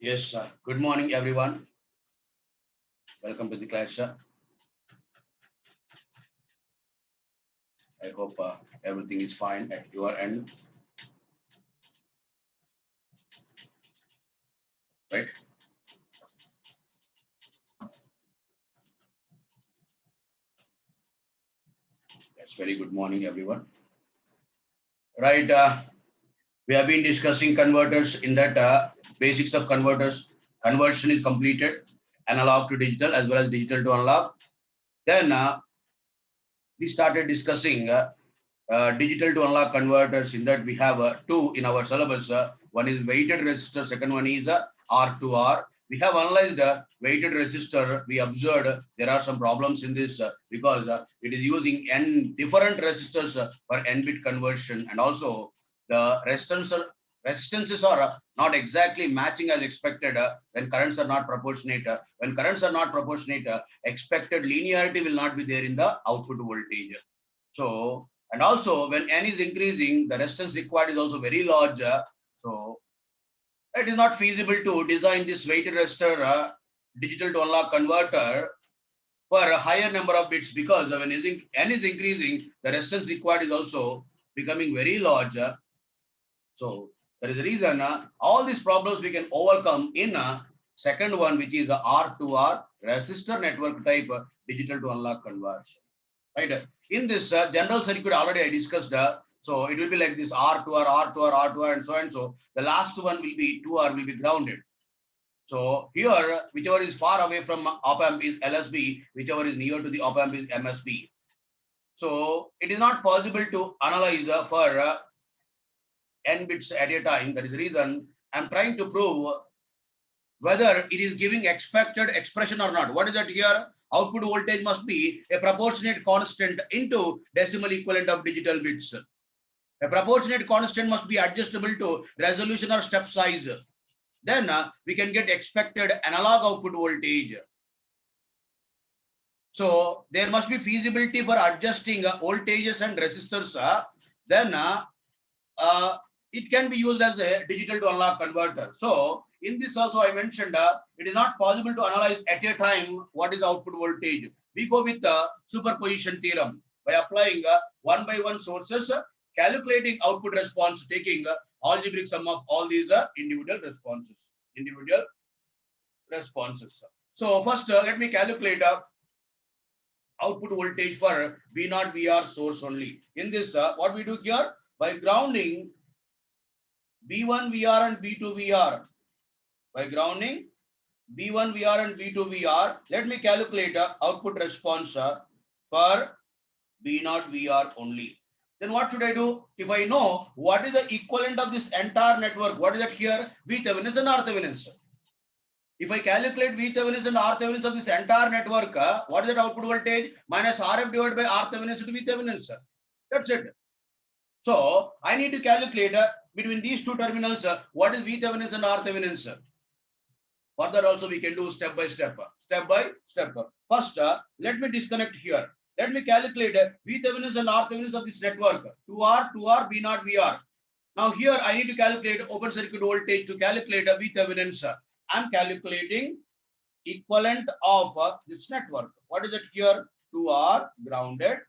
Yes, good morning, everyone. Welcome to the class. I hope everything is fine at your end, right? Yes, very good morning, everyone. Right, we have been discussing converters in that basics of converters. Conversion is completed, analog to digital as well as digital to analog. Then we started discussing digital to analog converters. In that we have two in our syllabus. One is weighted resistor, second one is R2R. We have analyzed weighted resistor. We observed there are some problems in this because it is using n different resistors for n bit conversion, and also the resistances are not exactly matching as expected when currents are not proportionate. When currents are not proportionate, expected linearity will not be there in the output voltage. So, and also when n is increasing, the resistance required is also very large. So it is not feasible to design this weighted resistor digital to analog converter for a higher number of bits, because when n is increasing, the resistance required is also becoming very large. So there is a reason all these problems we can overcome in a second one, which is the R2R resistor network type digital to analog conversion. Right? In this general circuit already I discussed. So it will be like this R2R, R2R, R2R, and so and so. The last one will be 2R will be grounded. So here, whichever is far away from op amp is LSB, whichever is near to the op amp is MSB. So it is not possible to analyze for n bits at a time. That is the reason I'm trying to prove whether it is giving expected expression or not. What is that here? Output voltage must be a proportionate constant into decimal equivalent of digital bits. A proportionate constant must be adjustable to resolution or step size. Then we can get expected analog output voltage. So there must be feasibility for adjusting voltages and resistors. Then it can be used as a digital to analog converter. So in this also I mentioned it is not possible to analyze at a time what is output voltage. We go with the superposition theorem by applying one by one sources, calculating output response, taking algebraic sum of all these individual responses. So first let me calculate output voltage for V0 VR source only. In this what we do here, by grounding B1 VR and B2 VR. By grounding B1 VR and B2 VR, let me calculate output response for B0 VR only. Then what should I do? If I know what is the equivalent of this entire network, what is that here? V Thevenin and R Thevenin. If I calculate V Thevenin and R Thevenin of this entire network, what is that output voltage? Minus RF divided by R Thevenin to V Thevenin. That's it. So I need to calculate between these two terminals what is V Thevenin and R Thevenin. Further also we can do step by step. First, let me disconnect here. Let me calculate V Thevenin and R Thevenin of this network. 2R, B0, VR. Now here I need to calculate open circuit voltage. To calculate V Thevenin, I'm calculating equivalent of this network. What is it here? 2R grounded.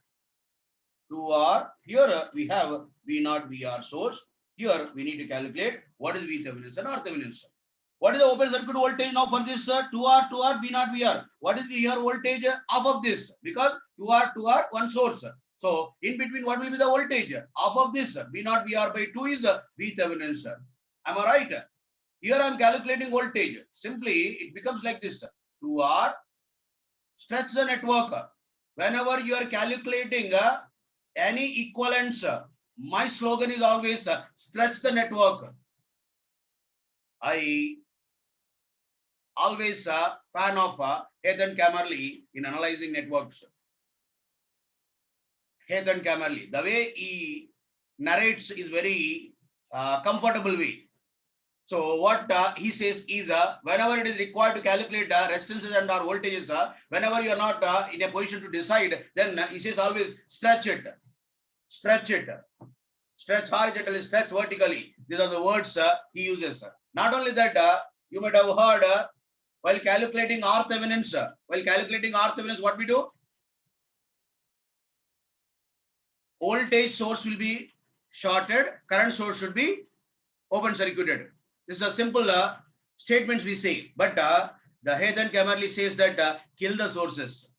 2R. Here we have V0, VR source. Here we need to calculate what is V Thevenin and R Thevenin. What is the open circuit voltage now for this 2R, V0, VR? What is the here voltage off of this? Because 2R, one source. So in between, what will be the voltage? Off of this V0, VR by 2 is V Thevenin. Am I right? Here I am calculating voltage. Simply, it becomes like this. 2R, stretch the network. Whenever you are calculating any equivalence, my slogan is always stretch the network. I always a fan of Hayden Camerly in analyzing networks. Hayden Camerly, the way he narrates is very comfortable way. So what he says is whenever it is required to calculate resistances and our voltages, whenever you are not in a position to decide, then he says always stretch it, stretch horizontally, stretch vertically. These are the words he uses. Not only that, You might have heard while calculating RThevenin's, what we do? Voltage source will be shorted, current source should be open circuited. This is a simple statements we say, but the Hayden-Camerly says that kill the sources.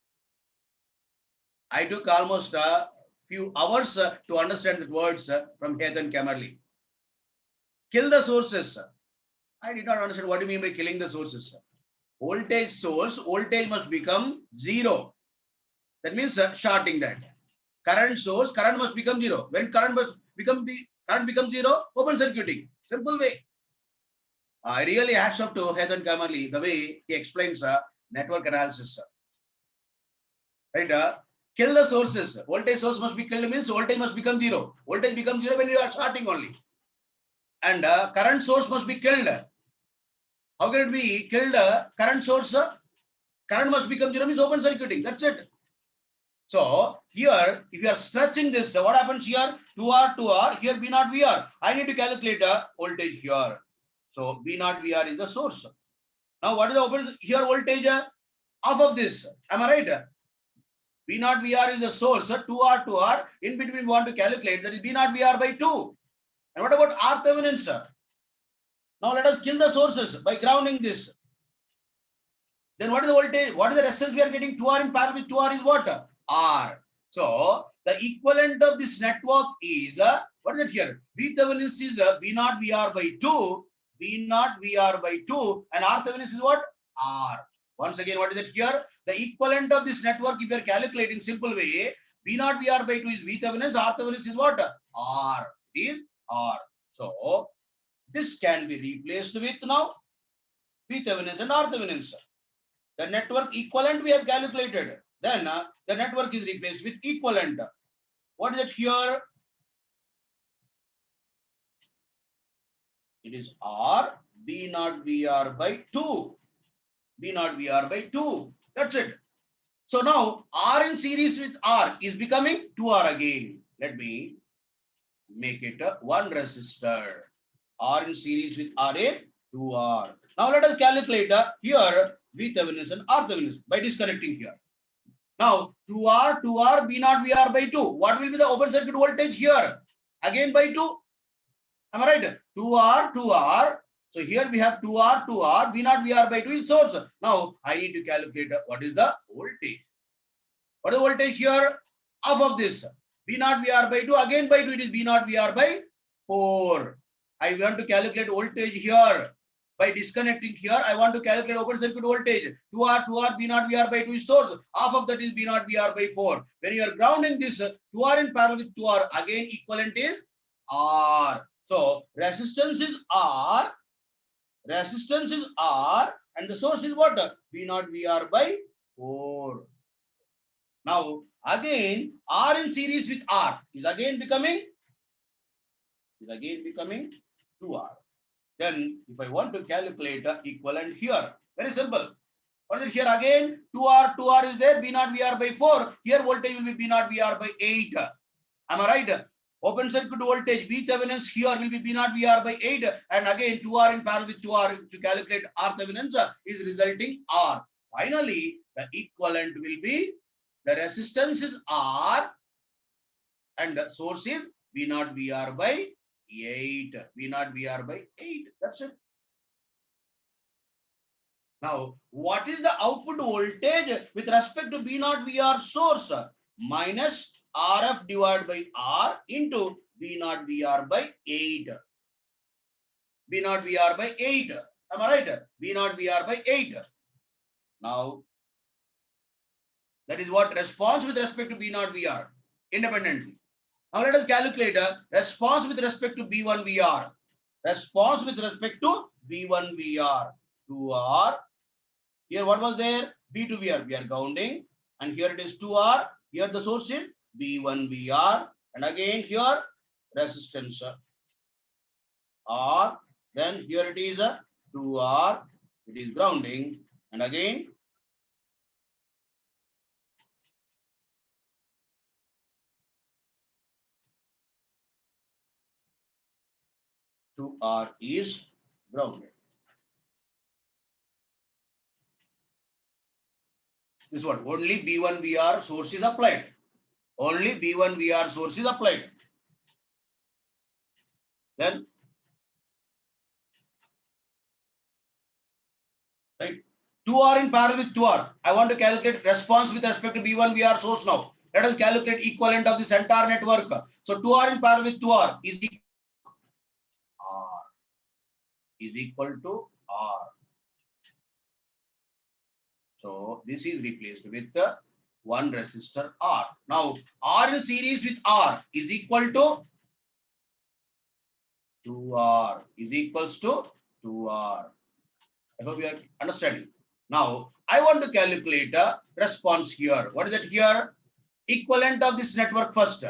I took almost a few hours to understand the words from Hayden-Camerly. Kill the sources. I did not understand what do you mean by killing the sources. Voltage source, voltage must become zero. That means shorting that. Current source, current must become zero. When current becomes zero, open circuiting. Simple way. I really hats off to Hayden-Camerly, the way he explains network analysis. Right? Kill the sources. Voltage source must be killed means voltage must become zero. Voltage becomes zero when you are starting only. And current source must be killed. How can it be killed? Current source, current must become zero means open circuiting. That's it. So here, if you are stretching this, what happens here? 2R, here V0, VR. I need to calculate a voltage here. So V0, VR is the source. Now what is the open here voltage? Half of this. Am I right? V0, VR is the source. 2R. In between we want to calculate that is V0, VR by 2. And what about RThevenin, sir? Now let us kill the sources by grounding this. Then what is the voltage? What is the resistance we are getting? 2R in parallel with 2R is what? R. So the equivalent of this network is what is it here? VThevenin is V0 VR by 2, V0 VR by 2, and RThevenin is what? R. Once again, what is it here? The equivalent of this network, if you are calculating simple way, V0 VR by 2 is VThevenin, RThevenin is what? R. It is R. So this can be replaced with now VThevenin and RThevenin. The network equivalent we have calculated. Then the network is replaced with equivalent. What is it here? It is R V0 VR by 2. V0 VR by 2. That's it. So now R in series with R is becoming 2R again. Let me make it a 1 resistor. R in series with R is 2R. Now let us calculate here VThevenin and RThevenin by disconnecting here. Now 2R, V0, VR by 2. What will be the open circuit voltage here? Again by 2. Am I right? 2R. So here we have 2R, V0, VR by 2 is source. Now I need to calculate what is the voltage. What is the voltage here? Half of this. V0, VR by 2. Again by 2 it is V0, VR by 4. I want to calculate voltage here. By disconnecting here, I want to calculate open circuit voltage. 2R, V0, VR by 2 is source. Half of that is V0, VR by 4. When you are grounding this, 2R in parallel with 2R, again equivalent is R. So resistance is R. And the source is what? V0, VR by 4. Now again, R in series with R is again becoming 2R. Then if I want to calculate equivalent here, very simple. What is it here again? 2R is there, V0, VR by 4. Here voltage will be V0, VR by 8. Am I right? Open circuit voltage VThevenin here will be V0, VR by 8. And again 2R in parallel with 2R to calculate RThevenin is resulting R. Finally, the equivalent will be the resistance is R and the source is V0, VR by 8. V0, VR by 8. That's it. Now, what is the output voltage with respect to V0, VR source? Minus RF divided by R into V0, VR by 8. V0, VR by 8. Am I right? V0, VR by 8. Now, that is what response with respect to V0, VR independently. Now let us calculate a response with respect to V1 VR. Response with respect to V1 VR. 2R. Here what was there? V2 VR. We are grounding. And here it is 2R. Here the source is V1 VR. And again here resistance R. Then here it is 2R. It is grounding. And again 2R is grounded. This one, only B1 VR source is applied. Only B1 VR source is applied. Then, right, 2R in parallel with 2R. I want to calculate response with respect to B1 VR source now. Let us calculate equivalent of this entire network. So 2R in parallel with 2R is equal to R. Is equal to R. So this is replaced with the one resistor R. Now R in series with R is equal to 2R. Is equals to 2R. I hope you are understanding. Now I want to calculate a response here. What is it here? Equivalent of this network first.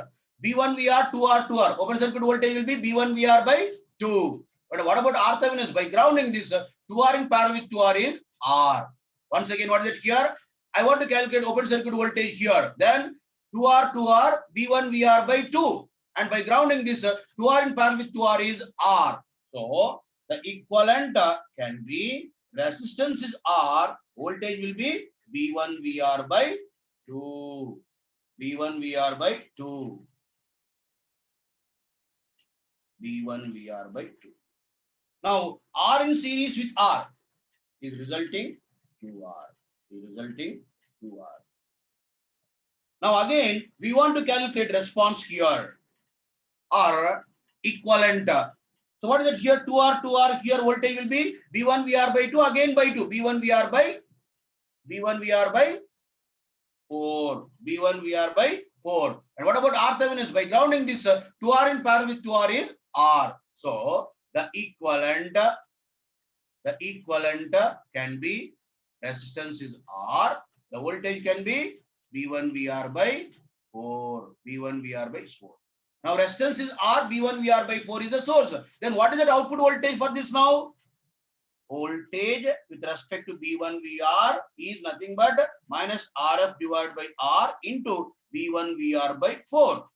B1 VR 2R 2R. Open circuit voltage will be B1 VR by 2. But what about R Thevenin? By grounding this 2R in parallel with 2R is R. Once again, what is it here? I want to calculate open circuit voltage here. Then 2R 2R B1 VR by 2. And by grounding this 2R in parallel with 2R is R. So the equivalent can be resistance is R. Voltage will be B1 VR by 2. B1 VR by 2. B1 VR by 2. Now R in series with R is resulting 2R. Is resulting 2R. Now again we want to calculate response here. R equivalent. So what is it here? 2R 2R. Here voltage will be B1 VR by 2 again by 2. B1 VR by 4. B1 VR by 4. And what about R Thevenin? By grounding this 2R in parallel with 2R is R. So the equivalent can be resistance is R. The voltage can be B1 VR by 4. B1 VR by 4. Now resistance is R. B1 VR by 4 is the source. Then what is the output voltage for this now? Voltage with respect to B1 VR is nothing but minus RF divided by R into B1 VR by 4.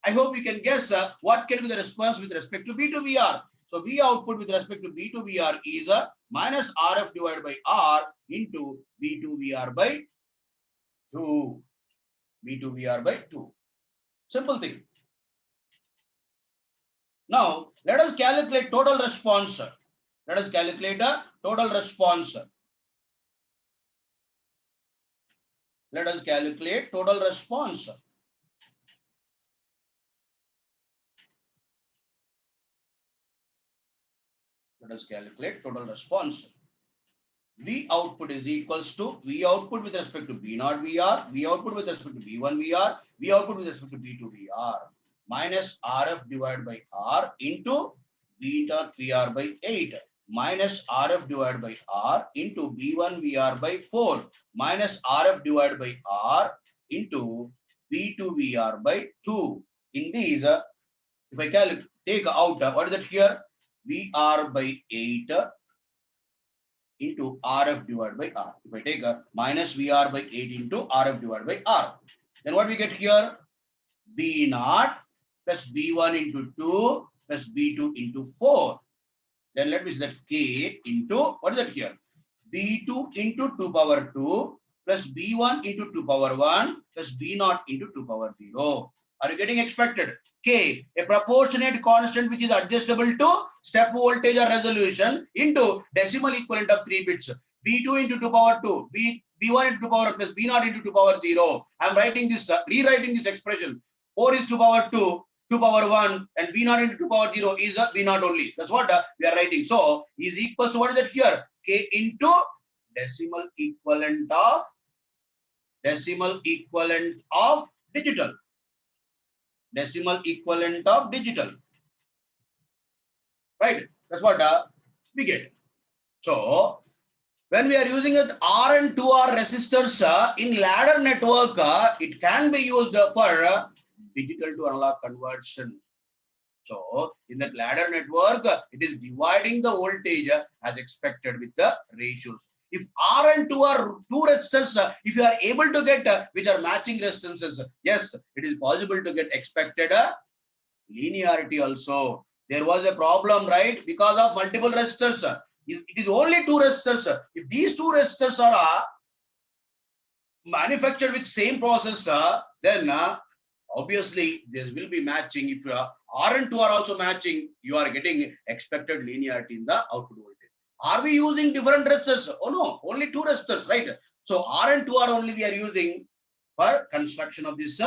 I hope you can guess what can be the response with respect to B2 VR. So V output with respect to B2 VR is minus RF divided by R into B2 VR by 2. B2 VR by 2. Simple thing. Now let us calculate total response. Let us calculate a total response. Let us calculate total response. Let us calculate total response. V output is equals to V output with respect to B0 VR, V output with respect to B1 VR, V output with respect to B2 VR minus RF divided by R into B0 VR by 8 minus RF divided by R into B1 VR by 4 minus RF divided by R into B2 VR by 2. In these, if I take out, what is it here? VR by 8 into RF divided by R. If I take a minus VR by 8 into RF divided by R, then what we get here? B0 plus B1 into 2 plus B2 into 4. Then let me see that K into, what is that here? B2 into 2 power 2 plus B1 into 2 power 1 plus B0 into 2 power 0. Are you getting expected? K, a proportionate constant which is adjustable to step voltage or resolution into decimal equivalent of 3 bits. B2 into 2 power 2, B1 into 2 power plus B0 into 2 power 0. I'm writing this, rewriting this expression. 4 is 2 power 2, 2 power 1, and B0 into 2 power 0 is a B0 only. That's what we are writing. So is equals to what is that here? K into decimal equivalent of digital. Decimal equivalent of digital. Right? That's what we get. So when we are using it R and 2R resistors in ladder network, it can be used for digital to analog conversion. So in that ladder network, it is dividing the voltage as expected with the ratios. If R and 2 are two resistors, if you are able to get which are matching resistances, yes, it is possible to get expected linearity also. There was a problem, right? Because of multiple resistors. It is only two resistors. If these two resistors are manufactured with same processor, then obviously there will be matching. If R and 2 are also matching, you are getting expected linearity in the output voltage. Are we using different resistors? Oh no, only two resistors, right? So R and 2 are only we are using for construction of this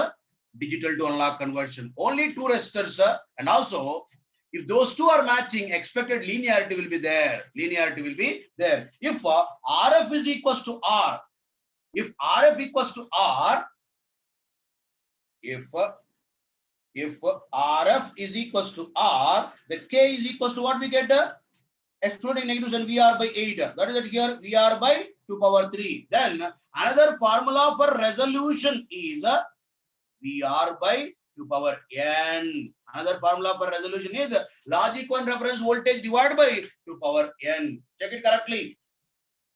digital to analog conversion. Only two resistors, and also if those two are matching, expected linearity will be there. Linearity will be there. If RF is equals to R, if RF equals to R, if RF is equals to R, the K is equals to what we get? Excluding negatives and VR by 8. That is it here, VR by 2 power 3. Then another formula for resolution is VR by 2 power n. Another formula for resolution is logic 1 reference voltage divided by 2 power n. Check it correctly.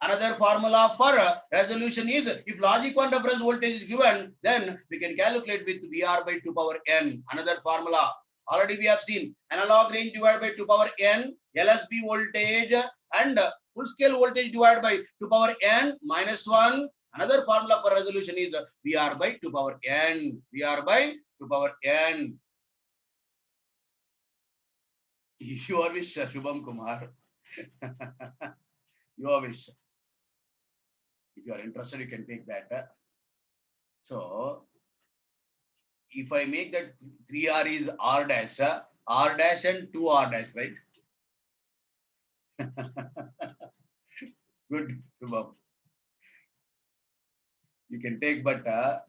Another formula for resolution is if logic 1 reference voltage is given, then we can calculate with VR by 2 power n. Another formula. Already we have seen analog range divided by 2 power n, LSB voltage and full scale voltage divided by 2 power n minus 1. Another formula for resolution is VR by 2 power n. VR by 2 power n. Your wish, Shubham Kumar. Your wish. If you are interested, you can take that. So, if I make that 3R is R dash and 2R dash, right? Good, Shubham. You can take, but R,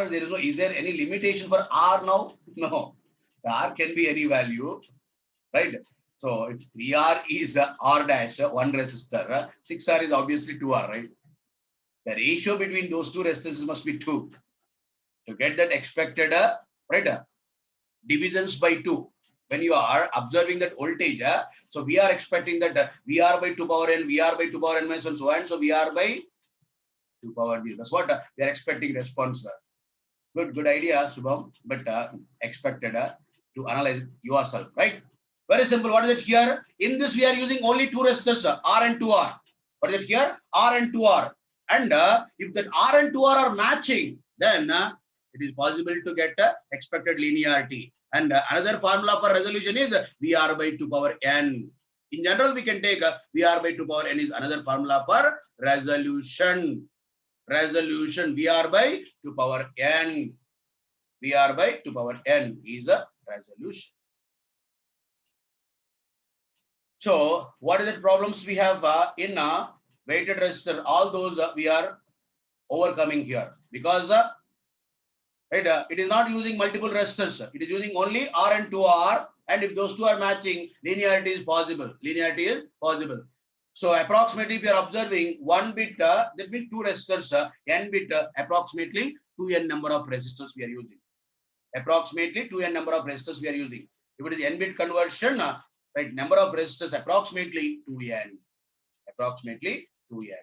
there is no, is there any limitation for R now? No. The R can be any value, right? So, if 3R is R dash, one resistor, 6R is obviously 2R, right? The ratio between those two resistors must be 2. To get that expected, right, divisions by 2. When you are observing that voltage, so we are expecting that VR by 2 power n, VR by 2 power n minus 1, so on. So VR by 2 power 0. That's what we are expecting response. Good idea, Subham, but expected to analyze yourself, right? Very simple. What is it here? In this, we are using only two resistors, R and 2R. What is it here? R and 2R. And if that R and 2R are matching, then it is possible to get expected linearity. And another formula for resolution is VR by 2 power n. In general, we can take VR by 2 power n is another formula for resolution. Resolution VR by 2 power n. VR by 2 power n is a resolution. So, what is the problems we have in a weighted resistor? All those we are overcoming here because right, it is not using multiple resistors. It is using only R and 2R, and if those two are matching, linearity is possible. Linearity is possible. So approximately, if you are observing 1 bit, that means 2 resistors, n bit, approximately 2n number of resistors we are using. Approximately 2n number of resistors we are using. If it is n bit conversion, right, number of resistors approximately 2n. Approximately 2n.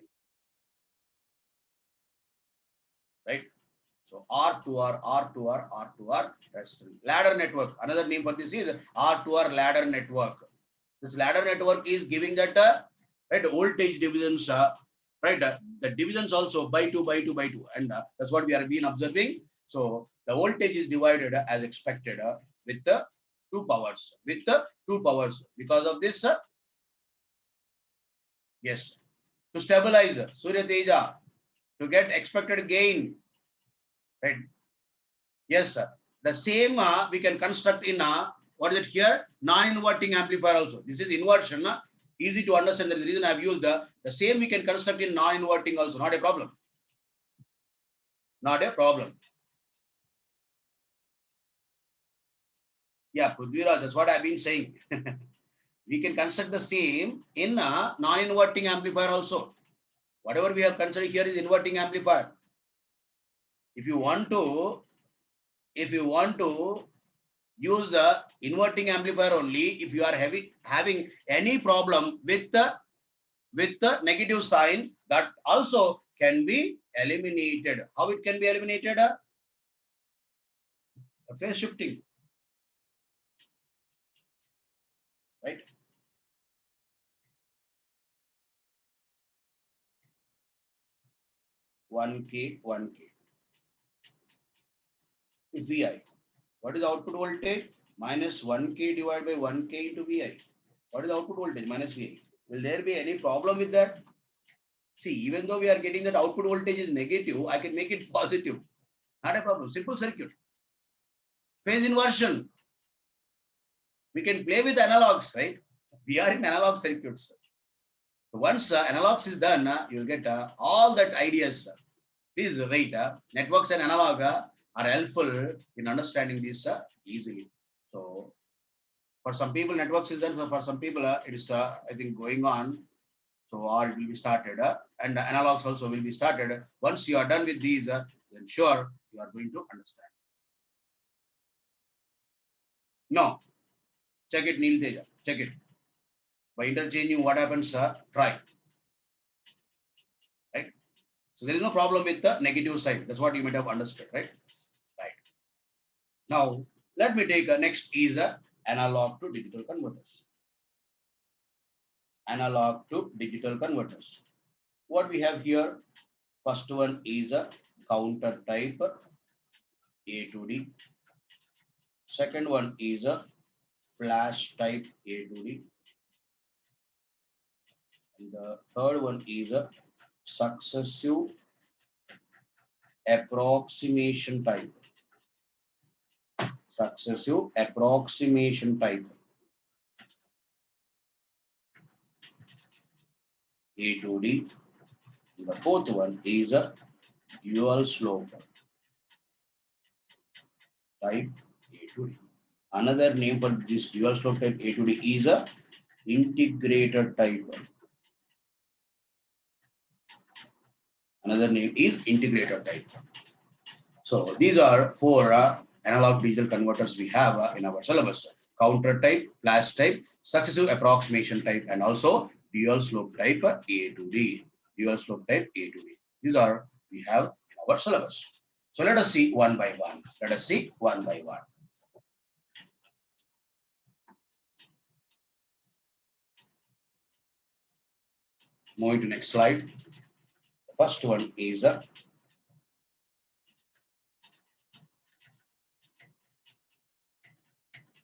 Right? So R2R, R2R, R2R resistor. Ladder network. Another name for this is R2R ladder network. This ladder network is giving that right voltage divisions, right? The divisions also by 2 by 2 by 2, and that's what we have been observing. So the voltage is divided as expected with the 2 powers. With the 2 powers, because of this, yes, to stabilize Surya Teja, to get expected gain, right? Yes, sir. The same we can construct in what is it here? Non-inverting amplifier also. This is inversion. Easy to understand. That is the reason I have used the same we can construct in non-inverting also. Not a problem. Not a problem. Yeah, Prudhviraj, that's what I've been saying. We can construct the same in a non-inverting amplifier also. Whatever we have considered here is inverting amplifier. If you want to use the inverting amplifier only if you are having any problem with the negative sign, that also can be eliminated. How it can be eliminated? Phase shifting, right? 1K, 1K. If VI, what is the output voltage? Minus 1K divided by 1K into VI. What is the output voltage? Minus VI. Will there be any problem with that? See, even though we are getting that output voltage is negative, I can make it positive. Not a problem. Simple circuit. Phase inversion. We can play with analogs, right? We are in analog circuits. So once analogs is done, you'll get all that ideas. Please wait. Networks and analog are helpful in understanding this easily. So for some people, networks is done. So for some people, it is I think going on. So or it will be started, and analogs also will be started. Once you are done with these, then sure you are going to understand. No, check it, Neil Teja. Check it. By interchanging, what happens? Try. Right. So there is no problem with the negative side. That's what you might have understood, right? Right. Now let me take next is analog to digital converters. Analog to digital converters. What we have here, first one is a counter type A to D. Second one is a flash type A to D. And the third one is a successive approximation type. Successive approximation type. A to D. And the fourth one is a dual slope type A to D. Another name for this dual slope type A to D is a integrated type. Another name is integrated type. So these are four analog digital converters we have in our syllabus: counter type, flash type, successive approximation type, and also dual slope type A to D. Dual slope type A to D. These are we have in our syllabus. So let us see one by one. Let us see one by one. Moving to next slide. The first one is a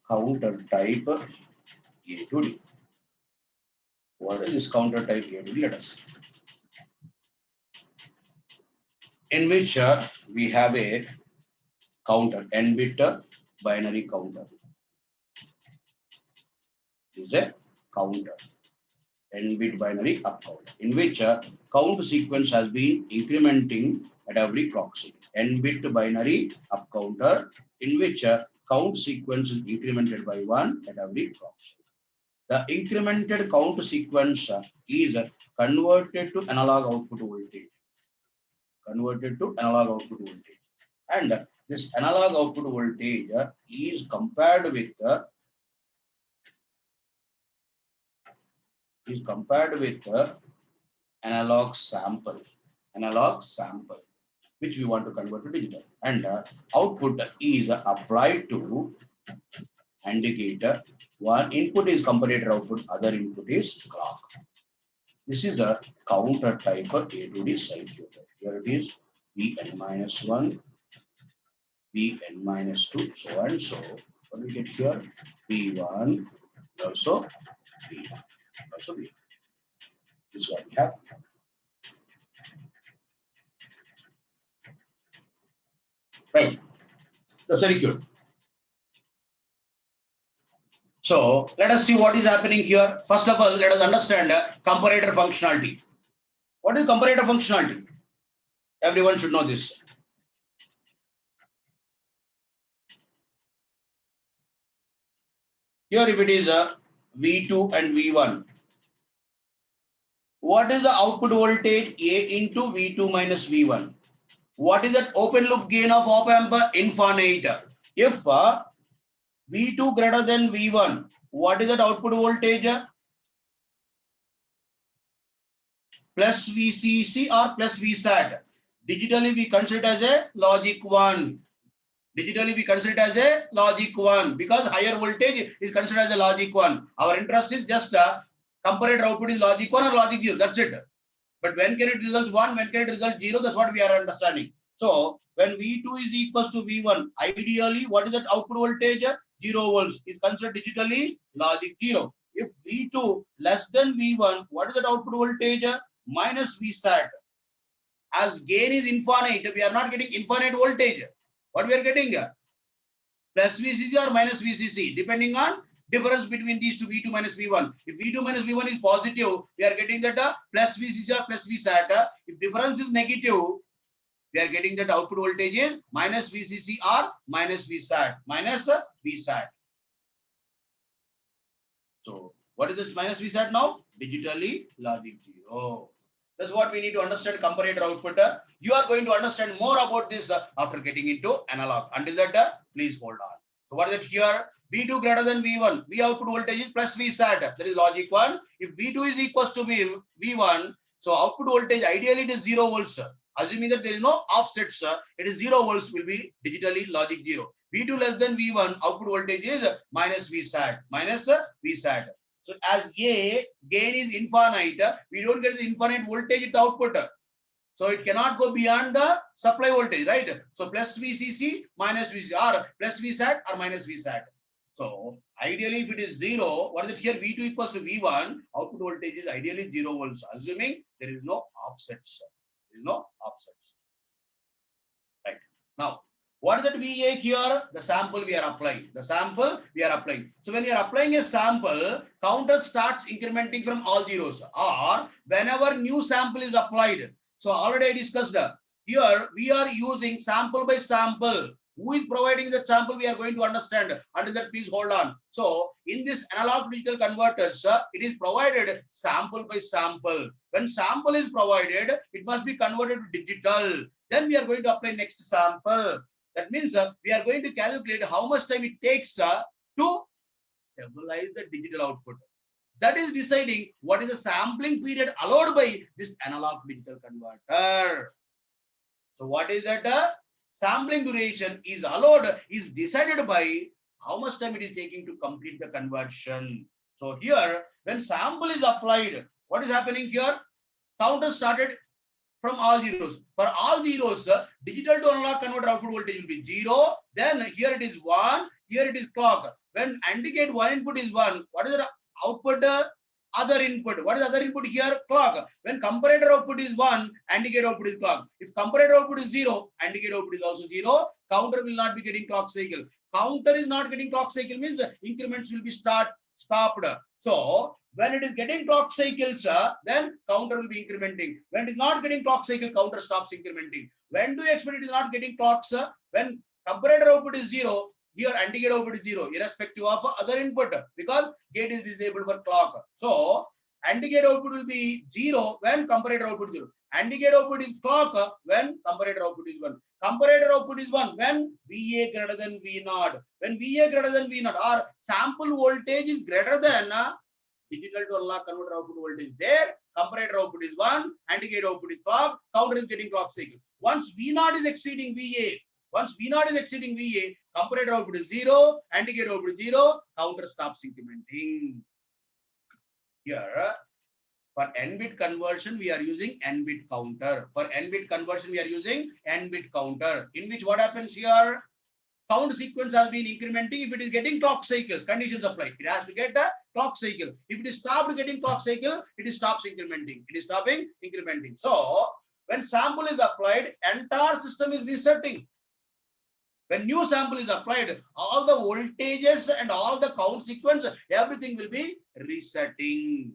counter type A to D. What is this counter type A to D? Let us see. In which we have a counter, n-bit binary counter. This is a counter, n-bit binary up counter, in which count sequence has been incrementing at every clock cycle. N-bit binary up counter, in which count sequence is incremented by 1 at every clock cycle. The incremented count sequence is converted to analog output voltage. Converted to analog output voltage. And this analog output voltage is compared with analog sample, which we want to convert to digital. And output is applied to indicator. One input is comparator output, other input is clock. This is a counter type of A to D circuit. Here it is Vn-1, Vn-2, so and so. What do we get here? V1, also V1, also V1. This is what we have. Right. The circuit. So let us see what is happening here. First of all, let us understand comparator functionality. What is comparator functionality? Everyone should know this. Here, if it is a V2 and V1, what is the output voltage? A into V2 minus V1. What is that open loop gain of op amp? Infinite. If V2 greater than V1, what is that output voltage? Plus VCC or plus VSAT. Digitally, we consider it as a logic 1. Digitally, we consider it as a logic 1 because higher voltage is considered as a logic 1. Our interest is just comparator output is logic 1 or logic 0. That's it. But when can it result 1? When can it result 0? That's what we are understanding. So when V2 is equals to V1, ideally, what is that output voltage? 0 volts is considered digitally logic 0. If V2 less than V1, what is that output voltage? Minus Vsat. As gain is infinite, we are not getting infinite voltage. What we are getting? Plus VCC or minus VCC, depending on difference between these two, V2 minus V1. If V2 minus V1 is positive, we are getting that plus VCC or plus Vsat. If difference is negative, we are getting that output voltage is minus VCC or minus Vsat. Minus Vsat. So what is this minus Vsat now? Digitally logic 0. That's what we need to understand comparator output. You are going to understand more about this after getting into analog. Until that, please hold on. So what is it here? V2 greater than V1. V output voltage is plus Vsat. That is logic 1. If V2 is equals to V1, so output voltage ideally it is 0 volts. Assuming that there is no offsets, it is 0 volts will be digitally logic 0. V2 less than V1, output voltage is minus Vsat. Minus Vsat. So as A, gain is infinite, we don't get the infinite voltage at the output. So it cannot go beyond the supply voltage, right? So plus VCC minus VCR, plus Vsat or minus Vsat. So ideally, if it is 0, what is it here? V2 equals to V1, output voltage is ideally 0 volts, assuming there is no offsets. There is no offsets. Right. Now, what is that VA here? The sample we are applying. The sample we are applying. So when you are applying a sample, counter starts incrementing from all zeros. Or whenever new sample is applied. So already I discussed here we are using sample by sample. Who is providing the sample? We are going to understand. Until that, please hold on. So in this analog digital converters, it is provided sample by sample. When sample is provided, it must be converted to digital. Then we are going to apply next sample. That means we are going to calculate how much time it takes to stabilize the digital output. That is deciding what is the sampling period allowed by this analog digital converter. So what is that? Sampling duration is allowed, is decided by how much time it is taking to complete the conversion. So here, when sample is applied, what is happening here? Counter started from all zeros. For all zeros, digital to analog converter output voltage will be 0. Then here it is 1. Here it is clock. When AND gate one input is 1, what is the output? Other input. What is other input here? Clock. When comparator output is 1, AND gate output is clock. If comparator output is 0, AND gate output is also 0. Counter will not be getting clock cycle. Counter is not getting clock cycle means increments will be stopped. So when it is getting clock cycles, then counter will be incrementing. When it is not getting clock cycle, counter stops incrementing. When do you expect it is not getting clocks? When comparator output is 0, here AND gate output is 0, irrespective of other input, because gate is disabled for clock. So AND gate output will be 0 when comparator output is 0. AND gate output is clock when comparator output is 1. Comparator output is 1 when VA greater than V0. When VA greater than V0 or sample voltage is greater than digital to analog converter output voltage. There, comparator output is 1, AND gate output is clock, counter is getting clock cycle. Once V0 is exceeding VA, comparator output is 0, AND gate output is 0, counter stops incrementing. Here, for n-bit conversion, we are using n-bit counter. For n-bit conversion, we are using n-bit counter. In which what happens here? Count sequence has been incrementing. If it is getting clock cycles, conditions apply. It has to get a clock cycle. If it is stopped getting clock cycle, it is stops incrementing. It is stopping incrementing. So when sample is applied, entire system is resetting. When new sample is applied, all the voltages and all the count sequence, everything will be resetting.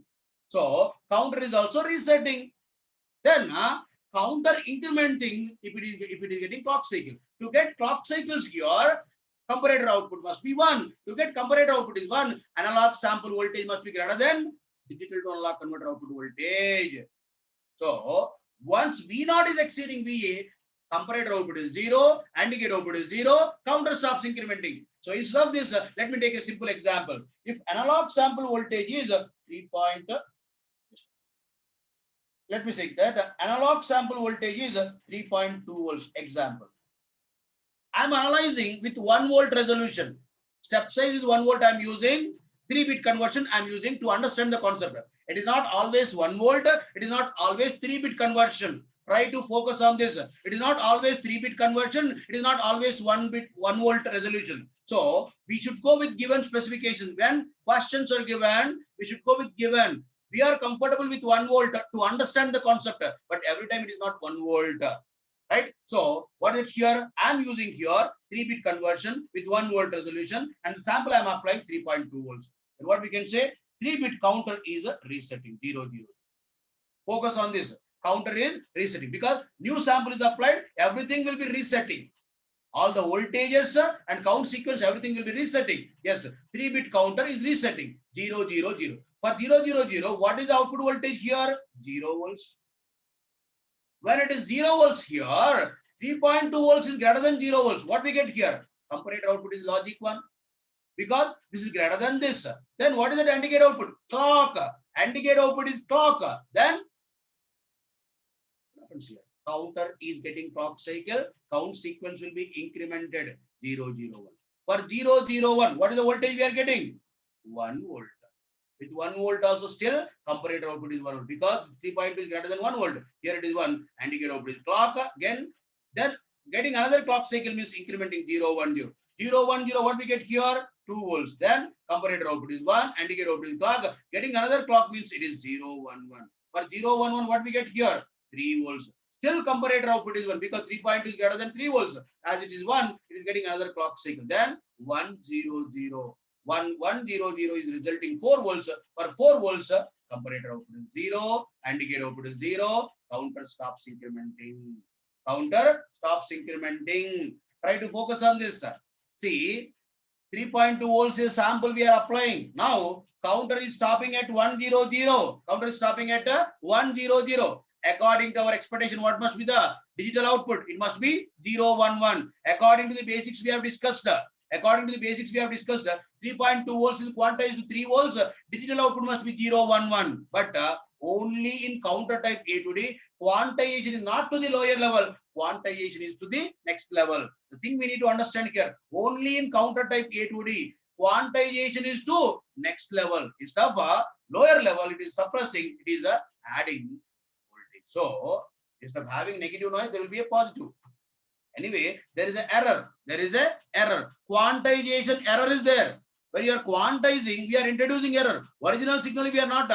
So counter is also resetting. Then counter incrementing if it is getting clock cycle. To get clock cycles here, comparator output must be 1. To get comparator output is 1, analog sample voltage must be greater than digital to analog converter output voltage. So once V0 is exceeding VA, comparator output is 0, AND gate output is 0, counter stops incrementing. So instead of this, let me take a simple example. If analog sample voltage is 3. Let me say that analog sample voltage is 3.2 volts. Example. I'm analyzing with 1 volt resolution. Step size is 1 volt I'm using. 3-bit conversion I am using to understand the concept. It is not always 1 volt. It is not always 3-bit conversion. Try to focus on this. It is not always 3-bit conversion. It is not always 1 volt resolution. So we should go with given specifications. When questions are given, we should go with given. We are comfortable with 1 volt to understand the concept, but every time it is not 1 volt. Right? So what is here? I'm using here 3-bit conversion with 1 volt resolution, and the sample I'm applying 3.2 volts. And what we can say, 3-bit counter is a resetting 0 0. Focus on this. Counter is resetting because new sample is applied, everything will be resetting. All the voltages and count sequence, everything will be resetting. Yes, 3-bit counter is resetting 0 0 0. For 0 0 0, what is the output voltage here? 0 volts. When it is 0 volts here, 3.2 volts is greater than 0 volts. What we get here? Comparator output is logic 1. Because this is greater than this. Then what is the AND gate output? Clock. AND gate output is clock. Then what happens here? Counter is getting clock cycle. Count sequence will be incremented 0 0 1. For 0 0 1, what is the voltage we are getting? 1 volt. With 1 volt also still comparator output is 1 volt because 3.2 is greater than 1 volt. Here it is 1. AND gate output is clock again. Then getting another clock cycle means incrementing 0 1 0. 0 1 0, what we get here? 2 volts. Then comparator output is 1. AND gate output is clock. Getting another clock means it is 0 1 1. For 0 1 1, what we get here? 3 volts. Still comparator output is 1 because 3.2 is greater than 3 volts. As it is 1, it is getting another clock cycle. Then 1 0 0. 1 1 0 0 is resulting 4 volts. For 4 volts, comparator output is 0, AND gate output is 0, counter stops incrementing. Counter stops incrementing. Try to focus on this. See, 3.2 volts is sample we are applying. Now, counter is stopping at 1 0 0. Counter is stopping at 1 0 0. According to our expectation, what must be the digital output? It must be 0 1 1. According to the basics we have discussed. According to the basics we have discussed, 3.2 volts is quantized to 3 volts. Digital output must be 0 1 1. But only in counter type A to D, quantization is not to the lower level. Quantization is to the next level. The thing we need to understand here, only in counter type A to D, quantization is to next level. Instead of lower level, it is suppressing, it is adding voltage. So instead of having negative noise, there will be a positive. Anyway, there is an error. There is an error. Quantization error is there. When you are quantizing, we are introducing error. Original signal we are not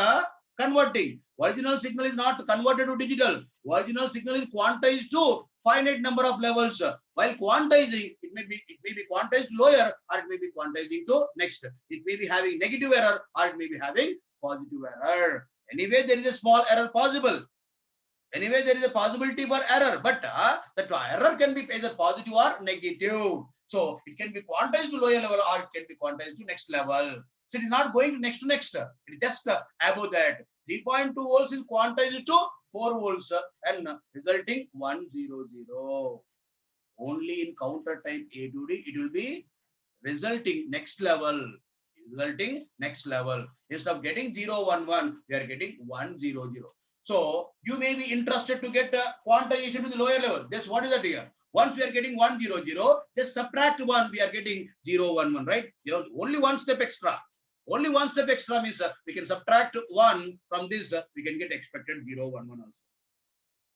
converting. Original signal is not converted to digital. Original signal is quantized to finite number of levels. While quantizing, it may be quantized lower or it may be quantizing to next. It may be having negative error or it may be having positive error. Anyway, there is a small error possible. Anyway, there is a possibility for error, but that error can be either positive or negative. So it can be quantized to lower level or it can be quantized to next level. So it is not going to next to next. It is just above that. 3.2 volts is quantized to 4 volts and resulting 1 0 0. Only in counter type A to D, it will be resulting next level. Resulting next level. Instead of getting 0 1 1, we are getting 1 0 0. So you may be interested to get quantization to the lower level. That's what is that here. Once we are getting 1 0 0, just subtract 1, we are getting 0 1 1, right? You know, only one step extra. Only one step extra means we can subtract 1 from this, we can get expected 0 1 1 also.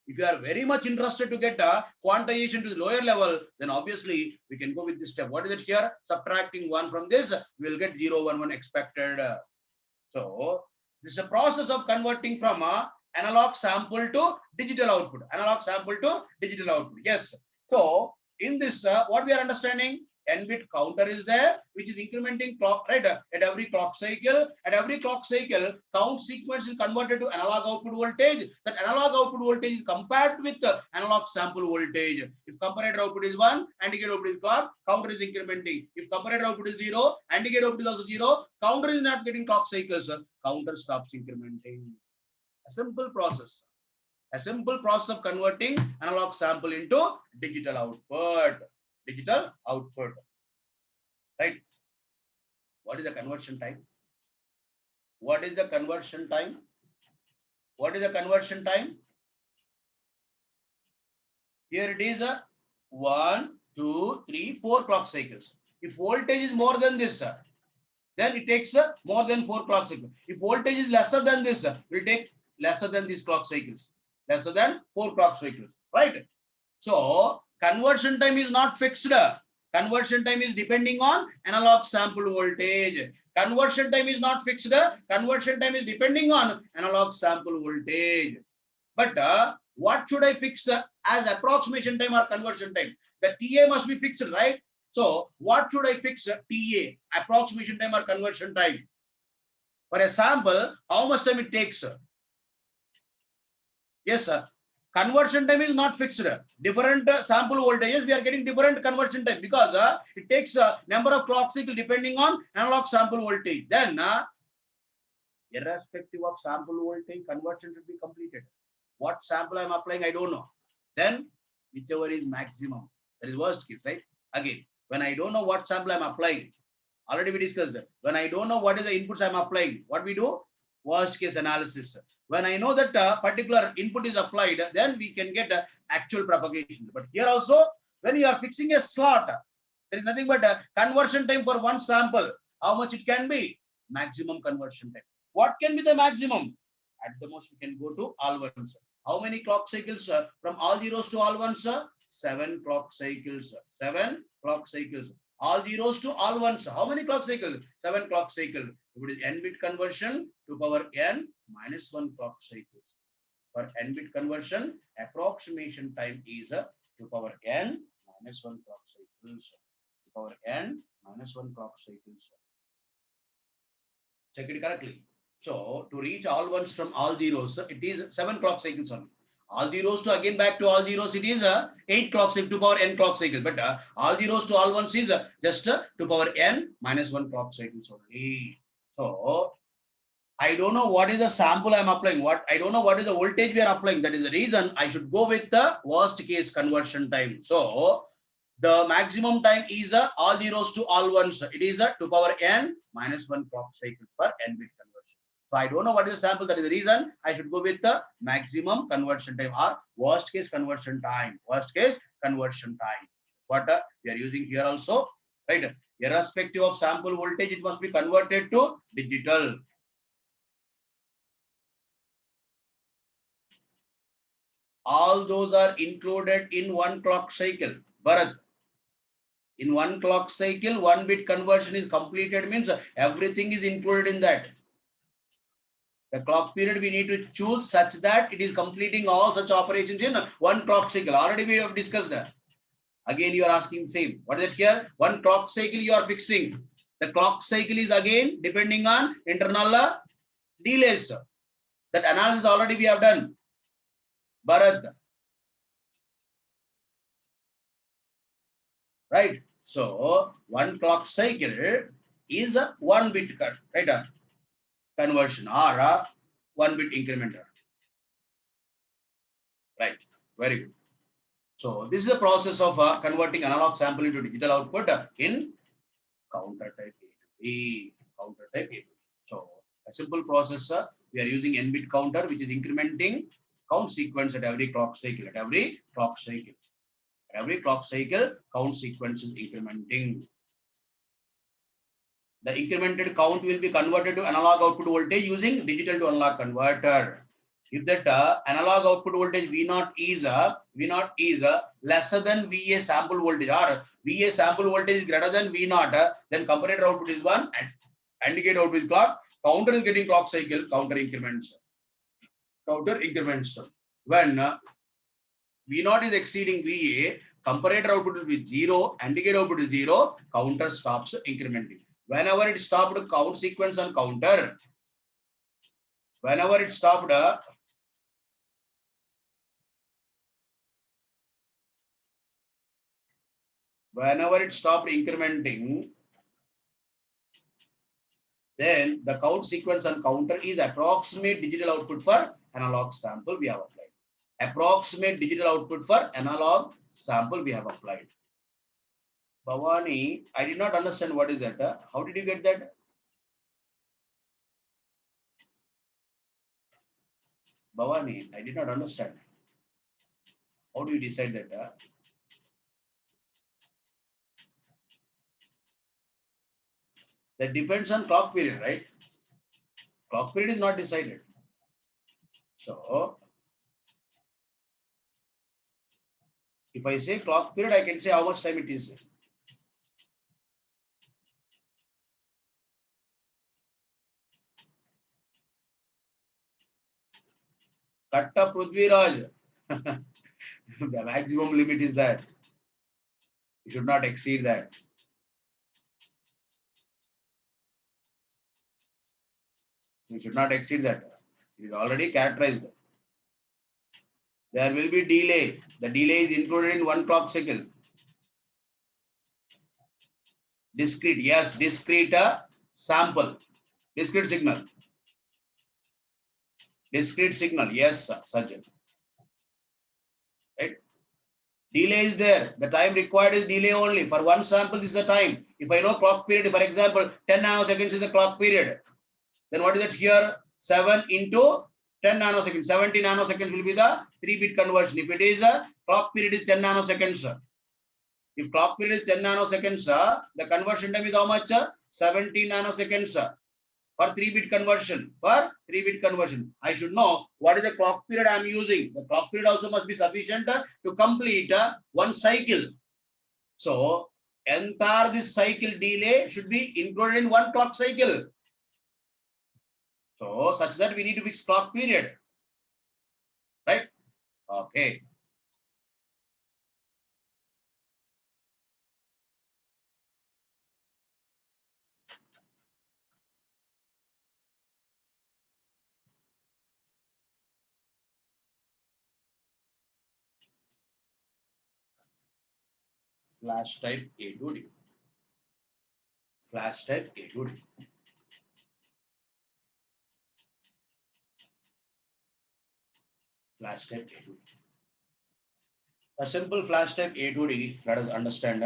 If you are very much interested to get quantization to the lower level, then obviously we can go with this step. What is it here? Subtracting 1 from this, we will get 0 1 1 expected. So this is a process of converting from analog sample to digital output. Analog sample to digital output. Yes. So in this, what we are understanding, n-bit counter is there, which is incrementing clock, right? At every clock cycle. At every clock cycle, count sequence is converted to analog output voltage. That analog output voltage is compared with the analog sample voltage. If comparator output is 1, AND gate output is clock, counter is incrementing. If comparator output is 0, AND gate output is also 0, counter is not getting clock cycles, counter stops incrementing. A simple process. A simple process of converting analog sample into digital output. Digital output. Right? What is the conversion time? What is the conversion time? What is the conversion time? Here it is 1, 2, 3, 4 clock cycles. If voltage is more than this, then it takes more than 4 clock cycles. If voltage is lesser than this, will take lesser than these clock cycles, lesser than 4 clock cycles, right? So conversion time is not fixed. Conversion time is depending on analog sample voltage. Conversion time is not fixed. Conversion time is depending on analog sample voltage. But what should I fix as approximation time or conversion time? The TA must be fixed, right? So what should I fix TA, approximation time or conversion time? For a sample, how much time it takes? Yes, sir. Conversion time is not fixed. Different sample voltages, we are getting different conversion time because it takes a number of clock cycle depending on analog sample voltage. Then, irrespective of sample voltage, conversion should be completed. What sample I am applying, I don't know. Then, whichever is maximum, that is worst case, right? Again, when I don't know what sample I am applying, already we discussed that. When I don't know what is the inputs I am applying, what we do? Worst case analysis. When I know that particular input is applied, then we can get actual propagation. But here also, when you are fixing a slot, there is nothing but conversion time for one sample. How much it can be? Maximum conversion time. What can be the maximum? At the most, we can go to all ones. How many clock cycles from all zeros to all ones? 7 clock cycles. 7 clock cycles. All zeros to all ones. How many clock cycles? 7 clock cycles. If it is n bit conversion to power n minus 1 clock cycles. For n bit conversion, approximation time is to power n minus 1 clock cycles. To power n minus 1 clock cycles. Check it correctly. So to reach all ones from all zeros, it is 7 clock cycles only. All zeros to again back to all zeros, it is 8 clock cycle to power n clock cycle. But all zeros to all ones is just to power n minus 1 clock cycles only. So I don't know what is the sample I'm applying. What I don't know what is the voltage we are applying. That is the reason I should go with the worst case conversion time. So the maximum time is all zeros to all ones. It is 2 power n minus 1 clock cycles for n bit conversion. So I don't know what is the sample. That is the reason I should go with the maximum conversion time or worst case conversion time. Worst case conversion time. What we are using here also, right? Irrespective of sample voltage, it must be converted to digital. All those are included in one clock cycle. Bharat, in one clock cycle, 1 bit conversion is completed, means everything is included in that. The clock period we need to choose such that it is completing all such operations in one clock cycle. Already we have discussed that. Again, you are asking same. What is it here? One clock cycle you are fixing. The clock cycle is again depending on internal delays. That analysis already we have done. Bharat. Right? So one clock cycle is a 1 bit right? Conversion or a 1 bit incrementer. Right? Very good. So this is the process of converting analog sample into digital output in counter type A to B. Counter type A to B. So a simple process. We are using n bit counter, which is incrementing count sequence at every clock cycle. At every clock cycle. Every clock cycle, count sequence is incrementing. The incremented count will be converted to analog output voltage using digital to analog converter. If that analog output voltage V0 is lesser than VA sample voltage or VA sample voltage is greater than V0, then comparator output is 1 and AND gate output is clock. Counter is getting clock cycle, counter increments. Counter increments. When V0 is exceeding VA, comparator output will be 0, AND gate output is 0, counter stops incrementing. Whenever it stopped count sequence on counter, whenever it stopped incrementing, then the count sequence on counter is approximate digital output for analog sample we have applied. Approximate digital output for analog sample we have applied. Bhavani, I did not understand what is that. How did you get that? Bhavani, I did not understand. How do you decide that? That depends on clock period, right? Clock period is not decided. So if I say clock period, I can say how much time it is. Katta Prithviraj. The maximum limit is that. You should not exceed that. You should not exceed that. It is already characterized. There will be delay. The delay is included in 1 clock cycle. Discrete, yes, discrete sample, discrete signal. Discrete signal, yes, Sajjan. Right? Delay is there. The time required is delay only. For 1 sample, this is the time. If I know clock period, for example, 10 nanoseconds is the clock period. Then what is it here? 7 into 10 nanoseconds. 70 nanoseconds will be the 3-bit conversion. If it is a clock period is 10 nanoseconds. If clock period is 10 nanoseconds, the conversion time is how much? 70 nanoseconds for 3-bit conversion. For 3-bit conversion, I should know what is the clock period I am using. The clock period also must be sufficient to complete 1 cycle. So entire this cycle delay should be included in 1 clock cycle. So such that we need to fix clock period, right? Okay. Flash type A to D. Flash type A to D. Flash type A to D. A simple flash type A to D, let us understand.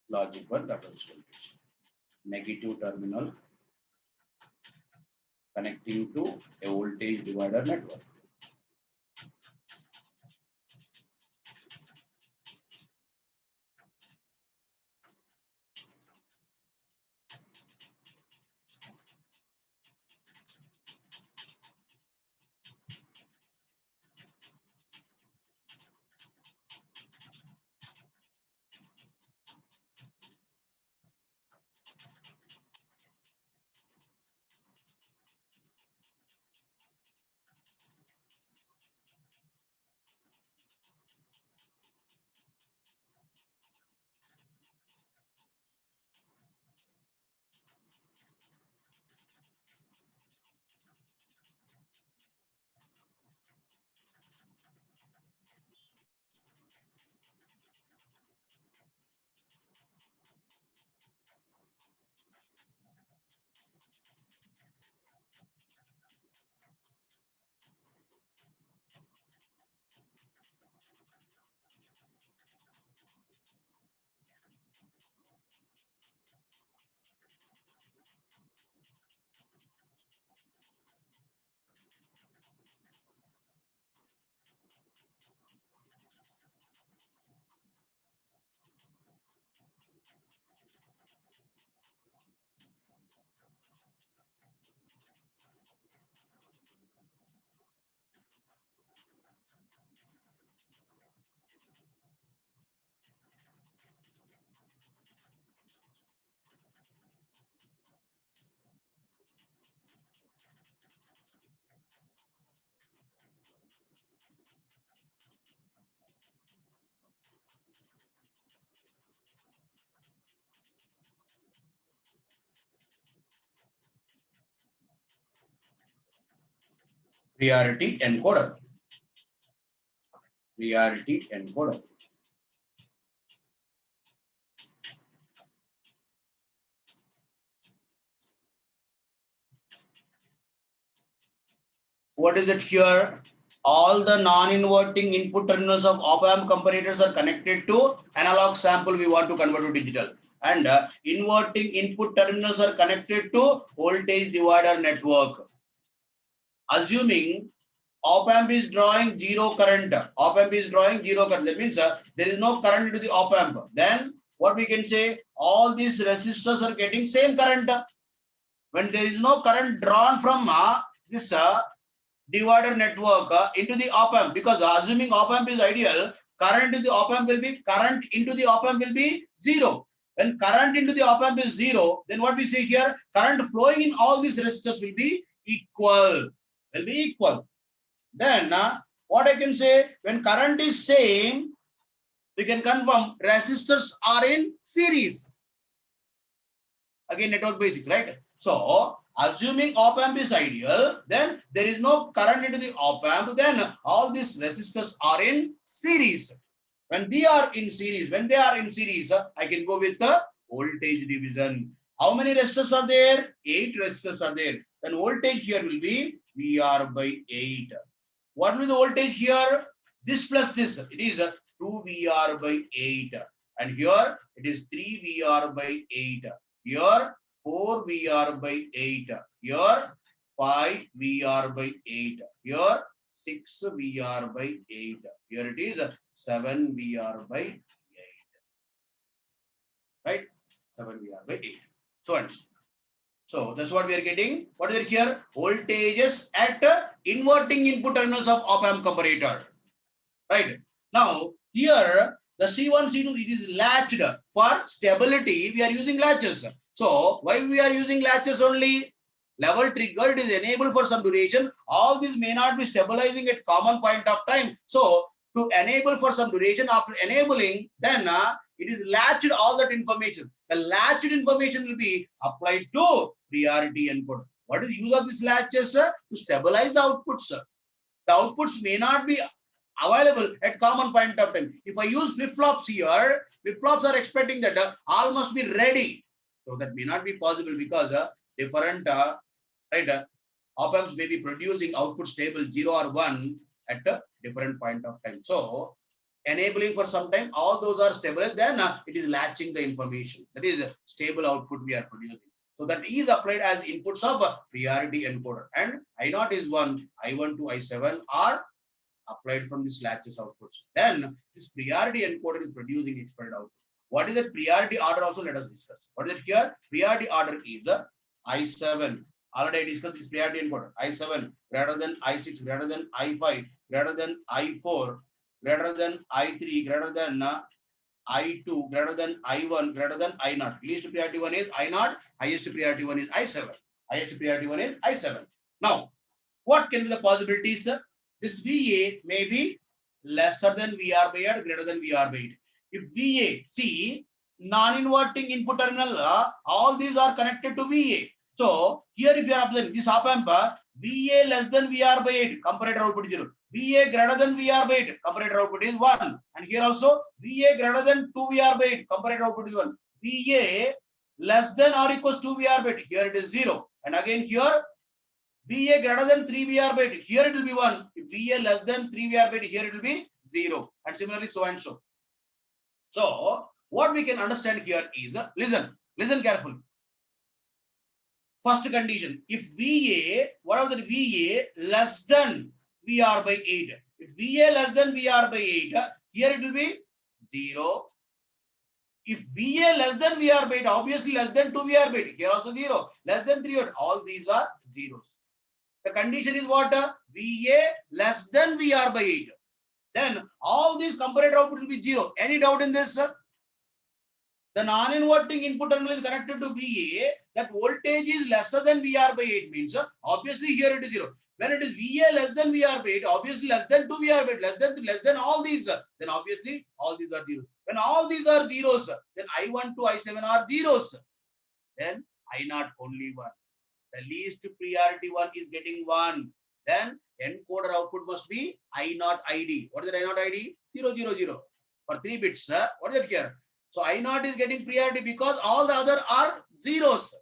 Logic 1 reference voltage. Negative terminal connecting to a voltage divider network. priority encoder. Priority encoder. What is it here? All the non-inverting input terminals of op-amp comparators are connected to analog sample we want to convert to digital. And inverting input terminals are connected to voltage divider network. Assuming op-amp is drawing zero current. Op-amp is drawing zero current. That means there is no current into the op-amp. Then what we can say, all these resistors are getting same current. When there is no current drawn from this divider network into the op-amp, because assuming op-amp is ideal, current into the op-amp will be zero. When current into the op-amp is zero, then what we say here, current flowing in all these resistors will be equal. Then what I can say, when current is same, we can confirm resistors are in series. Again, network basics, right? So assuming op-amp is ideal, then there is no current into the op-amp, then all these resistors are in series. When they are in series, I can go with the voltage division. How many resistors are there? 8 resistors are there. Then voltage here will be VR by 8. What will the voltage here? This plus this, it is 2 VR by 8. And here it is 3 VR by 8. Here 4 VR by 8. Here 5 VR by 8. Here 6 VR by 8. Here it is 7 VR by 8. Right? 7 VR by 8. So and so. So that's what we are getting. What is it here? Voltages at inverting input terminals of op-amp comparator. Right? Now here the C1, C2, it is latched. For stability, we are using latches. So why we are using latches only? Level triggered is enabled for some duration. All these may not be stabilizing at common point of time. So to enable for some duration, after enabling, then it is latched all that information. The latched information will be applied to priority encoder. What is the use of these latches? To stabilize the outputs. The outputs may not be available at common point of time. If I use flip-flops here, flip-flops are expecting that all must be ready. So that may not be possible because different op-amps may be producing output stable 0 or 1 at a different point of time. So enabling for some time, all those are stable, then it is latching the information. That is stable output we are producing. So that is applied as inputs of priority encoder. And I0 is 1, I1 to I7 are applied from this latches outputs. Then this priority encoder is producing expected output. What is the priority order also? Let us discuss. What is it here? Priority order is the I7. Already I discussed this priority encoder. I7 greater than I6 greater than I5 greater than I4 greater than I3 greater than I2 greater than I1 greater than I0. Least priority one is I0. Highest priority one is I7. Highest priority one is I7. Now, what can be the possibilities? This VA may be lesser than VR by 8, greater than VR by 8. If VA, see, non-inverting input terminal, all these are connected to VA. So here if you are observing this op-amp, VA less than VR by 8, comparator output 0. VA greater than VR by 8, comparator output is 1. And here also VA greater than 2 VR by 8, comparator output is 1. VA less than or equals to VR by 8, here it is 0. And again here VA greater than 3 VR by 8, here it will be 1. If VA less than 3 VR by 8, here it will be 0. And similarly so and so. So what we can understand here is, listen carefully. First condition, if VA, whatever the VA less than VR by 8, if VA less than VR by 8, here it will be 0. If VA less than VR by 8, obviously less than 2 VR by 8, here also 0. Less than 3, all these are zeros. The condition is what? VA less than VR by 8. Then all these comparator output will be 0. Any doubt in this, sir? The non-inverting input terminal is connected to VA. That voltage is lesser than VR by 8 means obviously here it is 0. When it is VA less than VR by 8, obviously less than 2 VR by 8, less than all these, then obviously all these are zeros. When all these are zeros, then I1 to I7 are zeros. Then I0 only 1. The least priority one is getting 1. then encoder output must be I naught ID. What is the I naught ID? 000 for 3 bits. What is it here? So I naught is getting priority because all the other are zeros.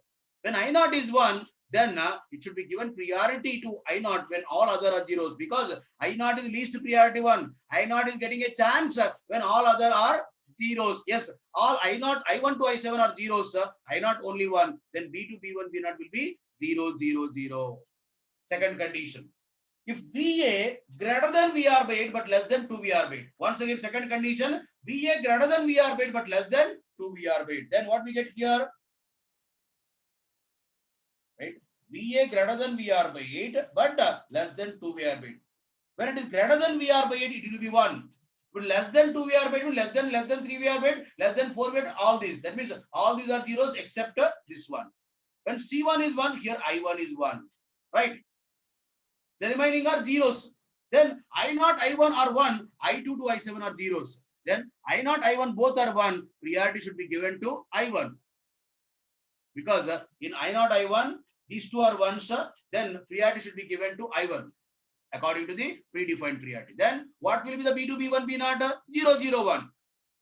When I naught is 1, then it should be given priority to I naught when all other are zeros, because I naught is least priority one. I naught is getting a chance when all other are zeros. Yes, all I naught, I1 to I7 are zeros. I naught only 1. Then B2, B1, B0 will be 0, 0, 0. Second condition. If VA greater than VR by 8 but less than 2 VR by 8. Once again, second condition, VA greater than VR by 8 but less than 2 VR by 8. Then what we get here? Right? VA greater than VR by 8 but less than 2 VR by 8. When it is greater than VR by 8, it will be 1. But less than 2 VR by 8, less than 3 VR by 8, less than 4 by 8, all these. That means all these are zeros except this one. When C1 is 1, here I1 is 1. Right? The remaining are zeros. Then I0, I1 are 1, I2 to I7 are zeros. Then I0, I1 both are 1, priority should be given to I1. Because in I0, I1, these two are 1s, then priority should be given to I1 according to the predefined priority. Then what will be the B2, B1, B0? 0, 0, 1.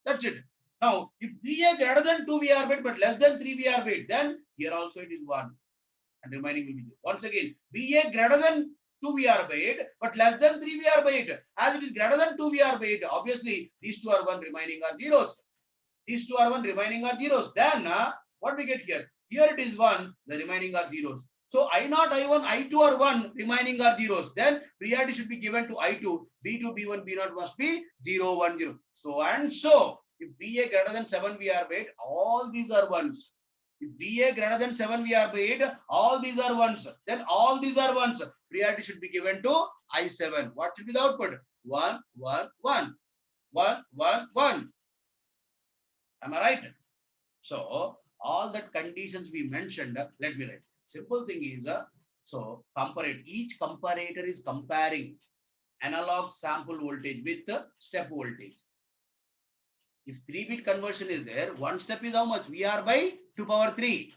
That's it. Now, if VA greater than 2 VR bit but less than 3 VR bit, then here also it is 1. And remaining will be 0. Once again, VA greater than 2 VR by 8 but less than 3 VR by 8. As it is greater than 2 VR by 8, obviously these two are 1, remaining are zeros. These two are 1, remaining are zeros. Then what we get here? Here it is 1, the remaining are zeros. So I0, I1, I2 are 1, remaining are zeros. Then priority should be given to I2. B2, B1, B0 must be 0, 1, 0. So and so, if VA greater than 7 VR by 8, all these are 1s. If VA greater than 7 VR by 8, all these are 1s. Then all these are 1s. Priority should be given to I7. What should be the output? 1, 1, 1. 1, 1, 1. Am I right? So all that conditions we mentioned, let me write. Simple thing is, so compare. Each comparator is comparing analog sample voltage with step voltage. If 3-bit conversion is there, one step is how much? VR by 2 power 3.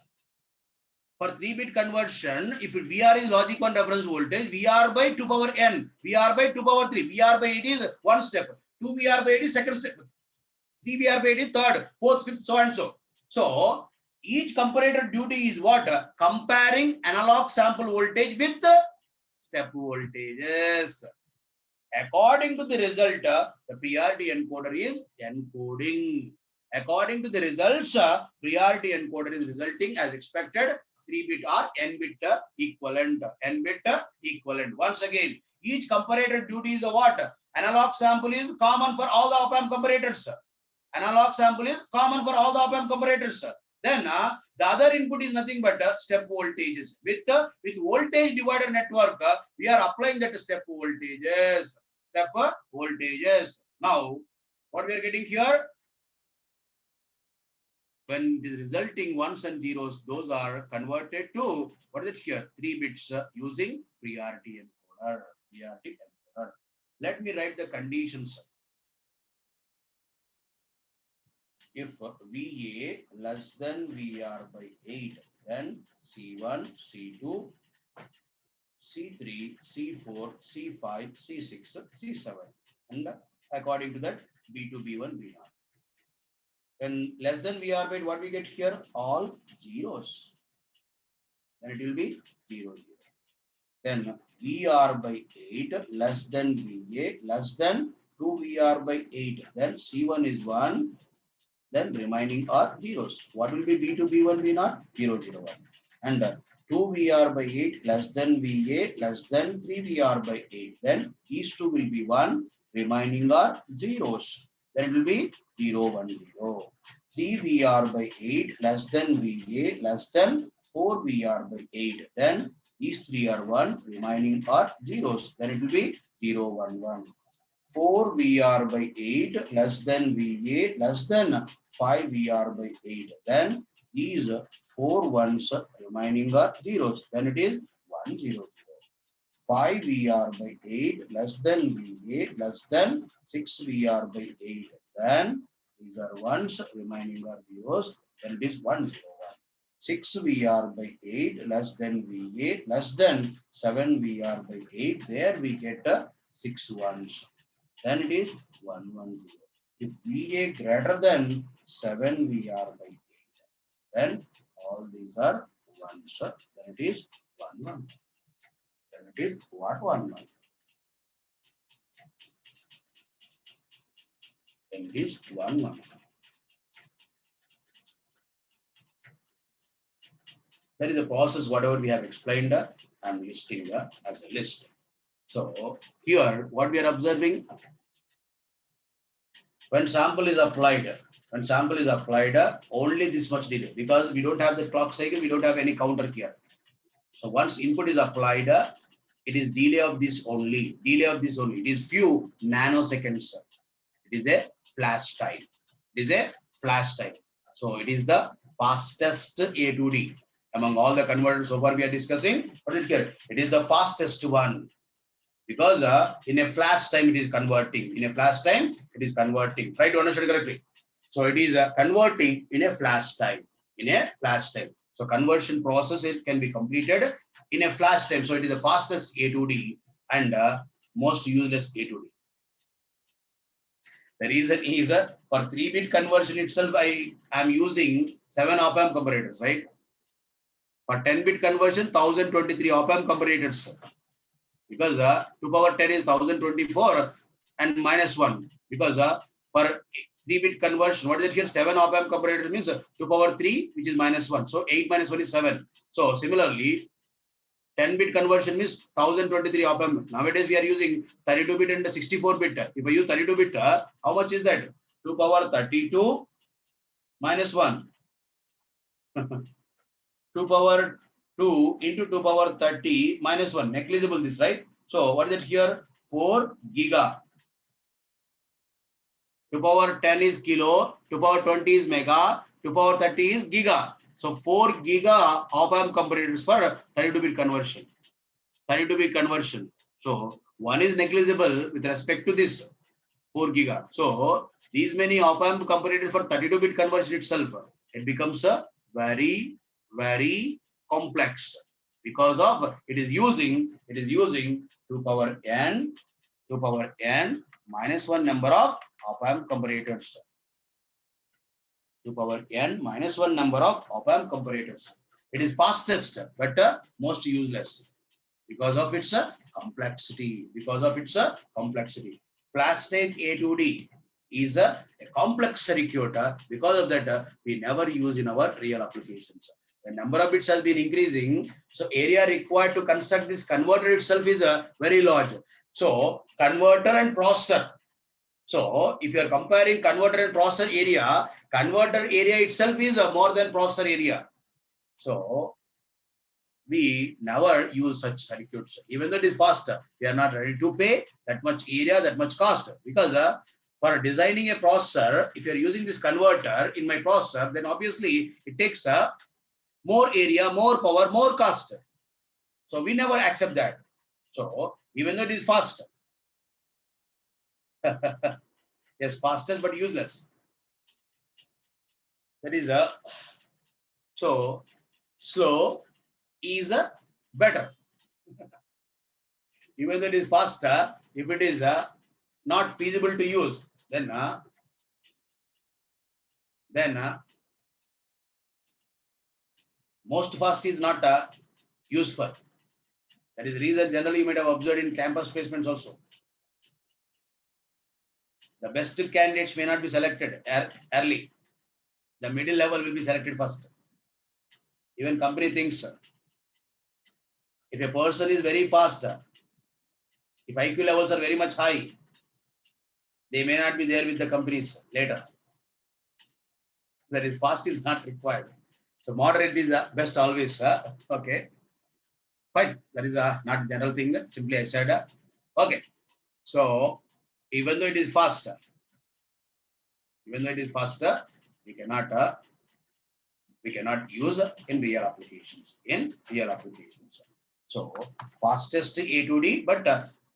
For 3-bit conversion, if VR is logic 1 reference voltage, VR by 2 power n, VR by 2 power 3, VR by 8 is one step, 2 VR by 8 is second step, 3 VR by 8 is third, fourth, fifth, so and so. So each comparator duty is what? Comparing analog sample voltage with step voltages. According to the result, the priority encoder is encoding. According to the results, priority encoder is resulting as expected. 3-bit or n-bit equivalent. N-bit equivalent. Once again, each comparator duty is a what? Analog sample is common for all the op-amp comparators. Analog sample is common for all the op-amp comparators. Then the other input is nothing but step voltages. With voltage divider network, we are applying that step voltages. Step voltages. Now, what we are getting here? When the resulting ones and zeros, those are converted to, what is it here? 3 bits using priority encoder. Priority encoder. Let me write the conditions. If VA less than VR by 8, then C1, C2, C3, C4, C5, C6, C7. And according to that, B2, B1, B0. When less than VR by 8, what we get here? All zeros. Then it will be 0, 0. Then VR by 8 less than VA less than 2 VR by 8. Then C1 is 1. Then remaining are zeros. What will be B2, B1, B0? 0, 0, 1. And 2 VR by 8 less than VA less than 3 VR by 8. Then these two will be 1. Remaining are zeros. Then it will be 0, 1, 0. 3 VR by 8 less than VA less than 4 VR by 8. Then these three are 1. Remaining are zeros. Then it will be 0, 1, 1. 4 VR by 8 less than VA less than 5 VR by 8. Then these 4 ones remaining are zeros. Then it is 1, 0, 0. 5 VR by 8 less than VA less than 6 VR by 8. Then these are ones remaining are zeros. Then it is 1, 0, 1. 6 VR by 8 less than VA less than 7 VR by 8. There we get a 6 ones. Then it is 110. If VA greater than 7 VR by 8, then all these are ones. Then it is 1 1. Then it is what 1 1. Then it is 1 1. That is the process, whatever we have explained, I'm listing as a list. So here, what we are observing, when sample is applied, only this much delay, because we don't have the clock cycle, we don't have any counter here. So once input is applied, it is delay of this only, It is few nanoseconds. It is a flash time. So it is the fastest A to D. Among all the converters so far we are discussing, what is it here? It is the fastest one. Because in a flash time it is converting. Try to understand correctly. So it is converting in a flash time. So conversion process, it can be completed in a flash time. So it is the fastest A to D and most useless A to D. The reason is for 3-bit conversion itself, I am using 7 op-amp comparators, right? For 10-bit conversion, 1023 op-amp comparators. Because 2 power 10 is 1024 and minus 1. Because for 3-bit conversion, what is it here? 7 op-amp comparators means 2 power 3, which is minus 1. So 8 minus 1 is 7. So similarly, 10-bit conversion means 1023 op-amp. Nowadays, we are using 32-bit and 64-bit. If I use 32-bit, how much is that? 2 power 32 minus 1. 2 power 2 into 2 power 30 minus 1. Negligible this, right? So what is it here? 4 giga. 2 power 10 is kilo, 2 power 20 is mega, 2 power 30 is giga. So 4 giga op-amp comparators for 32-bit conversion. So one is negligible with respect to this 4 giga. So these many op-amp comparators for 32-bit conversion itself, it becomes a very, very complex because of it is using 2 power n minus 1 number of op-amp comparators. 2 power n minus 1 number of op-amp comparators. It is fastest but most useless because of its complexity. Flash type A to D is a complex circuit. Because of that, we never use in our real applications. The number of bits has been increasing, so area required to construct this converter itself is very large. So converter and processor. So if you are comparing converter and processor area itself is more than processor area. So we never use such circuits. Even though it is faster, we are not ready to pay that much area, that much cost. Because for designing a processor, if you are using this converter in my processor, then obviously it takes more area, more power, more cost. So we never accept that. So even though it is faster, yes, faster but useless. That is so slow is better. Even though it is faster, if it is not feasible to use, then most fast is not useful. That is the reason generally you might have observed in campus placements also. The best candidates may not be selected early. The middle level will be selected first. Even company thinks if a person is very fast, if IQ levels are very much high, they may not be there with the companies later. That is, fast is not required. So moderate is best always. Okay. Fine. That is not a general thing. Simply I said. Okay. So even though it is faster, we cannot use in real applications. So fastest A to D, but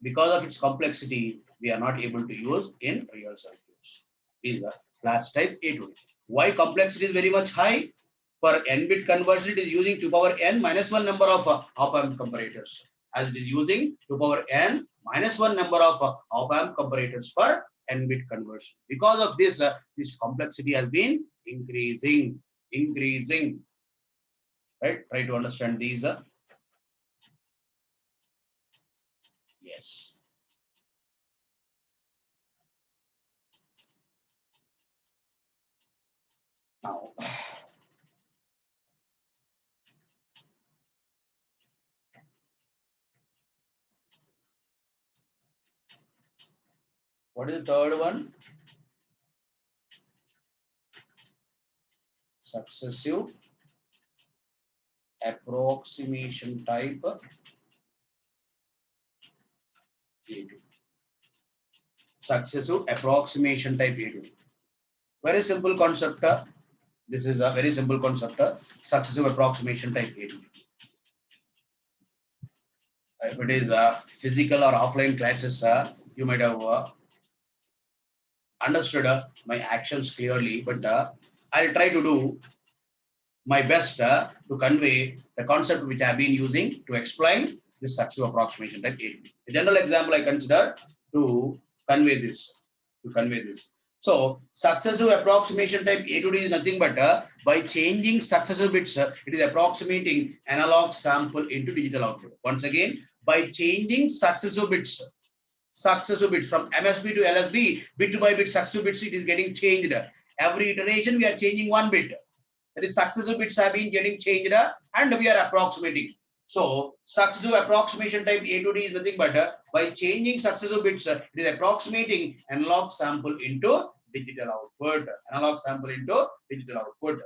because of its complexity, we are not able to use in real circuits. These are flash type A to D. Why complexity is very much high? For n-bit conversion, it is using 2 power n minus 1 number of op-amp comparators. As it is using 2 power n minus 1 number of op-amp comparators for n-bit conversion. Because of this, this complexity has been increasing. Right? Try to understand these. Yes. Now, what is the third one? Successive approximation type A2. Successive approximation type A2. Very simple concept. This is a very simple concept. Successive approximation type A2. If it is physical or offline classes, you might have understood my actions clearly, but I'll try to do my best to convey the concept which I have been using to explain this successive approximation type A2. A general example I consider to convey this. So successive approximation type A2D is nothing but by changing successive bits, it is approximating analog sample into digital output. Once again, by changing successive bits from MSB to LSB, bit by bit successive bits, it is getting changed. Every iteration we are changing one bit. That is, successive bits have been getting changed and we are approximating. So successive approximation type A2D is nothing but by changing successive bits, it is approximating analog sample into digital output. Analog sample into digital output.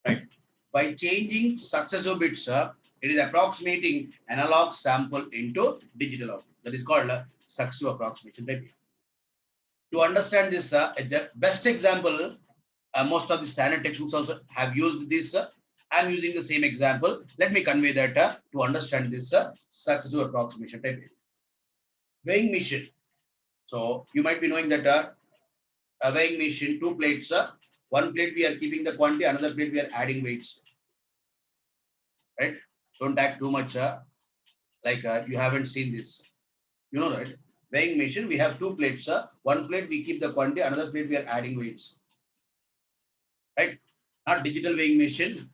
Right. By changing successive bits, it is approximating analog sample into digital output. That is called successive approximation type. To understand this, the best example, most of the standard textbooks also have used this. I'm using the same example. Let me convey that to understand this successive approximation type. Weighing machine. So you might be knowing that a weighing machine, two plates. One plate we are keeping the quantity, another plate we are adding weights. Right? Don't act too much like you haven't seen this. You know, right? Weighing machine, we have two plates. One plate we keep the quantity, another plate we are adding weights. Right? Not digital weighing machine.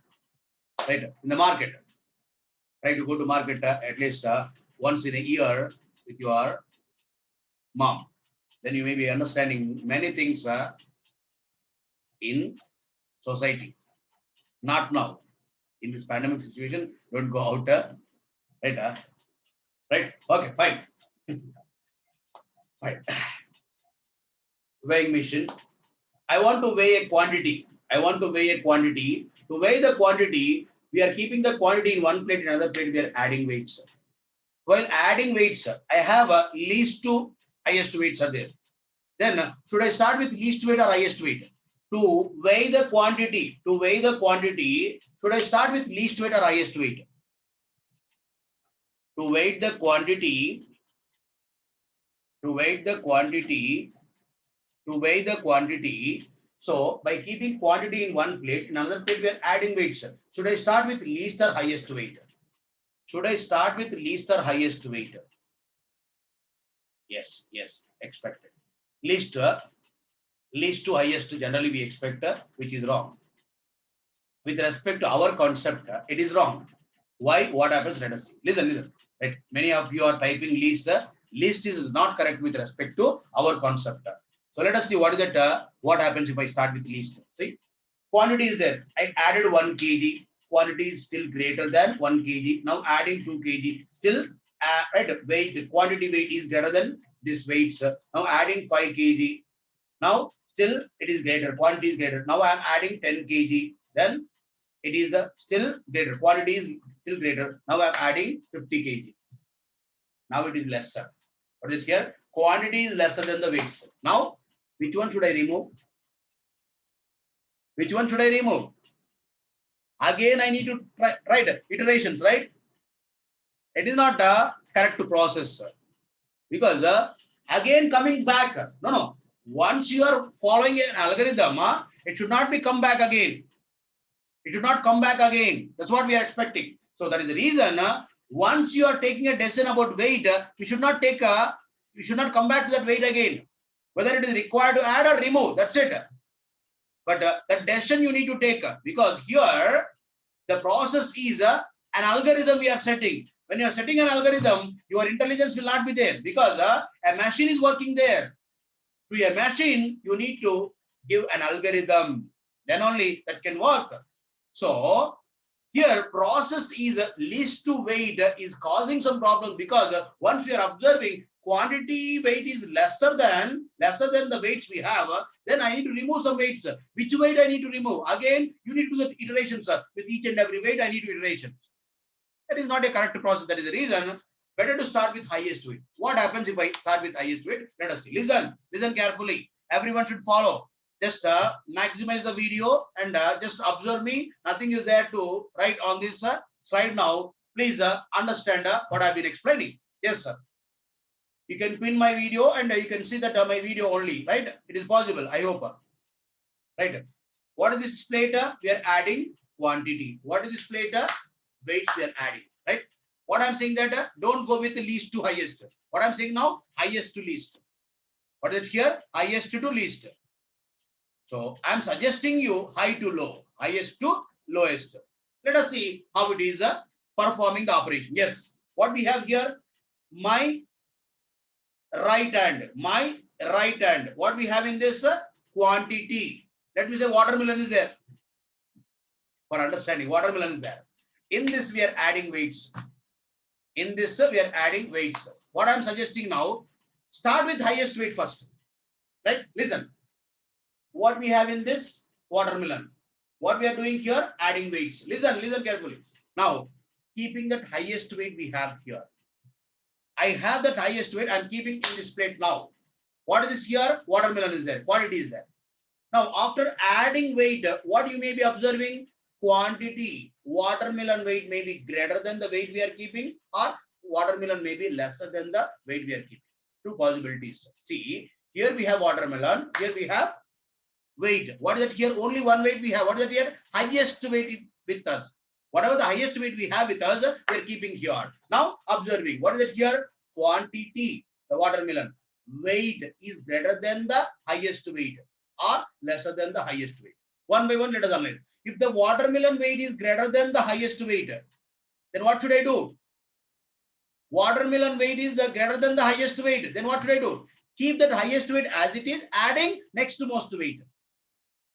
Right? In the market. Try to go to market at least once in a year with your mom. Then you may be understanding many things in society. Not now. In this pandemic situation, don't go out. Right? Right? Okay, fine. Fine. Weighing machine. I want to weigh a quantity. To weigh the quantity, we are keeping the quantity in one plate, in another plate, we are adding weights. While adding weights, I have least to highest weights are there. Then should I start with least weight or highest weight? To weigh the quantity, should I start with least weight or highest weight? To weigh the quantity, so by keeping quantity in one plate, in another plate we are adding weights. Should I start with least or highest weight? Yes, expected. Least to highest generally we expect, which is wrong. With respect to our concept, it is wrong. Why? What happens? Let us see. Listen. Right? Many of you are typing least. Least is not correct with respect to our concept. So let us see what is that. What happens if I start with least? See, quantity is there. I added 1 kg. Quantity is still greater than 1 kg. Now adding 2 kg. Still, right? Weight. Quantity weight is greater than this weights. Now adding 5 kg. Now still it is greater. Quantity is greater. Now I am adding 10 kg. Then it is still greater. Quantity is still greater. Now I am adding 50 kg. Now it is lesser. What is it here? Quantity is lesser than the weights. Now, which one should I remove? Again, I need to try iterations, right? It is not a correct process, because again coming back. No. Once you are following an algorithm, it should not be come back again. It should not come back again. That's what we are expecting. So that is the reason. Once you are taking a decision about weight, you should not come back to that weight again. Whether it is required to add or remove, that's it. But that decision you need to take, because here the process is an algorithm we are setting. When you are setting an algorithm, your intelligence will not be there, because a machine is working there. To a machine, you need to give an algorithm. Then only that can work. So here process is least to weight is causing some problems, because once we are observing quantity weight is lesser than the weights we have, then I need to remove some weights. Which weight I need to remove? Again, you need to do the iterations. With each and every weight, I need to iterations. That is not a correct process. That is the reason better to start with highest weight. What happens if I start with highest weight? Let us see. Listen carefully. Everyone should follow. Just maximize the video and just observe me. Nothing is there to write on this slide now. Please understand what I've been explaining. Yes, sir. You can pin my video and you can see that my video only, right? It is possible, I hope. Right. What is this plate? We are adding quantity. What is this plate? Weights we are adding, right? What I'm saying that don't go with the least to highest. What I'm saying now, highest to least. What is it here? Highest to least. So I'm suggesting you high to low, highest to lowest. Let us see how it is performing the operation. Yes, what we have here, my right hand. What we have in this quantity. Let me say watermelon is there. For understanding, watermelon is there. In this, we are adding weights. In this, we are adding weights. What I'm suggesting now, start with highest weight first. Right? Listen. What we have in this watermelon. What we are doing here, adding weights. Listen carefully. Now, keeping that highest weight we have here. I have that highest weight. I'm keeping in this plate now. What is this here? Watermelon is there. Quantity is there. Now, after adding weight, what you may be observing? Quantity. Watermelon weight may be greater than the weight we are keeping, or watermelon may be lesser than the weight we are keeping. Two possibilities. See, here we have watermelon. Here we have weight. What is it here? Only one weight we have. What is it here? Highest weight with us. Whatever the highest weight we have with us, we are keeping here. Now, observing. What is it here? Quantity. The watermelon. Weight is greater than the highest weight or lesser than the highest weight. One by one, let us analyze. If the watermelon weight is greater than the highest weight, then what should I do? Watermelon weight is greater than the highest weight. Then what should I do? Keep that highest weight as it is, adding next to most weight.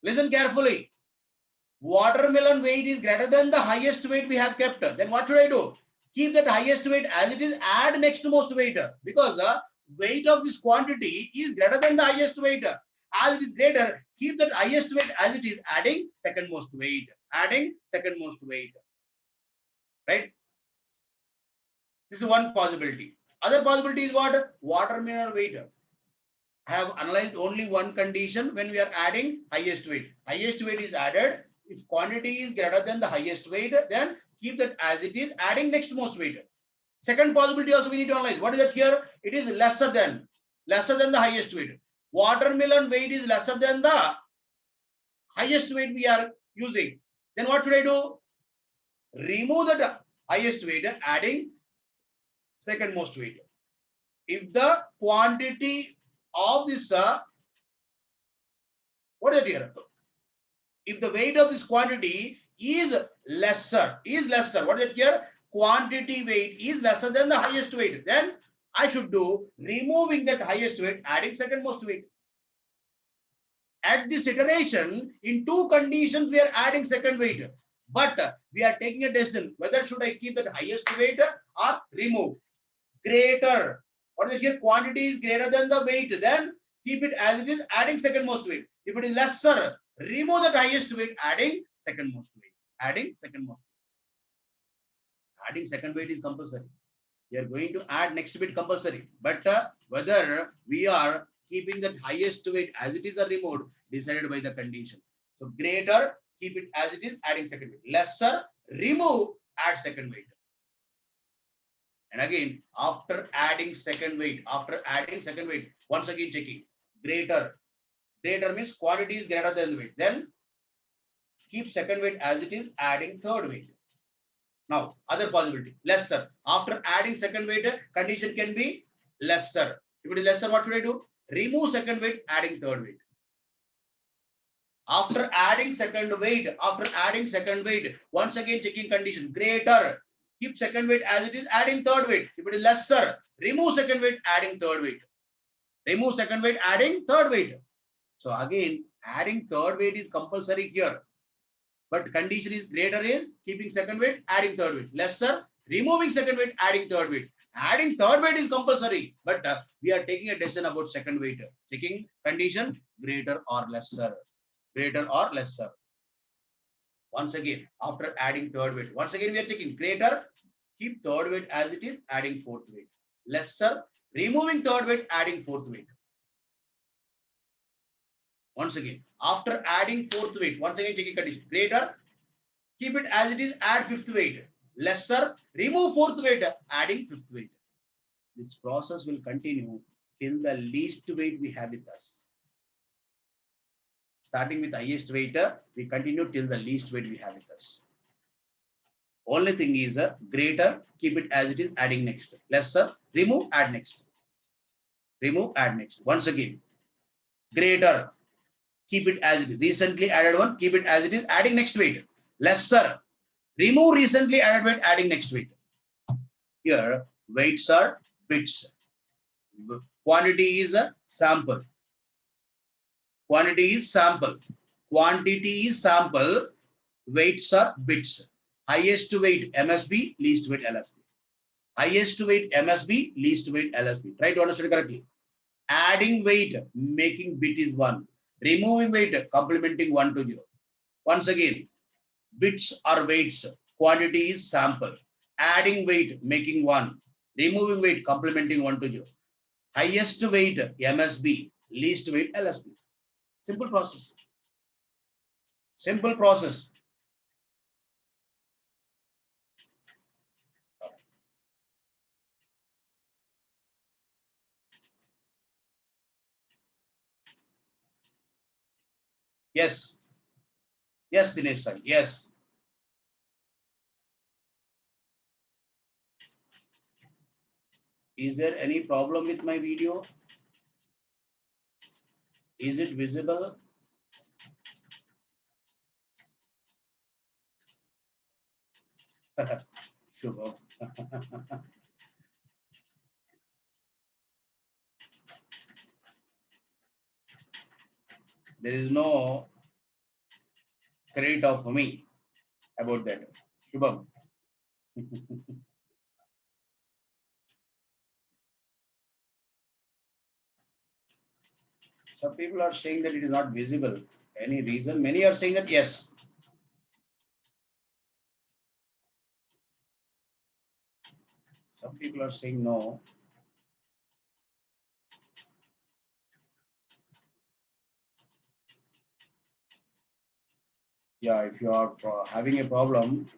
Listen carefully. Watermelon weight is greater than the highest weight we have kept. Then what should I do? Keep that highest weight as it is, add next to most weight. Because the weight of this quantity is greater than the highest weight. As it is greater, keep that highest weight as it is, adding second most weight. Adding second most weight. Right? This is one possibility. Other possibility is what? Watermelon weight. I have analyzed only one condition when we are adding highest weight. Highest weight is added. If quantity is greater than the highest weight, then keep that as it is, adding next most weight. Second possibility also we need to analyze. What is it here? It is lesser than the highest weight. Watermelon weight is lesser than the highest weight we are using. Then what should I do? Remove the highest weight, adding second most weight. If the quantity of this, what is it here? If the weight of this quantity is lesser, what is it here? Quantity weight is lesser than the highest weight, then I should do removing that highest weight, adding second most weight. At this iteration, in two conditions, we are adding second weight, but we are taking a decision whether should I keep that highest weight or remove. Greater, what is it here? Quantity is greater than the weight, then keep it as it is, adding second most weight. If it is lesser, remove that highest weight, adding second most weight. Adding second most weight. Adding second weight is compulsory. We are going to add next weight compulsory, but whether we are keeping that highest weight as it is or removed, decided by the condition. So greater, keep it as it is, adding second weight. Lesser, remove, add second weight. And again, after adding second weight, once again checking greater. Greater means quantity is greater than weight. Then keep second weight as it is, adding third weight. Now, other possibility, lesser. After adding second weight, condition can be lesser. If it is lesser, what should I do? Remove second weight, adding third weight. After adding second weight, once again checking condition, greater. Keep second weight as it is, adding third weight. If it is lesser, remove second weight, adding third weight. Remove second weight, adding third weight. So again, adding third weight is compulsory here. But condition is greater is keeping second weight, adding third weight. Lesser, removing second weight, adding third weight. Adding third weight is compulsory. But we are taking a decision about second weight. Checking condition, greater or lesser. Greater or lesser. Once again, after adding third weight, once again we are checking greater, keep third weight as it is, adding fourth weight. Lesser, removing third weight, adding fourth weight. Once again, after adding fourth weight, once again checking condition, greater, keep it as it is, add fifth weight. Lesser, remove fourth weight, adding fifth weight. This process will continue till the least weight we have with us. Starting with highest weight, we continue till the least weight we have with us. Only thing is greater, keep it as it is, adding next. Lesser, remove, add next. Remove, add next. Once again, greater, keep it as it is. Recently added one, keep it as it is, adding next weight. Lesser, remove recently added weight, adding next weight. Here, weights are bits. Quantity is a sample. Quantity is sample. Quantity is sample. Weights are bits. Highest weight MSB, least weight LSB. Highest weight MSB, least weight LSB. Try to understand correctly. Adding weight, making bit is 1. Removing weight, complementing 1 to 0. Once again, bits are weights. Quantity is sample. Adding weight, making 1. Removing weight, complementing 1 to 0. Highest weight MSB, least weight LSB. Simple process. Simple process. Yes. Yes, Dinesh sir. Yes. Is there any problem with my video? Is it visible? Shubham. There is no credit of me about that. Shubham. Some people are saying that it is not visible. Any reason? Many are saying that yes. Some people are saying no. Yeah, if you are having a problem.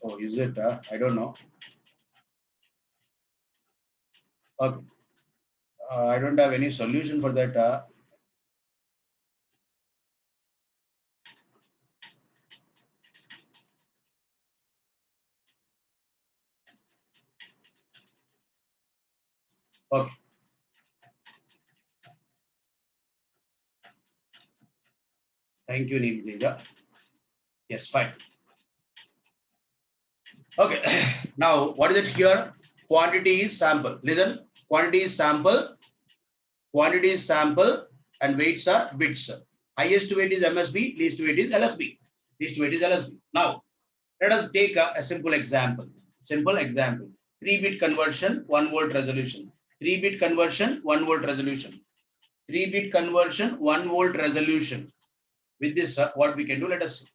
Oh, is it? I don't know. Okay. I don't have any solution for that. Okay. Thank you, Neil Teja. Yes, fine. Okay. Now, what is it here? Quantity is sample. Listen, quantity is sample. Quantity is sample and weights are bits. Highest weight is MSB, least weight is LSB. Least weight is LSB. Now, let us take a simple example. Simple example. 3-bit conversion, 1 volt resolution. 3-bit conversion, 1 volt resolution. 3-bit conversion, 1 volt resolution. With this, what we can do, let us see.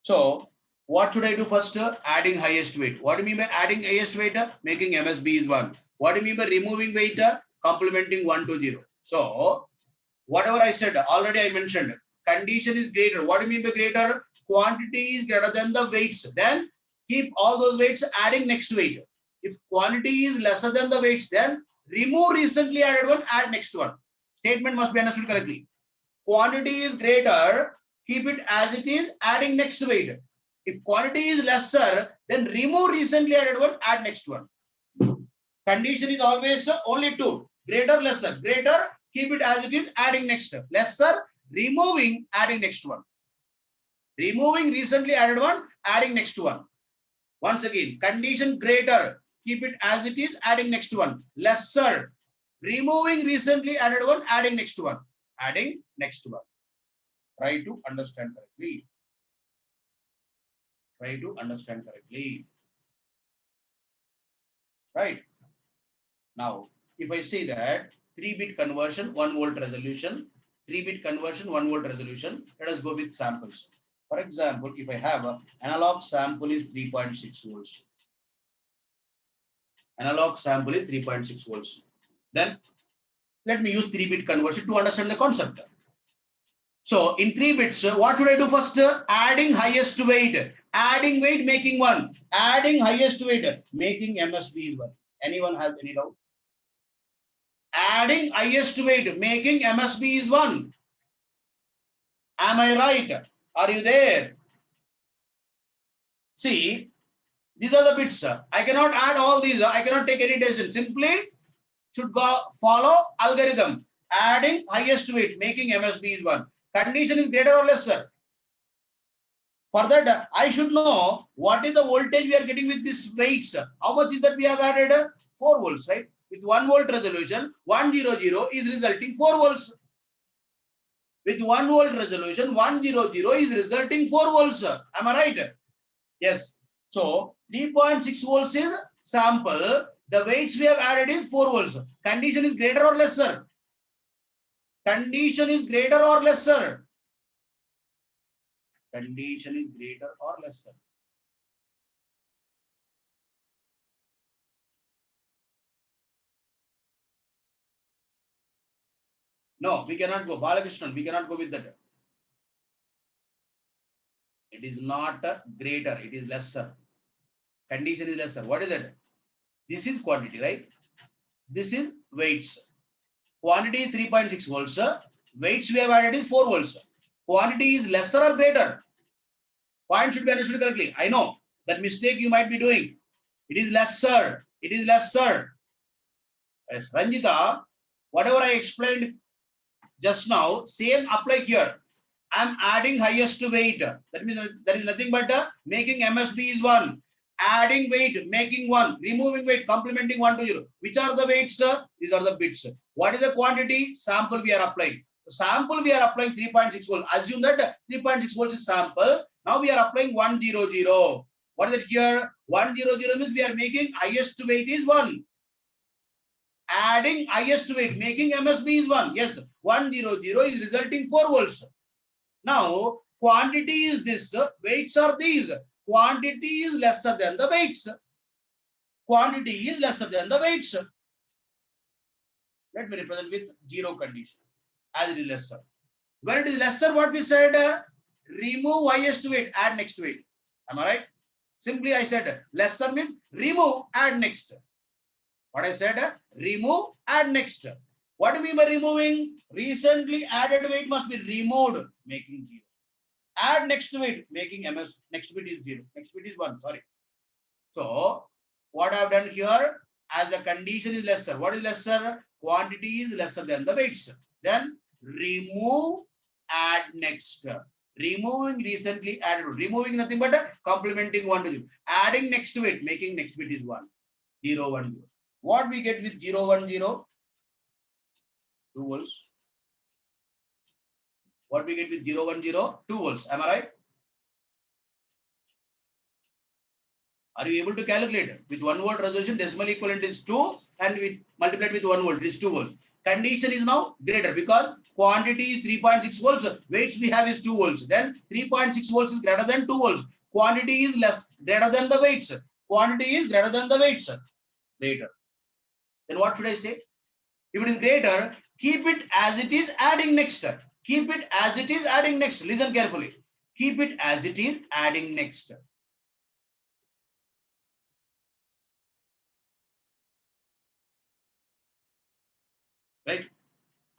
So, what should I do first? Adding highest weight. What do you mean by adding highest weight? Making MSB is 1. What do you mean by removing weight? Complementing 1 to 0. So, whatever I said, already I mentioned, condition is greater. What do you mean by greater? Quantity is greater than the weights. Then keep all those weights adding next weight. If quantity is lesser than the weights, then remove recently added one, add next one. Statement must be understood correctly. Quantity is greater, keep it as it is, adding next weight. If quantity is lesser, then remove recently added one, add next one. Condition is always only two. Greater, lesser. Greater, keep it as it is, adding next. Lesser, removing, adding next one. Removing recently added one, adding next one. Once again, condition greater, keep it as it is, adding next one. Lesser, removing recently added one, adding next one. Adding next one. Try to understand correctly. Try to understand correctly. Right. Now, if I say that 3-bit conversion, 1 volt resolution, 3-bit conversion, 1 volt resolution, let us go with samples. For example, if I have an analog sample is 3.6 volts. Analog sample is 3.6 volts. Then let me use 3-bit conversion to understand the concept. So in 3 bits, what should I do first? Adding highest weight. Adding weight, making 1. Adding highest weight, making MSB 1. Anyone has any doubt? Adding highest weight, making MSB is 1. Am I right? Are you there? See, these are the bits. I cannot add all these. I cannot take any decision. Simply should go follow algorithm. Adding highest weight, making MSB is 1. Condition is greater or lesser. For that, I should know what is the voltage we are getting with these weights. How much is that we have added? 4 volts, right? With 1 volt resolution, 100 is resulting 4 volts. With 1 volt resolution, 100 is resulting 4 volts. Am I right? Yes. So 3.6 volts is sample. The weights we have added is 4 volts. Condition is greater or lesser? Condition is greater or lesser? Condition is greater or lesser? No, we cannot go. Balakrishnan, we cannot go with that. It is not greater, it is lesser. Condition is lesser. What is it? This is quantity, right? This is weights. Quantity is 3.6 volts. Weights we have added is 4 volts. Quantity is lesser or greater? Point should be understood correctly. I know that mistake you might be doing. It is lesser. It is lesser. Yes, Ranjita, whatever I explained just now, same apply here. I'm adding highest weight. That means that is nothing but making MSB is 1. Adding weight, making 1. Removing weight, complementing 1 to 0. Which are the weights? These are the bits. What is the quantity? Sample we are applying. Sample we are applying 3.6 volts. Assume that 3.6 volts is sample. Now we are applying 100. What is it here? 100 means we are making highest weight is 1. Adding highest weight, making MSB is 1. Yes, 100 is resulting 4 volts. Now, quantity is this, weights are these. Quantity is lesser than the weights. Quantity is lesser than the weights. Let me represent with 0 condition as it is lesser. When it is lesser, what we said, remove highest weight, add next weight. Am I right? Simply I said lesser means remove, add next. What I said, remove, add next. What do you mean by removing? Recently added weight must be removed, making 0. Add next weight, making MS, next bit is 0. Next bit is 1, sorry. So, what I have done here, as the condition is lesser. What is lesser? Quantity is lesser than the weights. Then, remove, add next. Removing recently added. Removing nothing but complementing 1 to 0. Adding next weight, making next bit is 1. 0, 1, 0. What we get with 0, 1, 0? 2 volts. What we get with 0, 1, 0? 2 volts. Am I right? Are you able to calculate? With 1 volt resolution, decimal equivalent is 2 and with multiplied with 1 volt, it is 2 volts. Condition is now greater because quantity is 3.6 volts. Weights we have is 2 volts. Then 3.6 volts is greater than 2 volts. Quantity is less, greater than the weights. Quantity is greater than the weights. Greater. Then what should I say? If it is greater, keep it as it is, adding next. Keep it as it is, adding next. Listen carefully. Keep it as it is, adding next. right?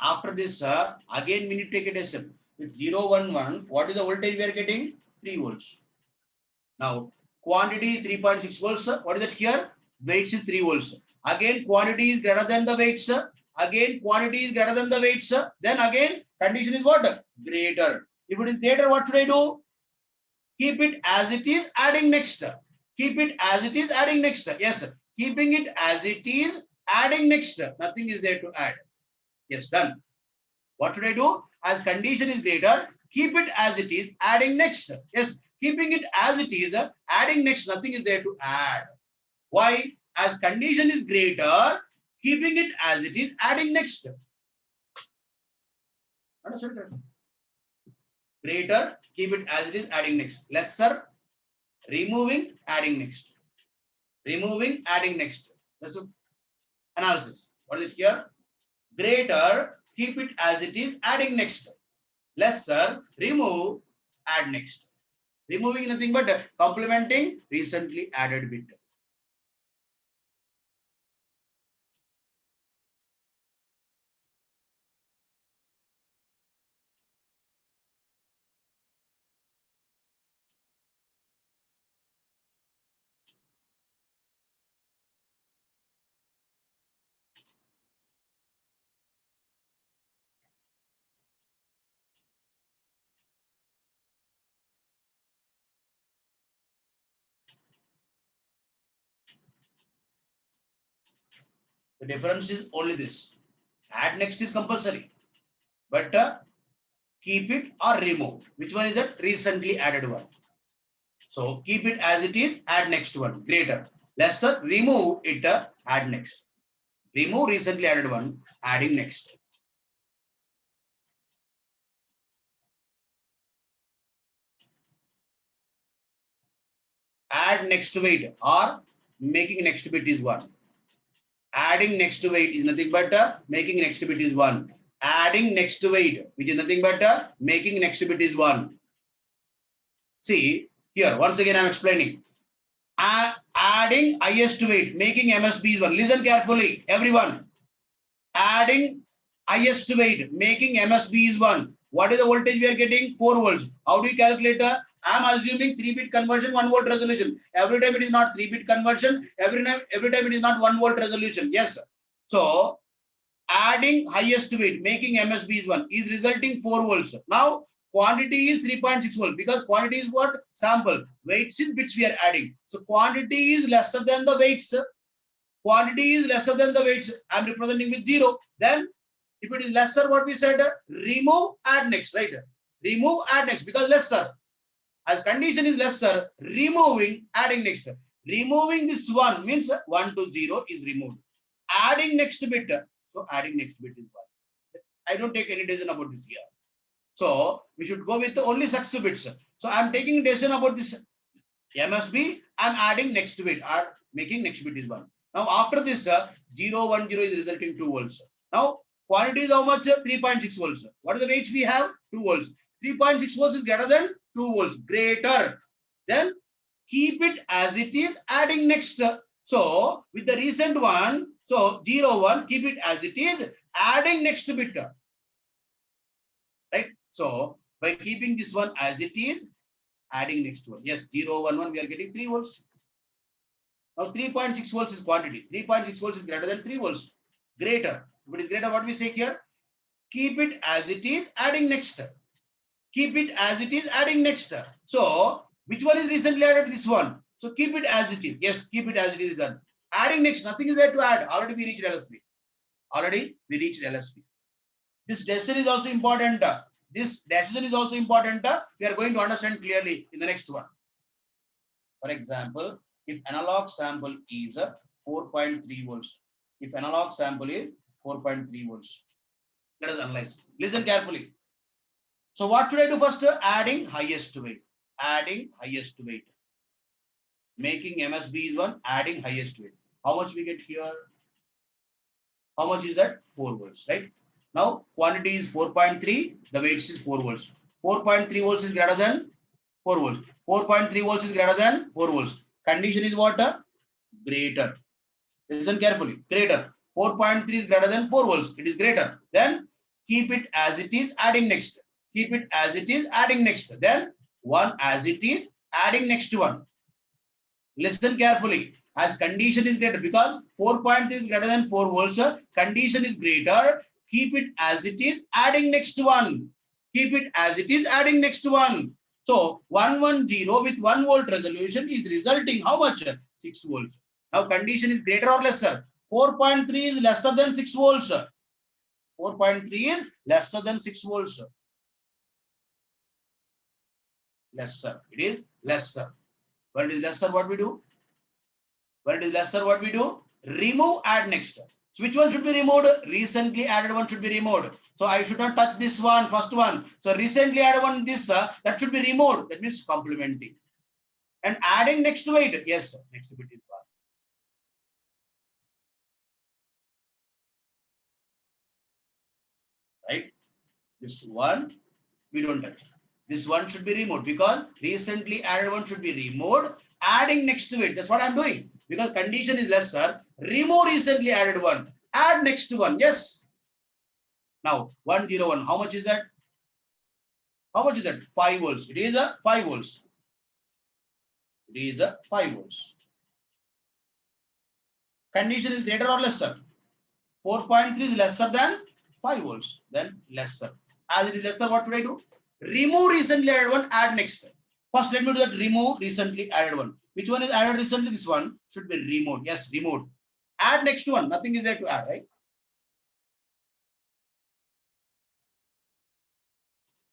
After this, again we need to take a decision. With 0, 1, 1, what is the voltage we are getting? 3 volts. Now, quantity 3.6 volts. What is that here? Weights is 3 volts. Again, quantity is greater than the weights. Again, quantity is greater than the weights. Then again, condition is what? Greater. If it is greater, what should I do? Keep it as it is, adding next. Keep it as it is, adding next. Yes, keeping it as it is, adding next. Nothing is there to add. Yes, done. What should I do? As condition is greater, keep it as it is, adding next. Yes, keeping it as it is, adding next, nothing is there to add. Why? As condition is greater, keeping it as it is, adding next. Understand? Greater, keep it as it is, adding next. Lesser, removing, adding next. Removing, adding next. That's the analysis. What is it here? Greater, keep it as it is, adding next. Lesser, remove, add next. Removing nothing but complementing recently added bit. The difference is only this. Add next is compulsory, but keep it or remove. Which one is that? Recently added one. So keep it as it is, add next one. Greater. Lesser, remove it, add next. Remove recently added one, adding next. Add next weight or making next bit is 1. Adding next weight is nothing but making next bit is 1. Adding next weight, which is nothing but making next bit is 1. See, here, once again, I'm explaining. Adding highest weight, making MSB is 1. Listen carefully, everyone. Adding highest weight, making MSB is 1. What is the voltage we are getting? 4 volts. How do you calculate? I'm assuming 3-bit conversion, 1 volt resolution. Every time it is not 3-bit conversion. Every time it is not 1 volt resolution. Yes. So adding highest weight, making MSB is 1, is resulting 4 volts. Now quantity is 3.6 volt because quantity is what? Sample. Weights is bits we are adding. So quantity is lesser than the weights. Quantity is lesser than the weights. I'm representing with 0. Then if it is lesser, what we said, remove, add next, right? Remove, add next because lesser. As condition is lesser, removing, adding next. Removing this 1 means 1 to 0 is removed. Adding next bit. So adding next bit is 1. I don't take any decision about this here. So we should go with only successive bits. So I'm taking decision about this MSB. I'm adding next bit or making next bit is 1. Now after this 0, 1, 0 is resulting 2 volts. Now quantity is how much? 3.6 volts. What is the weight we have? 2 volts. 3.6 volts is greater than 2 volts. Greater. Then keep it as it is, adding next. So with the recent one, so 0, 1, keep it as it is, adding next bit. Right? So by keeping this one as it is, adding next one. Yes, 0, 1, 1, we are getting 3 volts. Now 3.6 volts is quantity. 3.6 volts is greater than 3 volts. Greater. If it is greater, what we say here? Keep it as it is, adding next. Keep it as it is, adding next. So which one is recently added? This one. So keep it as it is. Yes, keep it as it is done. Adding next, nothing is there to add. Already we reached LSB. Already we reached LSB. This decision is also important. This decision is also important. We are going to understand clearly in the next one. For example, if analog sample is 4.3 volts, if analog sample is 4.3 volts, let us analyze. Listen carefully. So what should I do first? Adding highest weight. Adding highest weight. Making MSB is 1, adding highest weight. How much we get here? How much is that? 4 volts, right? Now quantity is 4.3, the weights is 4 volts. 4.3 volts is greater than 4 volts. 4.3 volts is greater than 4 volts. Condition is what? Greater. Listen carefully. Greater. 4.3 is greater than 4 volts. It is greater. Then keep it as it is, adding next. Keep it as it is, adding next. Then 1 as it is, adding next one. Listen carefully. As condition is greater, because 4.3 is greater than 4 volts, condition is greater. Keep it as it is, adding next one. Keep it as it is, adding next one. So 110 with 1 volt resolution is resulting how much? 6 volts. Now condition is greater or lesser? 4.3 is lesser than 6 volts. 4.3 is lesser than 6 volts. Lesser. It is lesser. When it is lesser, what we do? When it is lesser, what we do? Remove, add next. So which one should be removed? Recently added one should be removed. So I should not touch this one, first one. So recently added one, this, that should be removed. That means complementing. And adding next to it. Yes, sir. Next to it is one. Right? This one, we don't touch. This one should be removed because recently added one should be removed. Adding next to it. That's what I'm doing. Because condition is lesser. Remove recently added one. Add next one. Yes. Now 101. How much is that? How much is that? 5 volts. It is a 5 volts. It is a 5 volts. Condition is greater or lesser? 4.3 is lesser than 5 volts. Then lesser. As it is lesser, what should I do? Remove recently added one, add next. First, let me do that. Remove recently added one. Which one is added recently? This one should be removed. Yes, removed. Add next one. Nothing is there to add, right?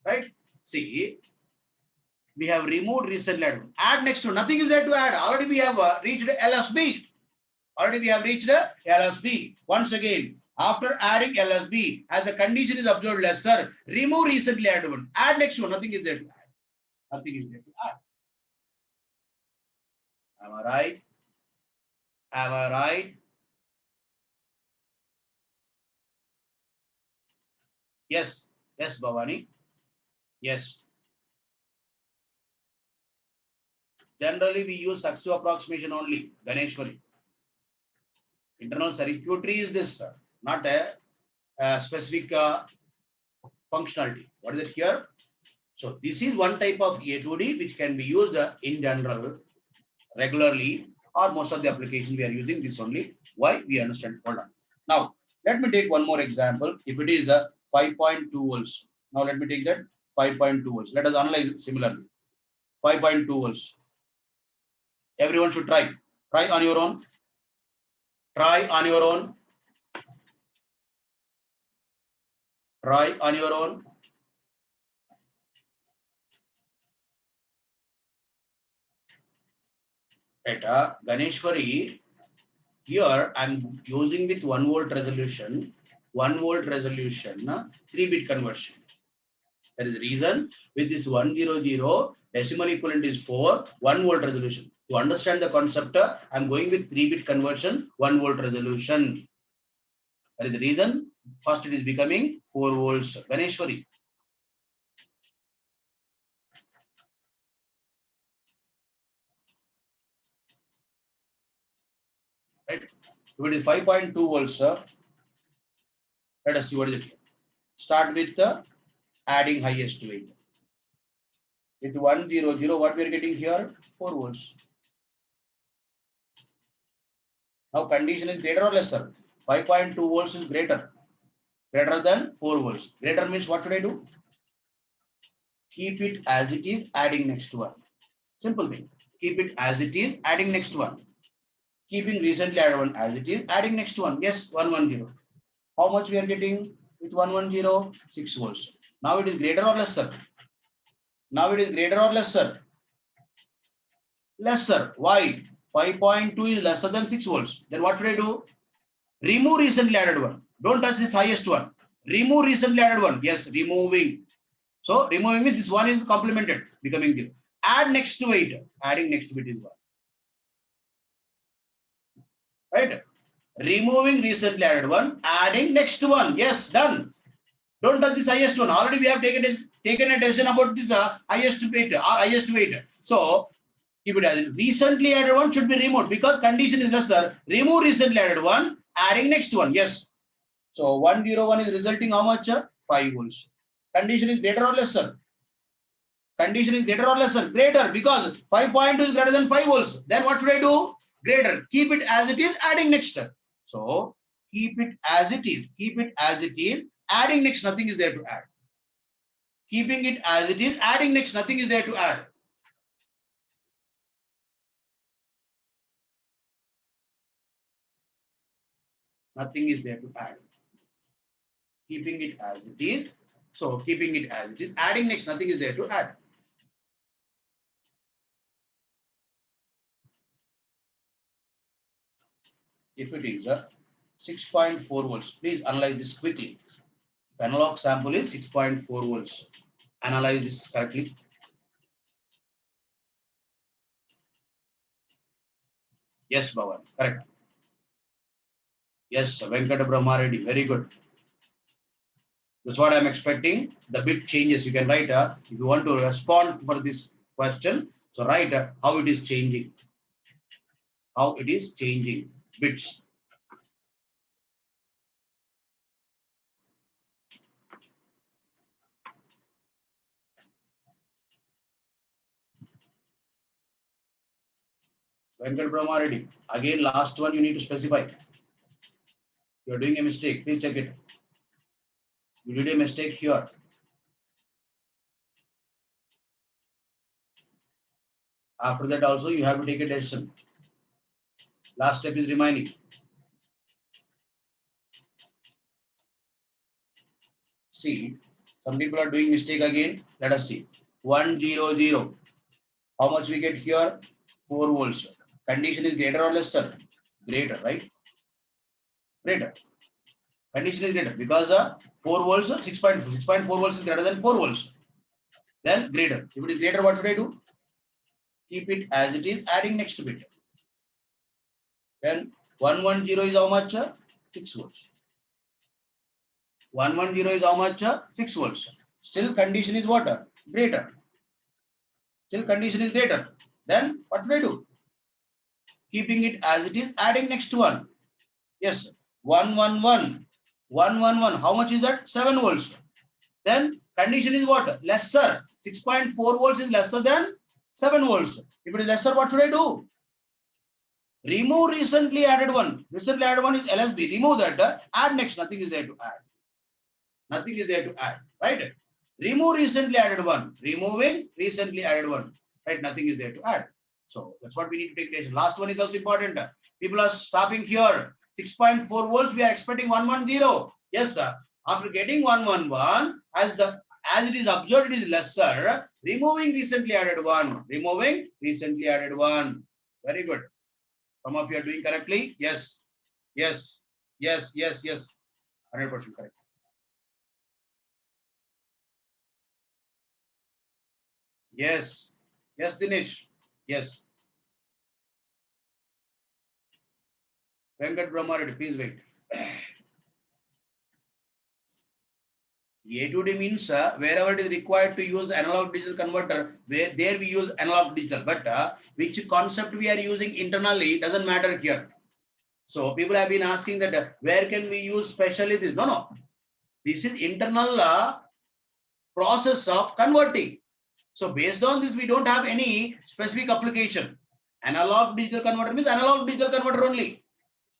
Right? See, we have removed recently added one. Add next one. Nothing is there to add. Already we have reached LSB. Already we have reached LSB. Once again, after adding LSB, as the condition is observed lesser, remove recently added one. Add next one. Nothing is there to add. Nothing is there to add. Am I right? Am I right? Yes. Yes, Bhavani. Yes. Generally, we use successive approximation only, Ganeshwari. Internal circuitry is this, not a specific functionality. What is it here? So this is one type of A2D which can be used in general, regularly, or most of the application we are using this only. Why? We understand. Hold on. Now, let me take one more example. If it is a 5.2 volts. Now, let me take that 5.2 volts. Let us analyze similarly. 5.2 volts. Everyone should try. Try on your own. Try on your own. Try on your own. Right, Ganeshwari, here I'm using with 1 volt resolution, 1 volt resolution, 3-bit conversion. That is the reason with this 100, decimal equivalent is 4, 1 volt resolution. To understand the concept, I'm going with 3-bit conversion, 1 volt resolution. That is the reason. First, it is becoming 4 volts. Ganeshwari. Right. If it is 5.2 volts, let us see what is it here. Start with adding highest to it. With 100, what we are getting here? 4 volts. Now condition is greater or lesser? 5.2 volts is greater. Greater than 4 volts. Greater means what should I do? Keep it as it is, adding next one. Simple thing. Keep it as it is, adding next one. Keeping recently added one as it is, adding next one. Yes, 110. How much we are getting with 110? 6 volts. Now it is greater or lesser? Now it is greater or lesser? Lesser. Why? 5.2 is lesser than 6 volts. Then what should I do? Remove recently added one. Don't touch this highest one. Remove recently added one. Yes, removing. So removing means this one is complemented, becoming 0. Add next to it. Adding next to it is 1. Right? Removing recently added one. Adding next one. Yes, done. Don't touch this highest one. Already we have taken a decision about this highest weight or highest weight. So keep it as recently added one should be removed because condition is lesser. Remove recently added one. adding next one. Yes. So 101 is resulting how much? 5 volts. Condition is greater or lesser? Condition is greater or lesser? Greater, because 5.2 is greater than 5 volts. Then what should I do? Greater. Keep it as it is, adding next. So keep it as it is. Keep it as it is, adding next. Nothing is there to add. Keeping it as it is, adding next. Nothing is there to add. Nothing is there to add. Keeping it as it is. So keeping it as it is, adding next. Nothing is there to add. If it is a 6.4 volts, please analyze this quickly. If analog sample is 6.4 volts, analyze this correctly. Yes, Bhavan, correct. Yes, Venkata Brahmareddy, very good. That's what I'm expecting. The bit changes. You can write if you want to respond for this question. So write how it is changing. How it is changing bits. Venkat Brahmareddy. Again, last one you need to specify. You are doing a mistake. Please check it. You did a mistake here. After that also you have to take a decision. Last step is remaining. See, some people are doing mistake again. Let us see. 100. How much we get here? 4 volts. Condition is greater or lesser? Greater, right? Greater. Condition is greater because 4 volts, 6.4 volts is greater than 4 volts. Then greater. If it is greater, what should I do? Keep it as it is, adding next bit. Then 110 is how much? 6 volts. 110 is how much? 6 volts. Still condition is what? Greater. Still condition is greater. Then what should I do? Keeping it as it is, adding next one. Yes, 111. 111. How much is that? 7 volts. Then condition is what? Lesser. 6.4 volts is lesser than 7 volts. If it is lesser, what should I do? Remove recently added one. Recently added one is LSB. Remove that. Add next. Nothing is there to add. Nothing is there to add. Right? Remove recently added one. Removing recently added one. Right? Nothing is there to add. So that's what we need to take attention. Last one is also important. People are stopping here. 6.4 volts. We are expecting 110. Yes, sir. After getting 111, as it is observed, it is lesser. Removing recently added one. Removing recently added one. Very good. Some of you are doing correctly. Yes. Yes. Yes. Yes. Yes. 100% correct. Yes. Yes, Dinesh. Yes. Venkat Brahmareddy, please wait. A to D means wherever it is required to use analog digital converter, there we use analog digital. But which concept we are using internally doesn't matter here. So people have been asking that where can we use specially this? No. This is internal process of converting. So based on this, we don't have any specific application. Analog digital converter means analog digital converter only.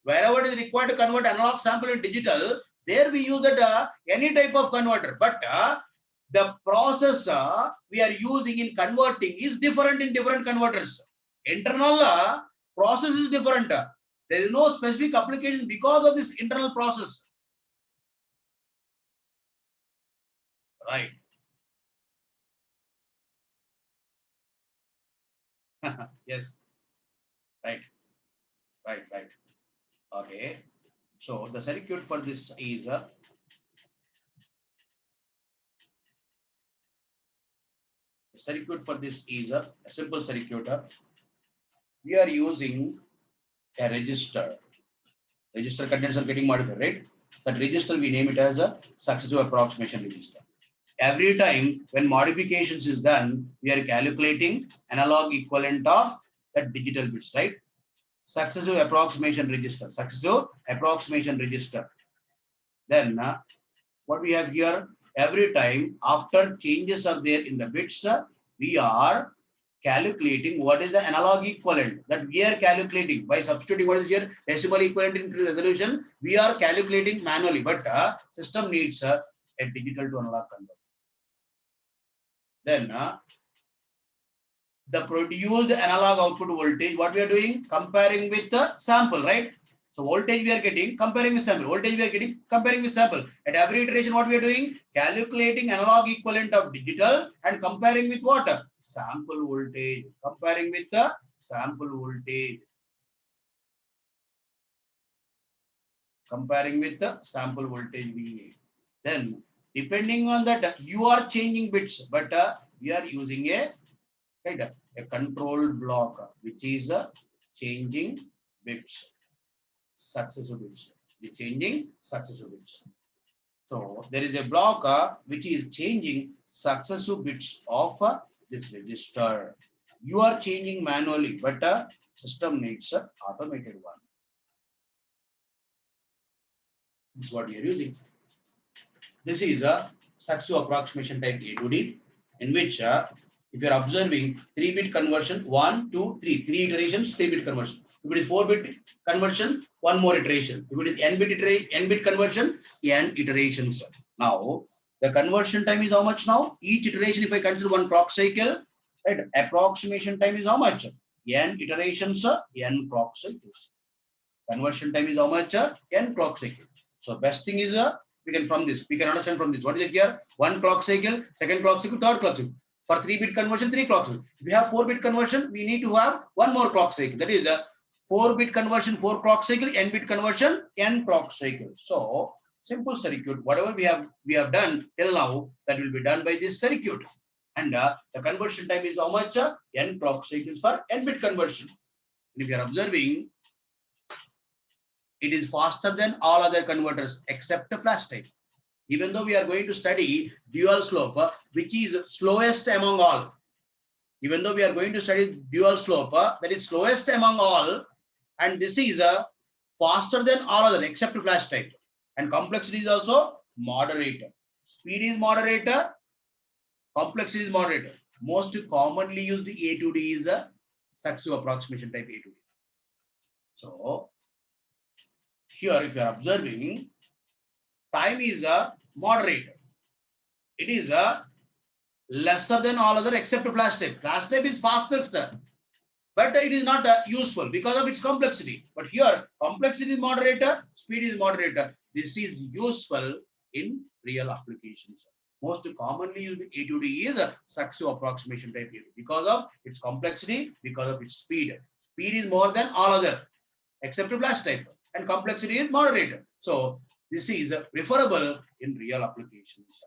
Wherever it is required to convert analog sample to digital, there we use that any type of converter. But the process we are using in converting is different in different converters. Internal process is different. There is no specific application because of this internal process. Right. Yes. Right. Right. Right. Okay. So the circuit for this is the circuit for this is a simple circuit. We are using a register. Register contents are getting modified, right? That register we name it as a successive approximation register. Every time when modifications is done, we are calculating analog equivalent of the digital bits, right? successive approximation register, successive approximation register. Then what we have here, every time after changes are there in the bits, we are calculating what is the analog equivalent that we are calculating by substituting what is here decimal equivalent into resolution. We are calculating manually, but system needs a digital to analog converter. Then the produced analog output voltage, what we are doing, comparing with the sample, right? So voltage we are getting, comparing with sample, voltage we are getting, comparing with sample. At every iteration, what we are doing, calculating analog equivalent of digital and comparing with what? Sample voltage, comparing with the sample voltage. Comparing with the sample voltage VA. Then depending on that, you are changing bits, but we are using a right, a control block, which is changing bits, successive bits, the changing successive bits. So there is a block which is changing successive bits of this register. You are changing manually, but system needs an automated one. This is what we are using. This is a successive approximation type A to D, in which if you are observing 3-bit conversion, 1, 2, 3, 3 iterations, 3-bit conversion. If it is 4-bit conversion, 1 more iteration. If it is n-bit conversion, n iterations. Now, the conversion time is how much now? Each iteration, if I consider 1 clock cycle, right, approximation time is how much? N iterations, n clock cycles. Conversion time is how much? N clock cycle. So, best thing is we can understand from this. What is it here? 1 clock cycle, 2nd clock cycle, 3rd clock cycle. For 3-bit conversion, 3 clock cycles. If we have 4-bit conversion, we need to have 1 more clock cycle. That is 4-bit conversion, 4 clock cycle, n-bit conversion, n clock cycle. So simple circuit, whatever we have done till now, that will be done by this circuit. And the conversion time is how much? N clock cycles for n-bit conversion. And if you are observing, it is faster than all other converters except the flash type. Even though we are going to study dual slope, which is slowest among all. Even though we are going to study dual slope, that is slowest among all, and this is faster than all other except flash type. And complexity is also moderate. Speed is moderate, complexity is moderate. Most commonly used A to D is a successive approximation type A to D. So here, if you are observing, time is a moderate. It is a lesser than all other except flash type. Flash type is fastest, but it is not useful because of its complexity. But here, complexity is moderate, speed is moderate. This is useful in real applications. Most commonly used A to D is a successive approximation type because of its complexity, because of its speed. Speed is more than all other except flash type, and complexity is moderate. So this is preferable in real applications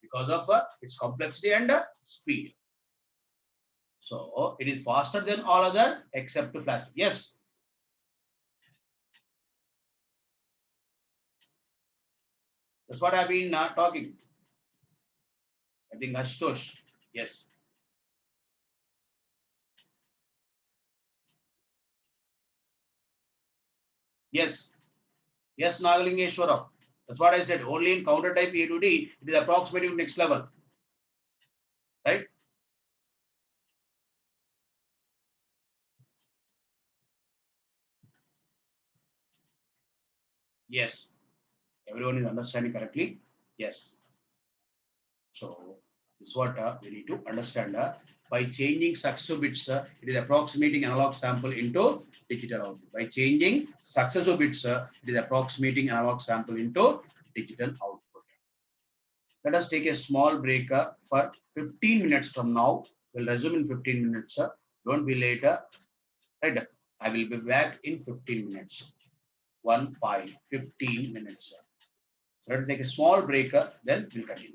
because of its complexity and speed. So it is faster than all other except flash. Yes. That's what I've been talking. I think Ashutosh. Yes. Yes. Yes, Nagalingeshwara. That's what I said. Only in counter type A to D, it is approximating next level. Right? Yes. Everyone is understanding correctly. Yes. So this is what we need to understand. By changing successive bits, it is approximating analog sample into digital output. By changing successive bits, it is approximating analog sample into digital output. Let us take a small break for 15 minutes from now. We'll resume in 15 minutes. Don't be late. Right? I will be back in 15 minutes. 15 minutes. So let us take a small break, then we'll continue.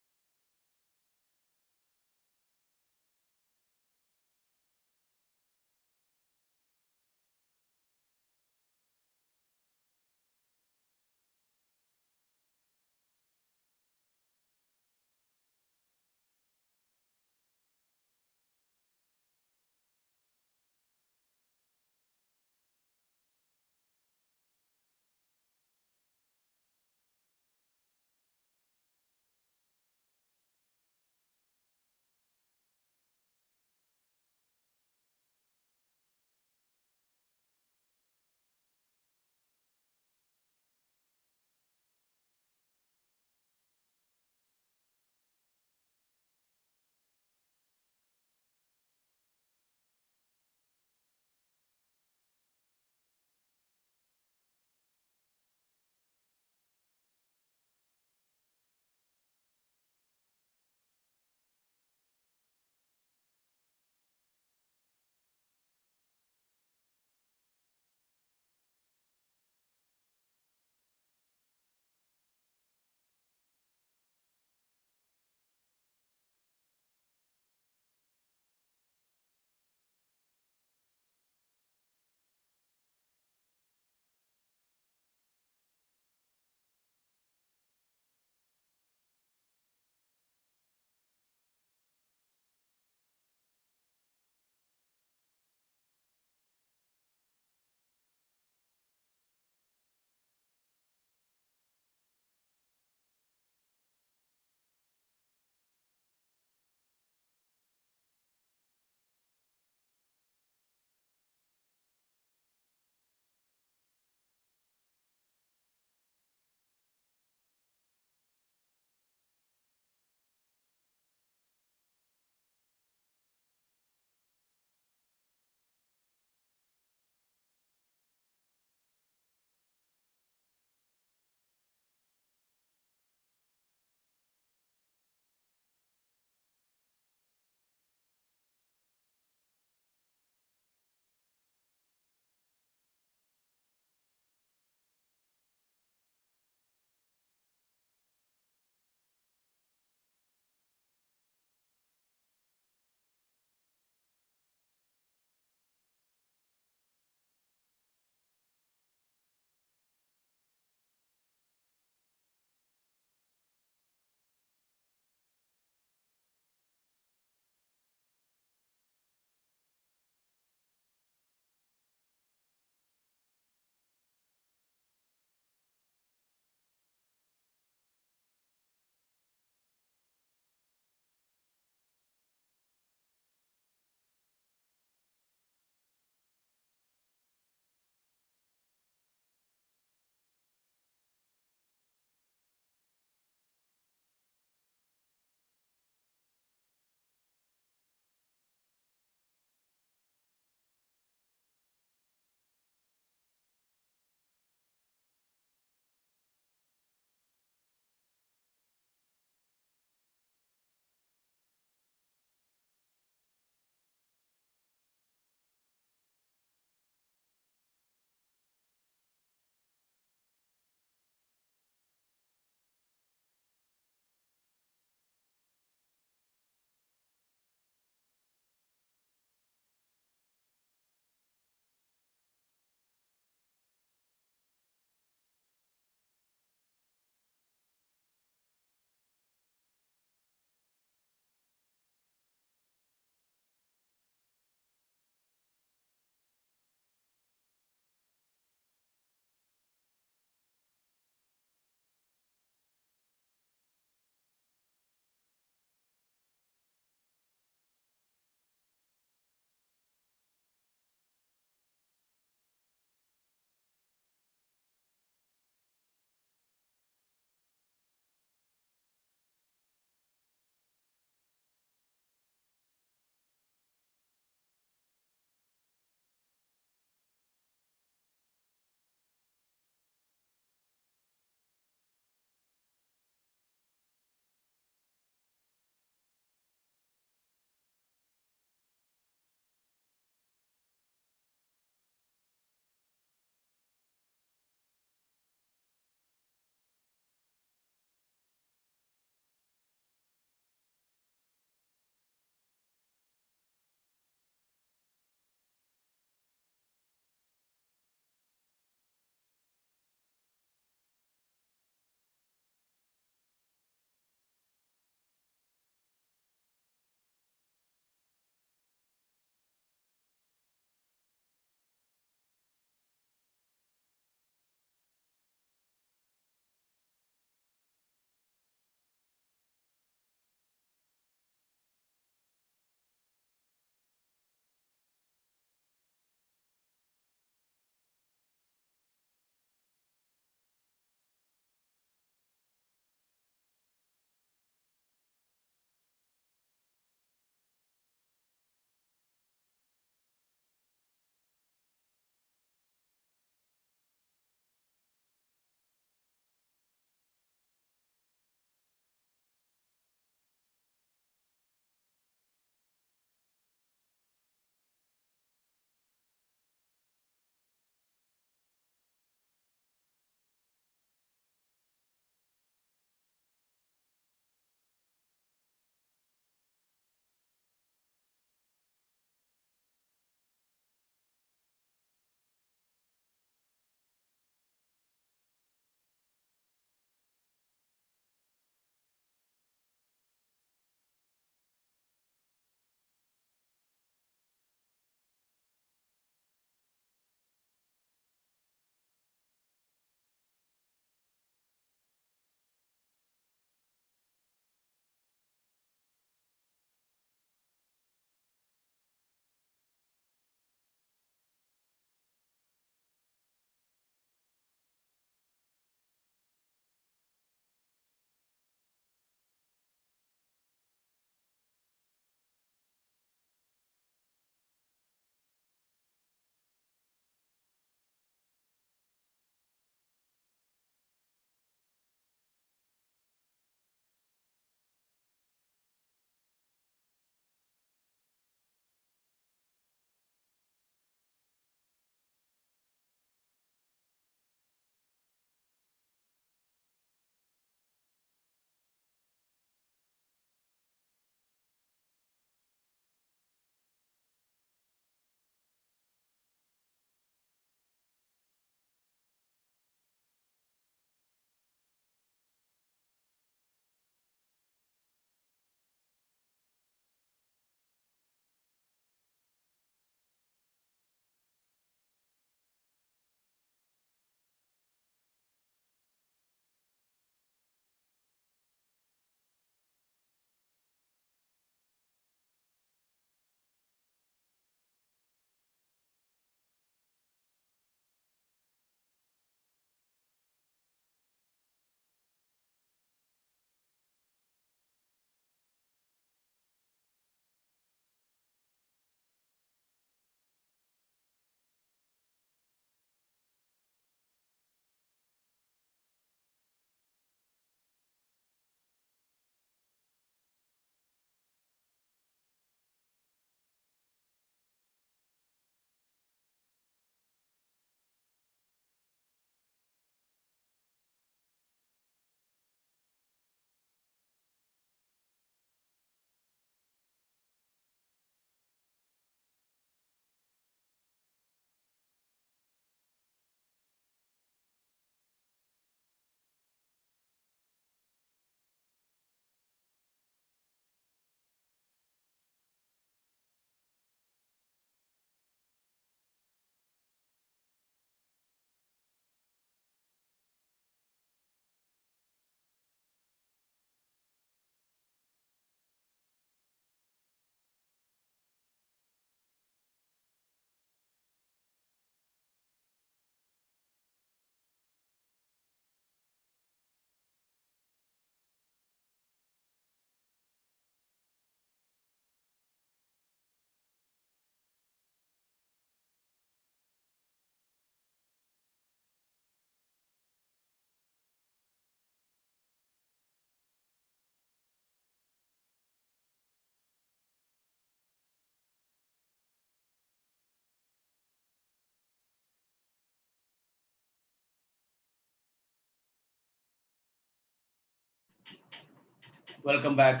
welcome back.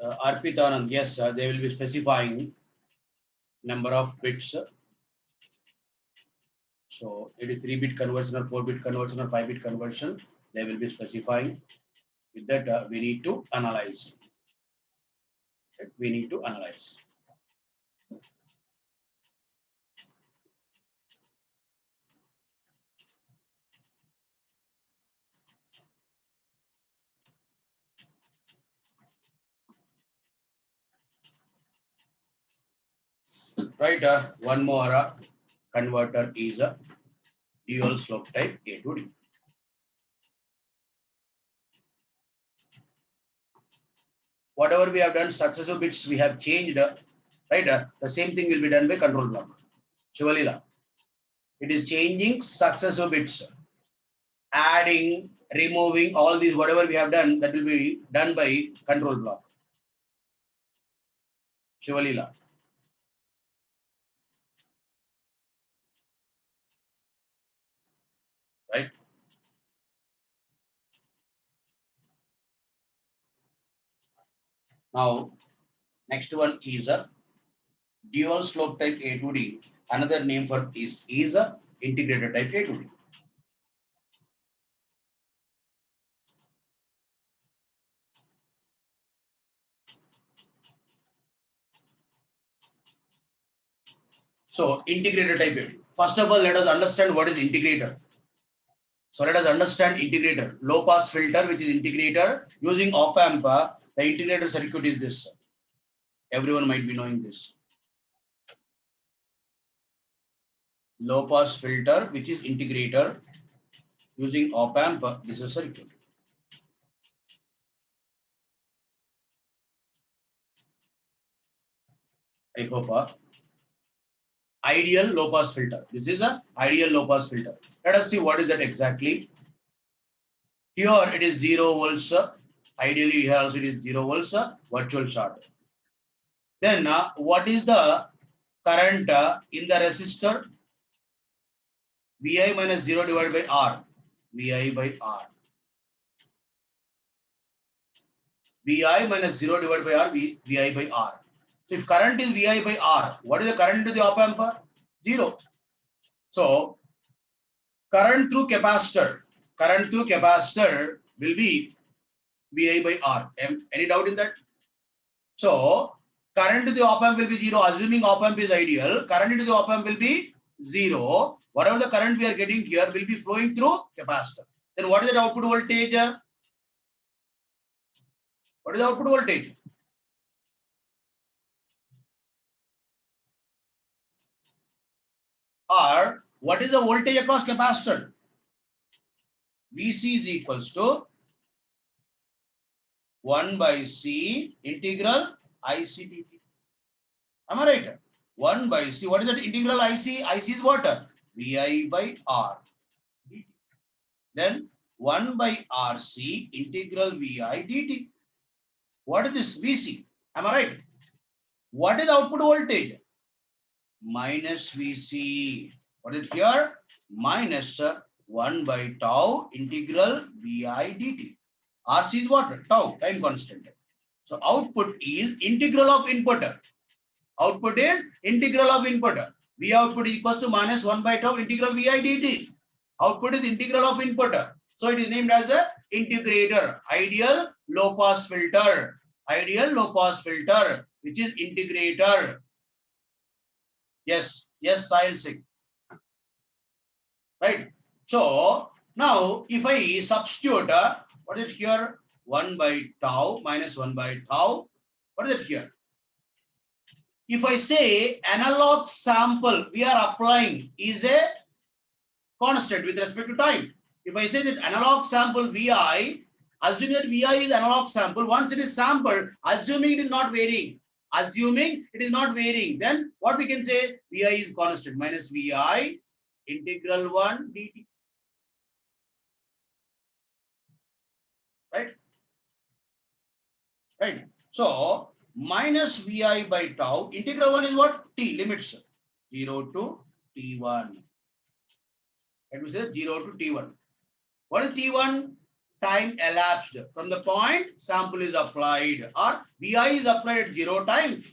Arpita Anand, yes, they will be specifying number of bits. So it is 3-bit conversion or 4-bit conversion or 5-bit conversion. They will be specifying. With that, we need to analyze. We need to analyze. Right, one more converter is a dual slope type A to D. Whatever we have done, successive bits we have changed, right? The same thing will be done by control block. Shivalila. It is changing successive bits, adding, removing all these, whatever we have done, that will be done by control block. Shivalila. Right? Now, next one is a dual slope type A to D. Another name for is a integrated type A to D. So integrated type A. First of all, let us understand what is integrator. So let us understand integrator. Low pass filter, which is integrator using op amp. The integrator circuit is this. Everyone might be knowing this. Low pass filter, which is integrator using op amp. This is circuit. I hope. Ideal low pass filter. This is a ideal low pass filter. Let us see what is that exactly. Here it is 0 volts. Ideally here also it is 0 volts. Virtual short. Then what is the current in the resistor? Vi minus 0 divided by R. Vi by R. Vi minus 0 divided by R. Vi by R. So if current is Vi by R, what is the current to the op amp? 0. So current through capacitor will be Vi by R. Any doubt in that? So current to the op amp will be 0, assuming op amp is ideal. Current to the op amp will be 0. Whatever the current we are getting here will be flowing through capacitor. Then what is the output voltage? What is the output voltage? Or what is the voltage across capacitor? Vc is equals to 1 by C integral IC dt. Am I right? 1 by C. What is that integral IC? IC is what? Vi by R. Then 1 by RC integral Vi dt. What is this? Vc. Am I right? What is output voltage? Minus Vc. What is here? Minus 1 by tau integral Vi dt. RC is what? Tau, time constant. So output is integral of input. Output is integral of input. V output equals to minus 1 by tau integral Vi dt. Output is integral of input. So it is named as a integrator. Ideal low pass filter. Ideal low pass filter, which is integrator. Yes, Sahil Singh. Right. So now if I substitute, what is it here? 1 by tau minus 1 by tau. What is it here? If I say analog sample we are applying is a constant with respect to time. If I say that analog sample Vi, assuming that Vi is analog sample, once it is sampled, assuming it is not varying, then what we can say? Vi is constant minus Vi integral 1 dt. Right. So minus Vi by tau, integral 1 is what? T, limits 0 to T1. Let me say 0 to T1. What is T1? Time elapsed from the point sample is applied, or Vi is applied at 0 time.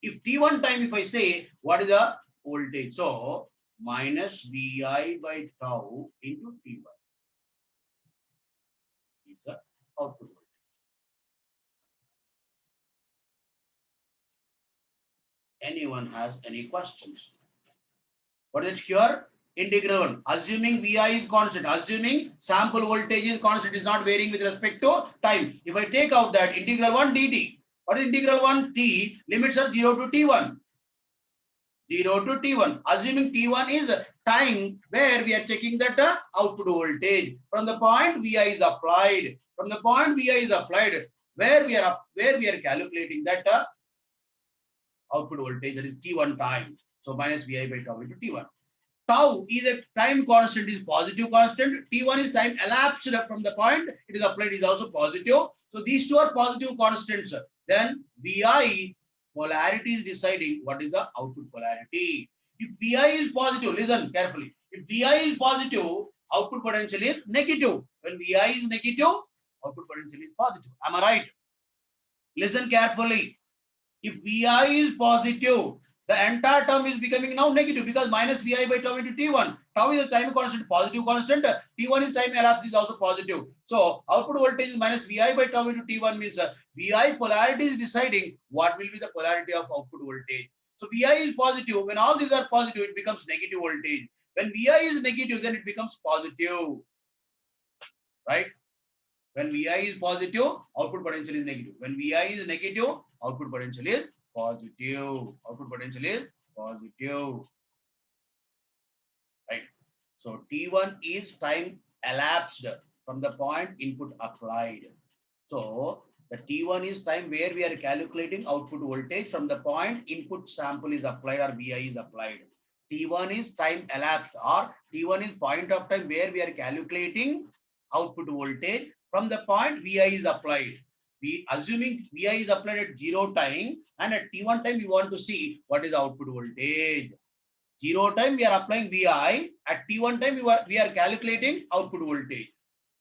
If T1 time, if I say, what is the voltage? So minus Vi by tau into T1 is the output voltage. Anyone has any questions? What is it here? Integral 1. Assuming Vi is constant, assuming sample voltage is constant, is not varying with respect to time. If I take out that integral 1 dt, what is integral 1? T, limits are 0 to T1. 0 to T1. Assuming T1 is time where we are checking that output voltage. From the point Vi is applied. From the point Vi is applied, where we are calculating that output voltage, that is T1 time. So minus Vi by tau into T1. Tau is a time constant, is positive constant. T1 is time elapsed from the point it is applied, is also positive. So these two are positive constants. Then Vi polarity is deciding what is the output polarity. If Vi is positive, listen carefully. If Vi is positive, output potential is negative. When Vi is negative, output potential is positive. Am I right? Listen carefully. If Vi is positive, the entire term is becoming now negative because minus Vi by tau into T1. Tau is a time constant, positive constant. T1 is time elapsed, is also positive. So output voltage is minus Vi by tau into T1 means Vi polarity is deciding what will be the polarity of output voltage. So Vi is positive. When all these are positive, it becomes negative voltage. When Vi is negative, then it becomes positive. Right? When Vi is positive, output potential is negative. When Vi is negative, output potential is positive. Output potential is positive. Right. So T1 is time elapsed from the point input applied. So the T1 is time where we are calculating output voltage from the point input sample is applied or Vi is applied. T1 is time elapsed, or T1 is point of time where we are calculating output voltage from the point Vi is applied. We assuming Vi is applied at 0 time, and at T1 time we want to see what is output voltage. 0 time we are applying Vi, at T1 time we are calculating output voltage.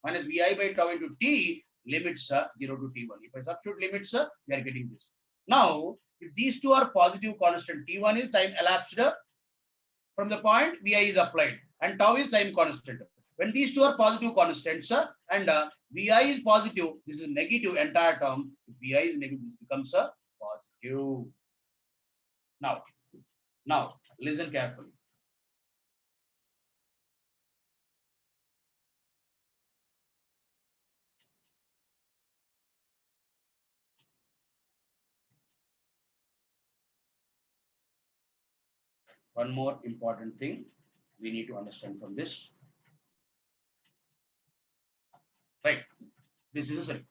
Minus Vi by tau into T, limits 0 to T1. If I substitute limits, we are getting this. Now, if these two are positive constant, T1 is time elapsed from the point Vi is applied, and tau is time constant. When these two are positive constants and Vi is positive, this is negative entire term. If Vi is negative, this becomes a positive. Now, listen carefully. One more important thing we need to understand from this. Right. This is a circuit.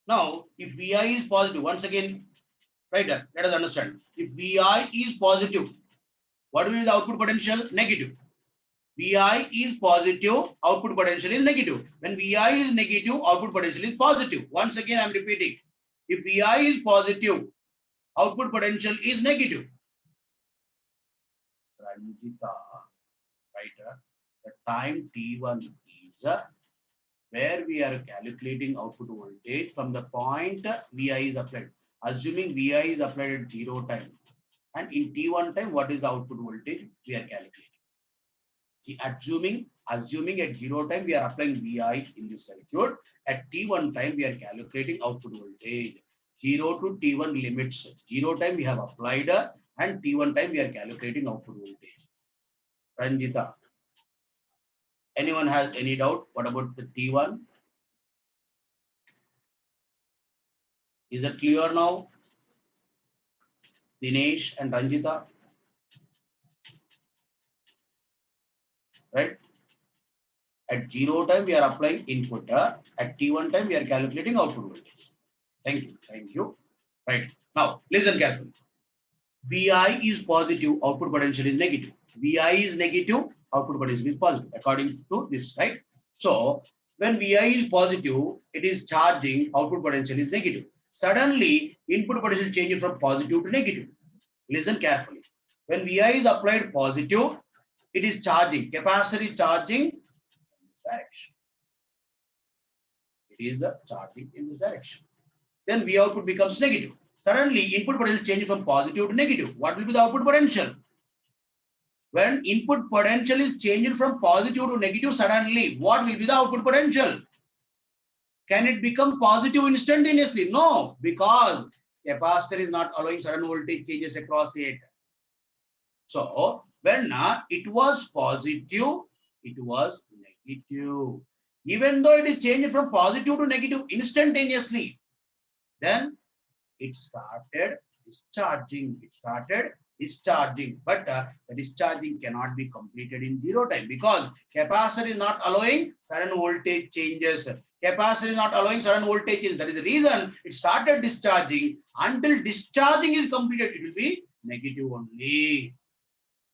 Now, if Vi is positive, once again, right, let us understand. If Vi is positive, what will be the output potential? Negative. Vi is positive, output potential is negative. When Vi is negative, output potential is positive. Once again, I am repeating. If Vi is positive, output potential is negative. Ranjita, right? The time T1 is where we are calculating output voltage from the point Vi is applied. Assuming Vi is applied at 0 time. And in T1 time, what is the output voltage we are calculating? See, assuming at 0 time, we are applying Vi in this circuit. At T1 time, we are calculating output voltage. 0 to T1 limits. 0 time we have applied and T1 time we are calculating output voltage. Ranjita. Anyone has any doubt? What about the T1? Is it clear now? Dinesh and Ranjita? Right? At 0 time, we are applying input. At T1 time, we are calculating output voltage. Thank you. Thank you. Right. Now, listen carefully. Vi is positive, output potential is negative. Vi is negative, output potential is positive, according to this, right? So, when Vi is positive, it is charging, output potential is negative. Suddenly, input potential changes from positive to negative. Listen carefully. When Vi is applied positive, it is charging. Capacitor is charging in this direction. It is charging in this direction. Then V output becomes negative. Suddenly, input potential changes from positive to negative. What will be the output potential? When input potential is changed from positive to negative, suddenly, what will be the output potential? Can it become positive instantaneously? No, because capacitor is not allowing sudden voltage changes across it. So when it was positive, it was negative. Even though it is changed from positive to negative instantaneously, then it started discharging. It started discharging, but the discharging cannot be completed in zero time because capacitor is not allowing sudden voltage changes. Capacitor is not allowing sudden voltage changes. That is the reason it started discharging. Until discharging is completed, it will be negative only.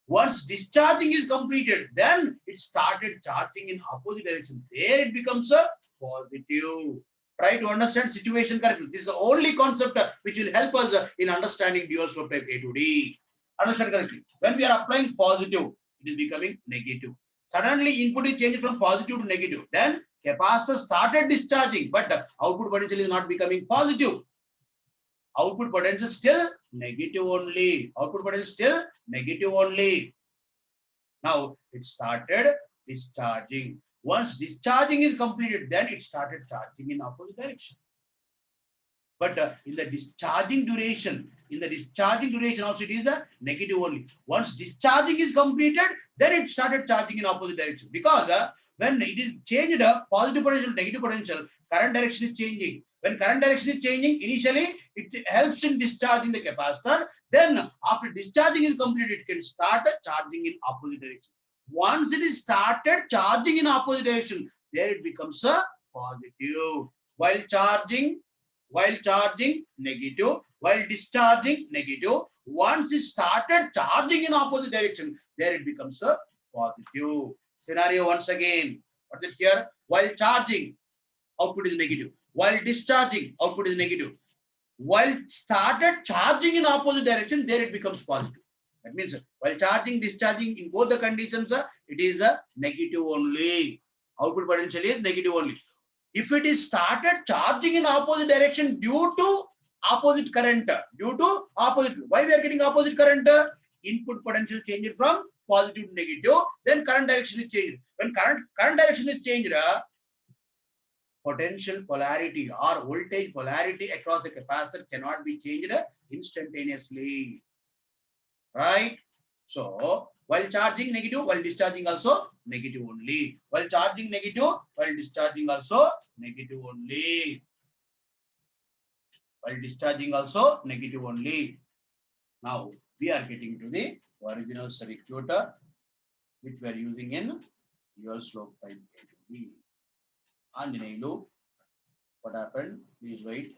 Once discharging is completed, then it started charging in opposite direction. There it becomes a positive. Try to understand situation correctly. This is the only concept which will help us in understanding dual slope type A to D. Understand correctly. When we are applying positive, it is becoming negative. Suddenly input is changed from positive to negative. Then capacitor started discharging, but output potential is not becoming positive. Output potential still negative only. Output potential still negative only. Now it started discharging. Once discharging is completed, then it started charging in opposite direction. But in the discharging duration also it is a negative only. Once discharging is completed, then it started charging in opposite direction. Because when it is changed positive potential, negative potential, current direction is changing. When current direction is changing, initially it helps in discharging the capacitor. Then after discharging is completed, it can start charging in opposite direction. Once it is started charging in opposite direction, there it becomes a positive. While charging negative, while discharging negative. Once it started charging in opposite direction, there it becomes a positive. Scenario once again. What is here? While charging, output is negative. While discharging, output is negative. While started charging in opposite direction, there it becomes positive. That means while charging, discharging, in both the conditions, it is a negative only. Output potential is negative only. If it is started charging in opposite direction due to opposite current, why we are getting opposite current? Input potential changed from positive to negative, then current direction is changed. When current direction is changed, potential polarity or voltage polarity across the capacitor cannot be changed instantaneously, right? So while charging negative, while discharging also negative only. While charging negative, while discharging also negative only. While discharging also negative only. Now we are getting to the original circuit which we are using in dual slope type A to B. Anjaneyulu, what happened? Please wait.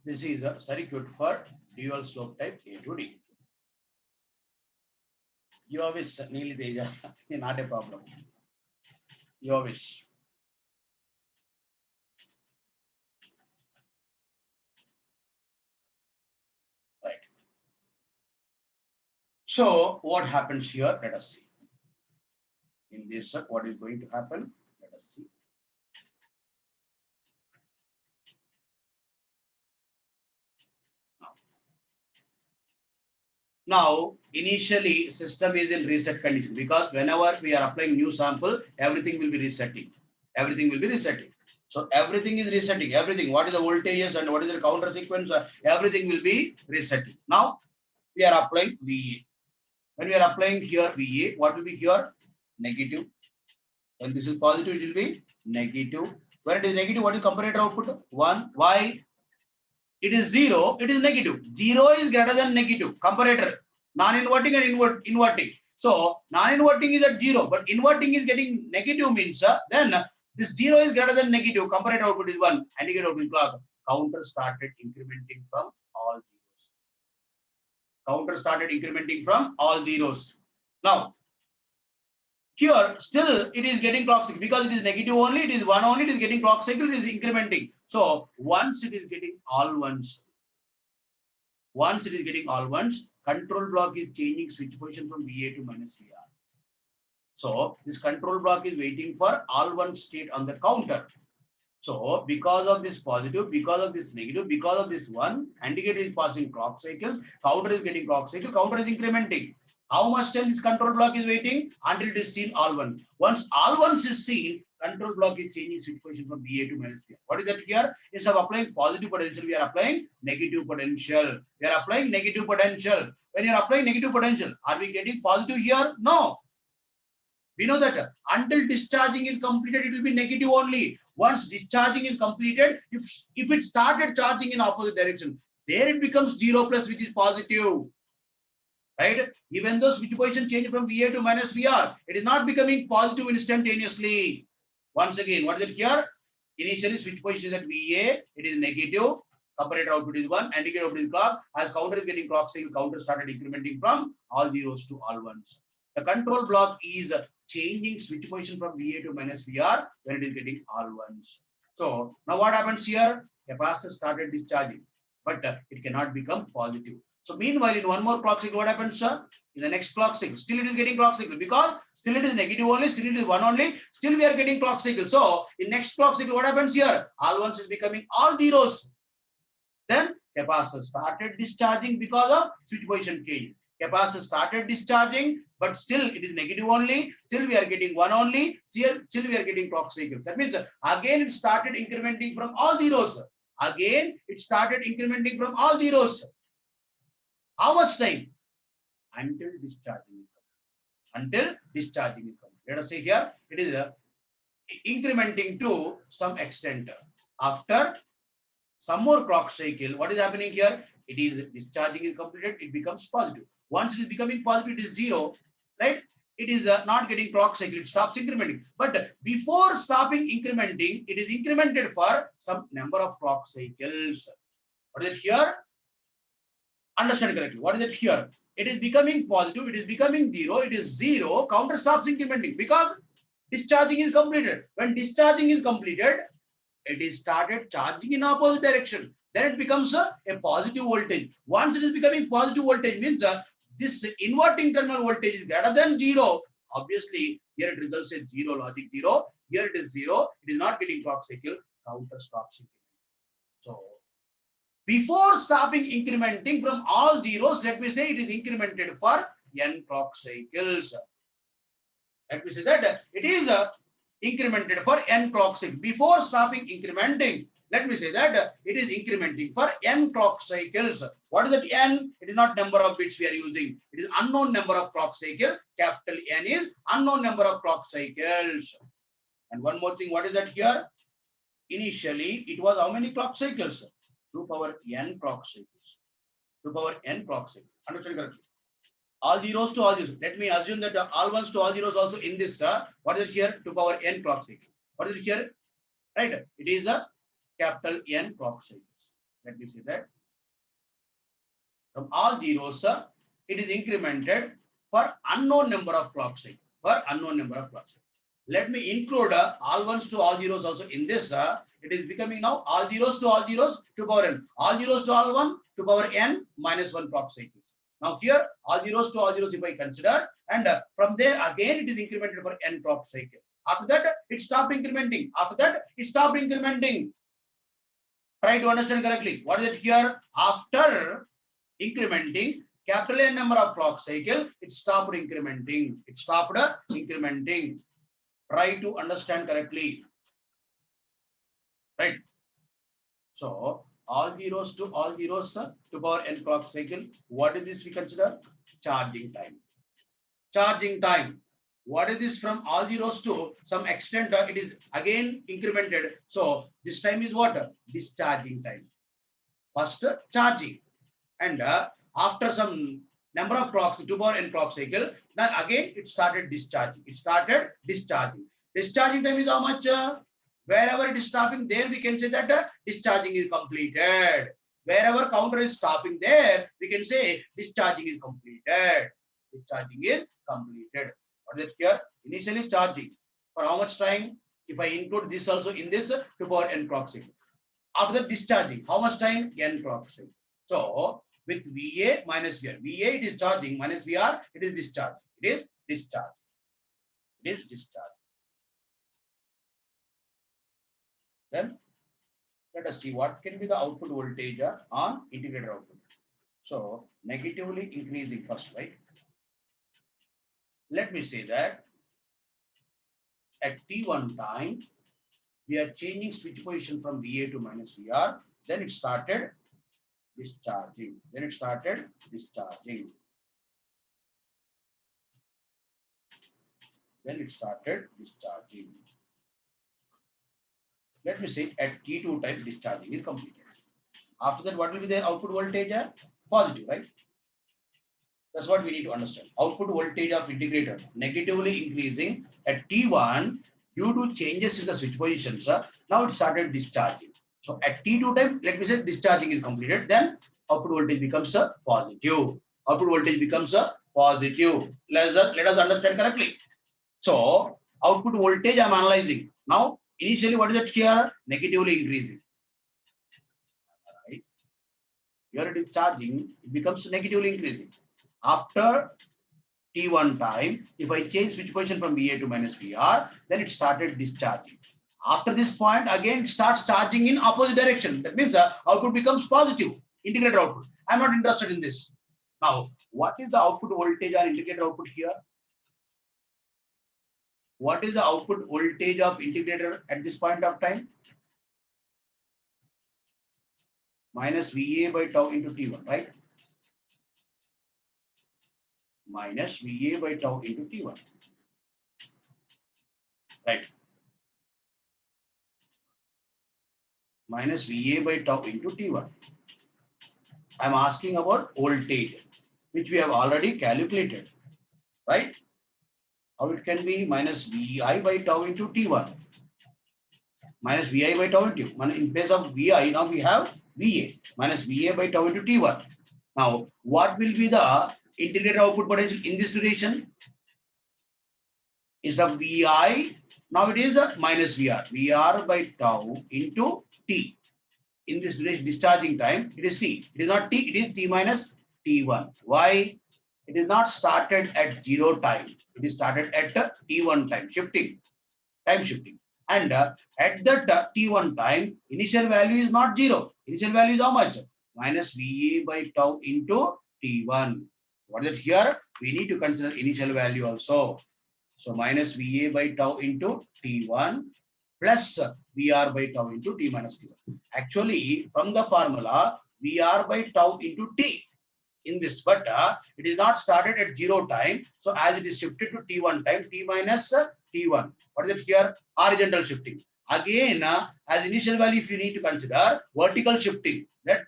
This is a circuit for dual slope type A to D. Your wish, Neeli Teja, not a problem. Your wish. Right. So what happens here? Let us see. In this, what is going to happen? Let us see. Now, initially, system is in reset condition because whenever we are applying new sample, everything will be resetting. Everything will be resetting. So everything is resetting. Everything. What is the voltages and what is the counter sequence? Everything will be resetting. Now we are applying VA. When we are applying here VA, what will be here? Negative. When this is positive, it will be negative. When it is negative, what is comparator output? 1. Why? It is 0, it is negative. 0 is greater than negative. Comparator. Non-inverting and inverting. So non-inverting is at 0, but inverting is getting negative means then this 0 is greater than negative. Comparator output is 1. Indicator output clock. Counter started incrementing from all zeros. Counter started incrementing from all zeros. Now, here still it is getting clock cycle because it is negative only, it is 1 only, it is getting clock cycle, it is incrementing. So once it is getting all ones, once it is getting all ones, control block is changing switch position from VA to minus VR. So this control block is waiting for all one state on the counter. So because of this positive, because of this negative, because of this one, indicator is passing clock cycles, counter is getting clock cycle, counter is incrementing. How much time this control block is waiting? Until it is seen all one. Once all ones is seen, control block is changing switch position from VA to minus VR. What is that here? Instead of applying positive potential, we are applying negative potential. We are applying negative potential. When you are applying negative potential, are we getting positive here? No. We know that until discharging is completed, it will be negative only. Once discharging is completed, if it started charging in opposite direction, there it becomes 0 plus, which is positive. Right? Even though switch position change from VA to minus VR, it is not becoming positive instantaneously. Once again, what is it here? Initially, switch position is at VA, it is negative. Comparator output is 1, indicator output is clock. As counter is getting clock cycle, counter started incrementing from all zeros to all ones. The control block is changing switch position from VA to minus VR when it is getting all ones. So now what happens here? Capacitor started discharging, but it cannot become positive. So meanwhile, in one more clock cycle, what happens, sir? In the next clock cycle, still it is getting clock cycle because still it is negative only, still it is 1 only, still we are getting clock cycle. So in next clock cycle, what happens here? All ones is becoming all zeros. Then capacitor started discharging because of switch position change. Capacitor started discharging, but still it is negative only. Still we are getting 1 only. Still we are getting clock cycles. That means again it started incrementing from all zeros. Again it started incrementing from all zeros. How much time? Until discharging is complete. Until discharging is complete. Let us say here it is incrementing to some extent. After some more clock cycle, what is happening here? It is discharging is completed, it becomes positive. Once it is becoming positive, it is 0, right? It is not getting clock cycle, it stops incrementing. But before stopping incrementing, it is incremented for some number of clock cycles. What is it here? Understand correctly. What is it here? It is becoming positive, it is becoming 0, it is 0, counter stops incrementing because discharging is completed. When discharging is completed, it is started charging in opposite direction. Then it becomes a positive voltage. Once it is becoming positive voltage means this inverting terminal voltage is greater than 0. Obviously, here it results in 0, logic 0. Here it is 0. It is not getting clock cycle. Counter stops incrementing. So before stopping incrementing from all zeros, let me say it is incremented for n clock cycles. Let me say that it is incremented for n clock cycles. Before stopping incrementing, let me say that it is incrementing for n clock cycles. What is that n? It is not number of bits we are using. It is unknown number of clock cycles. Capital N is unknown number of clock cycles. And one more thing, what is that here? Initially, it was how many clock cycles? 2 power n clock cycles. 2 power n clock cycles. Understand correctly? All zeros to all zeros. Let me assume that all ones to all zeros also in this. What is it here? 2 power n clock cycle. What is it here? Right? It is a capital N clock cycles. Let me see that. From all zeros, it is incremented for unknown number of clock cycles. For unknown number of clock cycles. Let me include all ones to all zeros also in this. It is becoming now all zeros to power n. All zeros to all one to power n minus 1 clock cycles. Now here all zeros to all zeros if I consider, and from there again it is incremented for n clock cycle. After that it stopped incrementing. After that it stopped incrementing. Try to understand correctly. What is it here? After incrementing capital N number of clock cycle, it stopped incrementing. It stopped incrementing. Try to understand correctly. Right. So all zeros to power n clock cycle. What is this we consider? Charging time. Charging time. What is this from all zeros to some extent? It is again incremented. So this time is what? Discharging time. First charging, and after some number of clocks, 2 power n clock cycle, now again it started discharging. It started discharging. Discharging time is how much? Wherever it is stopping, there we can say that discharging is completed. Wherever counter is stopping, there we can say discharging is completed. Discharging is completed. What is it here? Initially charging. For how much time? If I include this also in this 2 power n clock cycle. After the discharging, how much time? N clock cycle. So with VA minus VR. VA it is charging, minus VR it is discharging. It is discharge. It is discharge. Then let us see what can be the output voltage on integrator output. So negatively increasing first, right? Let me say that at T1 time, we are changing switch position from VA to minus VR. Then it started discharging. Then it started discharging. Then it started discharging. Let me say at T2 time discharging is completed. After that, what will be their output voltage? Positive, right? That's what we need to understand. Output voltage of integrator negatively increasing at T1 due to changes in the switch positions. Now it started discharging. So at T2 time, let me say discharging is completed. Then output voltage becomes a positive. Output voltage becomes a positive. Let us understand correctly. So output voltage I'm analyzing. Now initially what is it here? Negatively increasing. Right. Here it is charging, it becomes negatively increasing. After T1 time, if I change switch position from VA to minus VR, then it started discharging. After this point, again it starts charging in opposite direction. That means output becomes positive, integrator output. I'm not interested in this. Now, what is the output voltage on integrator output here? What is the output voltage of integrator at this point of time? Minus VA by tau into T1, right? Minus VA by tau into T1. Right. Minus VA by tau into T1. I'm asking about voltage, which we have already calculated, right? How it can be minus VI by tau into T1. Minus VI by tau into T1. In place of VI, now we have VA. Minus VA by tau into T1. Now, what will be the integrator output potential in this duration? Instead of VI, now it is minus VR. VR by tau into T. In this duration, discharging time, it is T. It is not T, it is T minus T1. Why? It is not started at 0 time. It is started at T1 time, time shifting. And at that T1 time, initial value is not 0. Initial value is how much? Minus VA by tau into T1. What is it here? We need to consider initial value also. So minus VA by tau into T1 plus VR by tau into T minus T1. Actually, from the formula, VR by tau into T in this, but it is not started at 0 time. So as it is shifted to T1 time, T minus T1. What is it here? Horizontal shifting. Again, as initial value, if you need to consider vertical shifting, that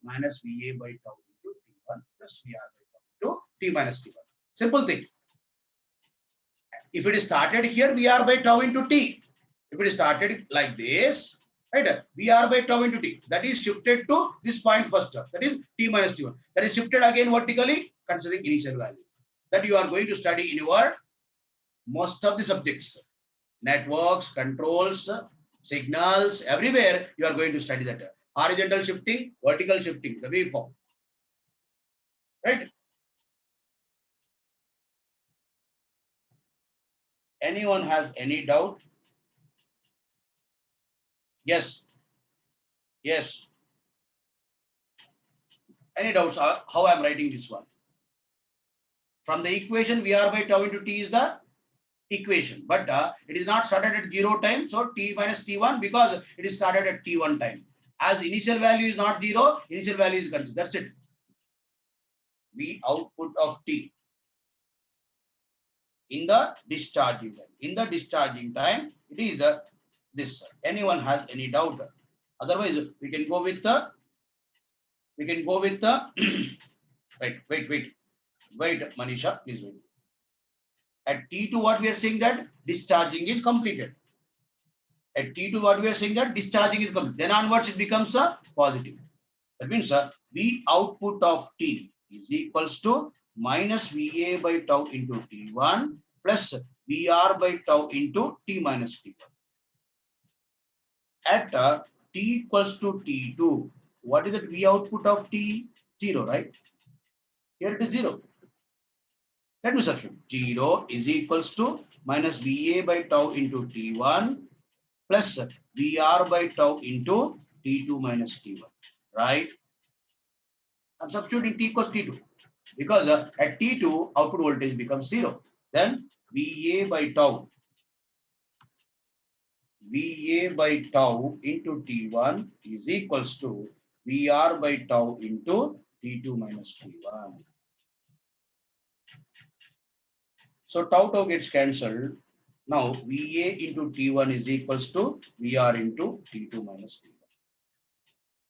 minus VA by tau into T1 plus VR by tau into T minus T1. Simple thing. If it is started here, VR by tau into T. If it is started like this, right? VR by tau into t. That is shifted to this point first. That is t minus t1. That is shifted again vertically, considering initial value. That you are going to study in your most of the subjects. Networks, controls, signals, everywhere you are going to study that. Horizontal shifting, vertical shifting, the waveform. Right? Anyone has any doubt? Yes. Yes. Any doubts how I'm writing this one? From the equation, VR by tau into t is the equation, but it is not started at 0 time. So t minus t1 because it is started at t1 time. As initial value is not 0, initial value is considered. That's it. V output of t in the discharging time. In the discharging time, it is this. Anyone has any doubt? Otherwise, we can go with the. Wait, Manisha, please wait. At T2, what we are saying that discharging is completed. At T2, what we are saying that discharging is complete. Then onwards, it becomes a positive. That means V output of T is equals to minus VA by tau into T1 plus VR by tau into T minus T1. At T equals to T2, what is the V output of T? 0, right? Here it is 0. Let me substitute. 0 is equals to minus VA by tau into T1 plus VR by tau into T2 minus T1. Right? I'm substituting T equals T2 because at T2 output voltage becomes 0. Then VA by tau into T1 is equals to VR by tau into T2 minus T1. So tau gets cancelled. Now VA into T1 is equals to VR into T2 minus T1.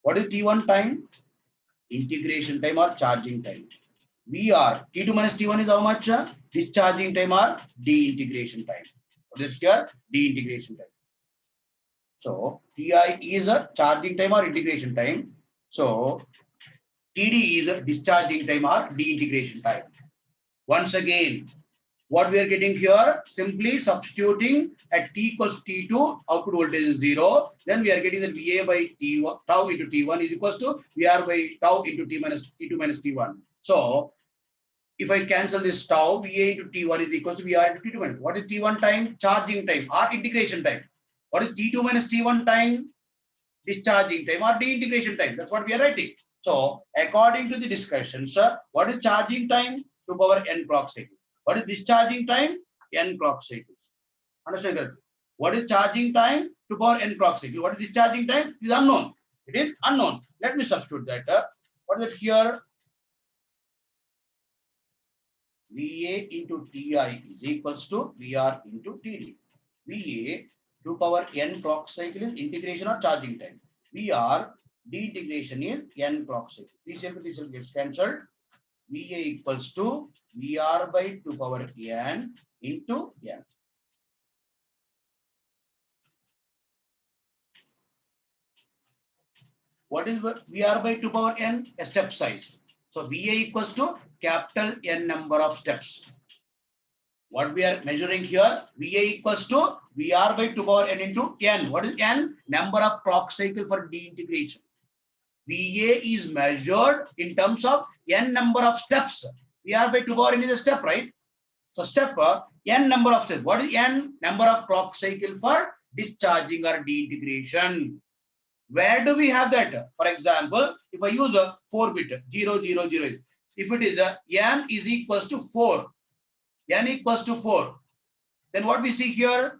What is T1 time? Integration time or charging time. VR T2 minus T1 is how much? Discharging time or de-integration time. What is here? De-integration time. So TI is a charging time or integration time. So TD is a discharging time or de-integration time. Once again, what we are getting here, simply substituting at T equals T2, output voltage is 0. Then we are getting that VA by tau into T1 is equals to VR by tau into T2 minus T1. So if I cancel this tau, VA into T1 is equals to VR into T2 minus. What is T1 time? Charging time or integration time. What is T2 minus T1 time? Discharging time or de-integration time. That's what we are writing. So according to the discussions, what is charging time? 2 power n clock cycle. What is discharging time? N clock cycles. Understand correctly? What is charging time? 2 power n clock cycle. What is discharging time? It is unknown. It is unknown. Let me substitute that. What is it here? VA into TI is equals to VR into TD. VA 2 power n clock cycle is integration or charging time. VR de-integration is n clock cycle. This gets cancelled. VA equals to VR by 2 power n into n. What is VR by 2 power n? A step size. So VA equals to capital N number of steps. What we are measuring here, VA equals to VR by 2 power n into n. What is n? Number of clock cycle for de-integration. VA is measured in terms of n number of steps. VR by 2 power n is a step, right? So step n number of steps. What is n? Number of clock cycle for discharging or de-integration. Where do we have that? For example, if I use a 4-bit 0, 0, 0, if it is n is equals to 4, n equals to 4, then what we see here,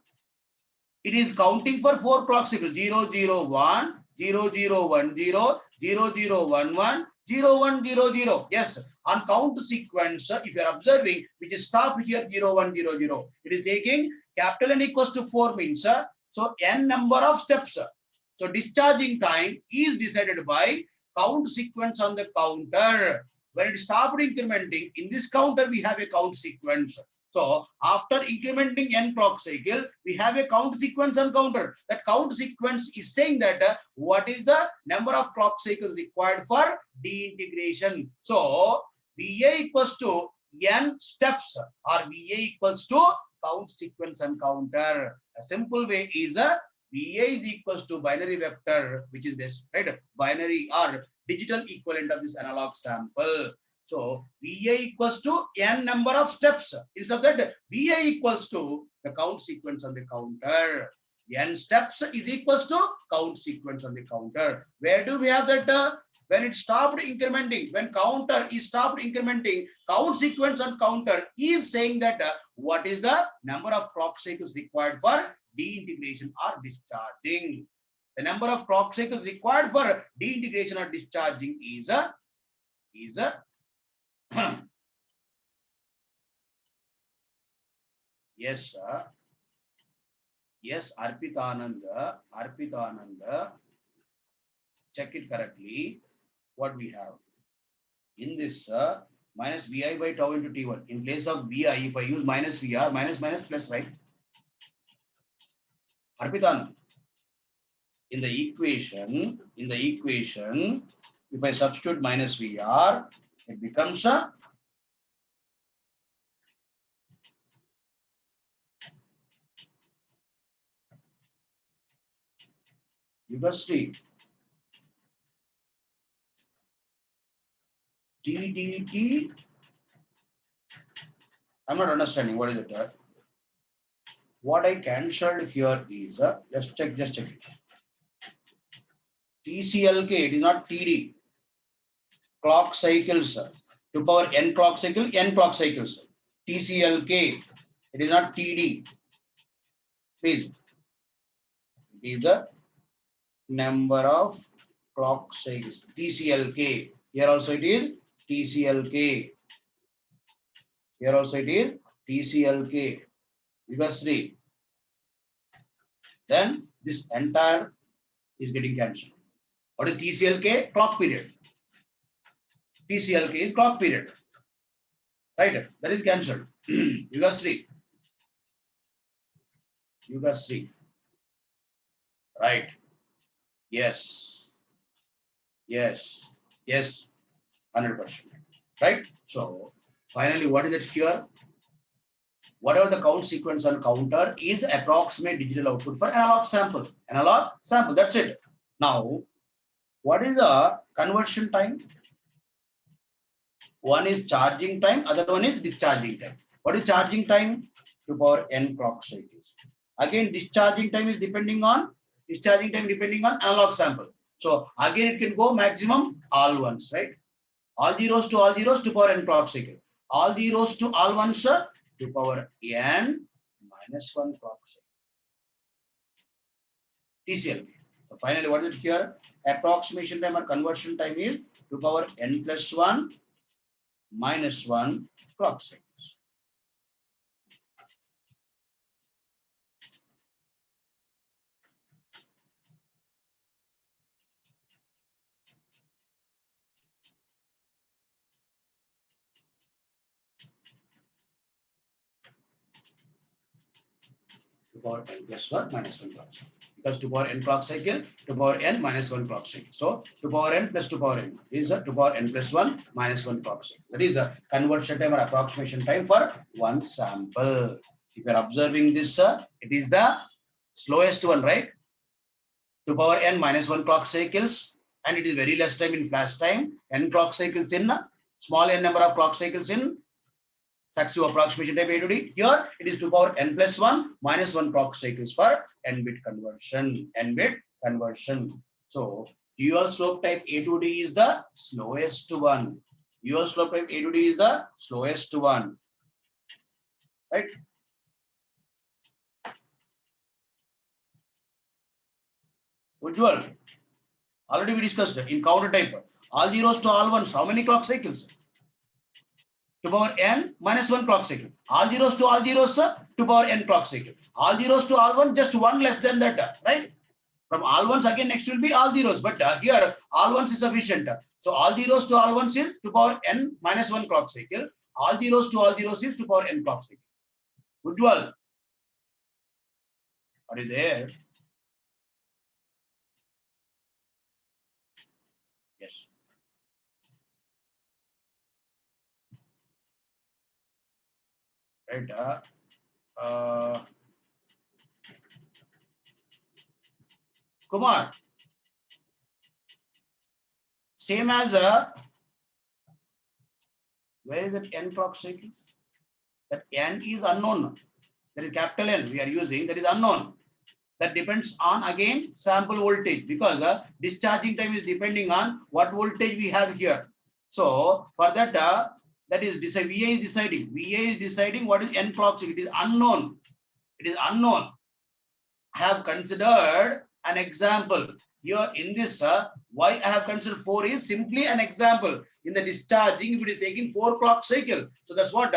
it is counting for 4 clock cycles 0, 0, 1, 0, 0, 1, 0, 0, 0, 1, 1, 0, 1, 0, 0. Yes, on count sequence, if you are observing, which is stopped here 0, 1, 0, 0. It is taking capital N equals to 4 means, so n number of steps. So discharging time is decided by count sequence on the counter. When it stopped incrementing, in this counter we have a count sequence. So after incrementing n clock cycle, we have a count sequence and counter. That count sequence is saying that what is the number of clock cycles required for deintegration. So VA equals to n steps or VA equals to count sequence and counter. A simple way is VA is equals to binary vector, which is this, right? Binary or digital equivalent of this analog sample. So VA equals to n number of steps. Instead of that, VA equals to the count sequence on the counter. N steps is equals to count sequence on the counter. Where do we have that? When it stopped incrementing, when counter is stopped incrementing, count sequence on counter is saying that what is the number of clock cycles required for deintegration or discharging. The number of clock cycles required for deintegration or discharging is a yes, yes, Arpitananda, check it correctly. What we have in this minus Vi by tau into T1. In place of Vi, if I use minus VR, minus plus, right? Arpitananda, in the equation, if I substitute minus VR, it becomes a Yugastri TDT. I'm not understanding what is it. What I cancelled here is just check it. TCLK, it is not TD. Clock cycles to power n clock cycles. TCLK, it is not TD. Please, it is a number of clock cycles. TCLK. Here also it is TCLK. Here also it is TCLK. Yugastri. Then this entire is getting cancelled. What is TCLK? Clock period. TCLK is clock period. Right? That is cancelled. Yugastri. Right. Yes. 100%. Right? So finally, what is it here? Whatever the count sequence on counter is the approximate digital output for analog sample. That's it. Now, what is the conversion time? One is charging time, other one is discharging time. What is charging time? To power n clock cycles. Again, discharging time is depending on analog sample. So again, it can go maximum all ones, right? All zeros to power n clock cycle. All zeros to all ones to power n minus 1 clock cycle. TCLK. So finally, what is it here? Approximation time or conversion time is to power n plus 1 minus 1 clock cycles. To power n plus 1 minus 1 clock cycle. Because to power n clock cycle, to power n minus 1 clock cycle. So to power n plus to power n is a to power n plus 1 minus 1 clock cycle. That is a conversion time or approximation time for one sample. If you are observing this, it is the slowest one, right? To power n minus 1 clock cycles, and it is very less time in flash time. N clock cycles in small n number of clock cycles in successive approximation time A to D. Here it is to power n plus 1 minus 1 clock cycles for n bit conversion. So dual slope type A to D is the slowest one. Right? Ujjwal, already we discussed in counter type. All zeros to all ones, how many clock cycles? To power n minus 1 clock cycle. All zeros to all zeros to power n clock cycle. All zeros to all one, just one less than that, right? From all ones again next will be all zeros, but here all ones is sufficient. So all zeros to all ones is to power n minus 1 clock cycle. All zeros to all zeros is to power n clock cycle. Ujjwal, are you there? Yes. Right. Kumar, same as where is that n clock cycles? That n is unknown. That is capital N we are using, that is unknown. That depends on again sample voltage, because discharging time is depending on what voltage we have here. So for that, that is VA is deciding. VA is deciding what is n clock cycle. It is unknown. It is unknown. I have considered an example here in this. Why I have considered 4 is simply an example. In the discharging, if it is taking 4 clock cycle. So that's what.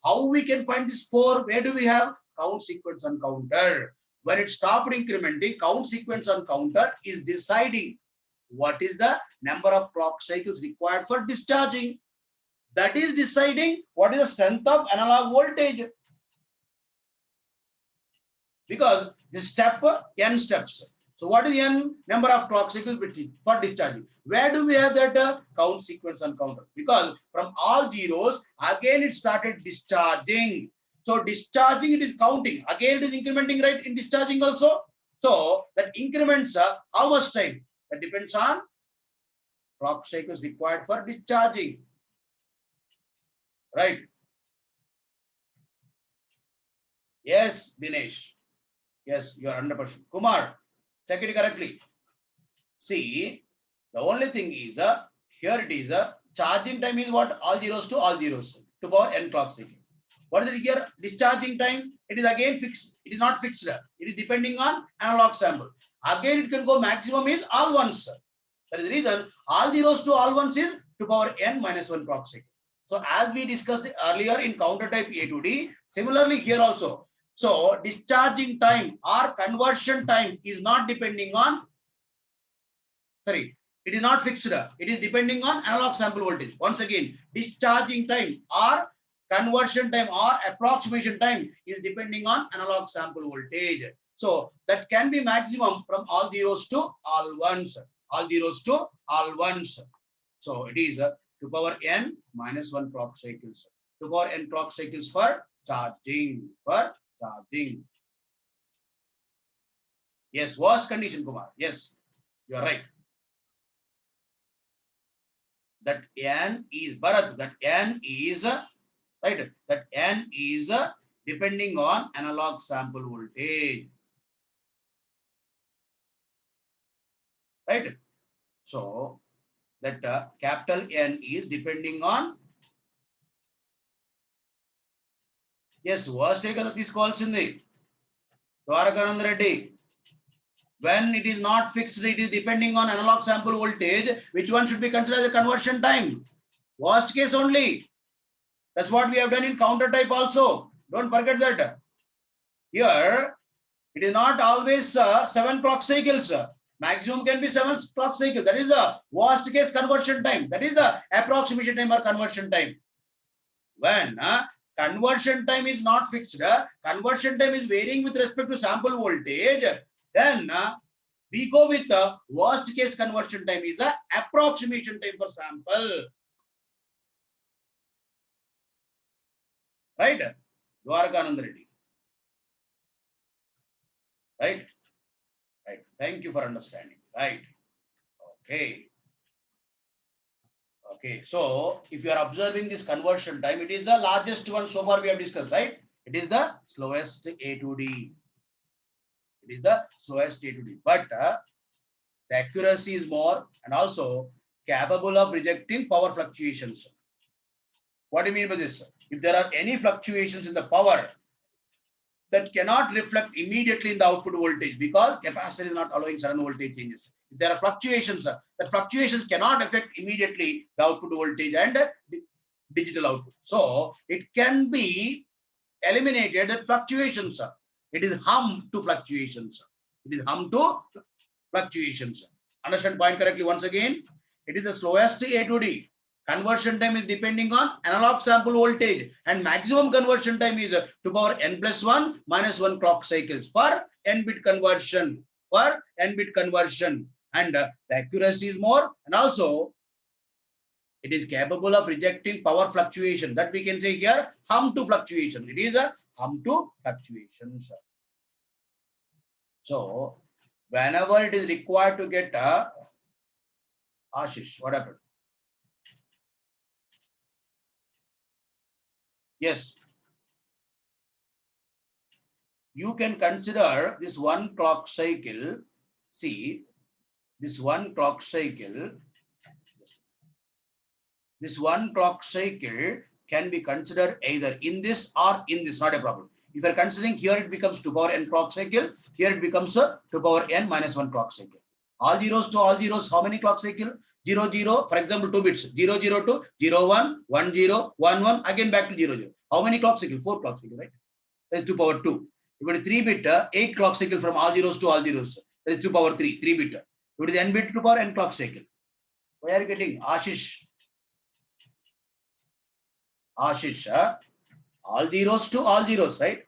How we can find this 4? Where do we have count sequence and counter? When it stopped incrementing, count sequence and counter is deciding what is the number of clock cycles required for discharging. That is deciding what is the strength of analog voltage. Because this step, n steps. So what is n number of clock cycles for discharging? Where do we have that count sequence and counter? Because from all zeros, again it started discharging. So discharging, it is counting. Again it is incrementing, right, in discharging also. So that increments how much time? That depends on clock cycles required for discharging. Right? Yes, Dinesh. Yes, you are 100%. Kumar, check it correctly. See, the only thing is, here it is, charging time is what? All zeros to all zeros to power n clock cycle. What is it here? Discharging time, it is again fixed. It is not fixed. It is depending on analog sample. Again, it can go maximum is all ones. That is the reason all zeros to all ones is to power n minus 1 clock cycle. So as we discussed earlier in counter type A to D, similarly here also. So discharging time or conversion time is not depending on, sorry, it is not fixed. It is depending on analog sample voltage. Once again, discharging time or conversion time or approximation time is depending on analog sample voltage. So that can be maximum from all zeros to all ones. All zeros to all ones. So it is 2 power n minus 1 clock cycles. 2 power n clock cycles for charging. For charging. Yes, worst condition, Kumar. Yes, you are right. That n is Bharat. That n is right. That n is depending on analog sample voltage. Right. So that capital N is depending on. Yes, worst కదా తీసుకోవాల్సింది ద్వారకానంద Reddy. When it is not fixed, it is depending on analog sample voltage. Which one should be considered as a conversion time? Worst case only. That's what we have done in counter type also. Don't forget that. Here, it is not always 7 clock cycles. Maximum can be 7 clock cycles. That is the worst case conversion time. That is the approximation time or conversion time. When conversion time is not fixed, conversion time is varying with respect to sample voltage, then we go with the worst case conversion time is the approximation time for sample. Right? Dwarakanand Reddy. Right? Right. Thank you for understanding. Right. Okay. Okay. So if you are observing this conversion time, it is the largest one so far we have discussed, right? It is the slowest A to D. It is the slowest A to D. But the accuracy is more and also capable of rejecting power fluctuations. What do you mean by this? If there are any fluctuations in the power, that cannot reflect immediately in the output voltage because capacitor is not allowing sudden voltage changes. If there are fluctuations, that fluctuations cannot affect immediately the output voltage and digital output. So it can be eliminated at fluctuations. It is harm to fluctuations. It is harm to fluctuations. Understand point correctly once again? It is the slowest A to D. Conversion time is depending on analog sample voltage, and maximum conversion time is 2 power n plus 1 minus 1 clock cycles for n bit conversion. For n bit conversion, and the accuracy is more, and also it is capable of rejecting power fluctuation. That we can say here hum to fluctuation. It is a hum to fluctuations. So whenever it is required to get a Ashish, what happened? Yes, you can consider this one clock cycle. See, this one clock cycle, can be considered either in this or in this, not a problem. If you're considering here, it becomes 2 power n clock cycle. Here it becomes a 2 power n minus 1 clock cycle. All zeros to all zeros, how many clock cycle? 0, 0, for example, 2 bits, 0, 0 to 0, 1, 1, 0, 1, 1, again back to 0, 0. How many clock cycle? 4 clock cycle, right? That is 2 power 2. If it is 3 bit, 8 clock cycle from all zeros to all zeros. That is 2 power 3, 3 bit. If it is n bit, 2 power n clock cycle. Why are you getting Ashish? Ashish, all zeros to all zeros, right?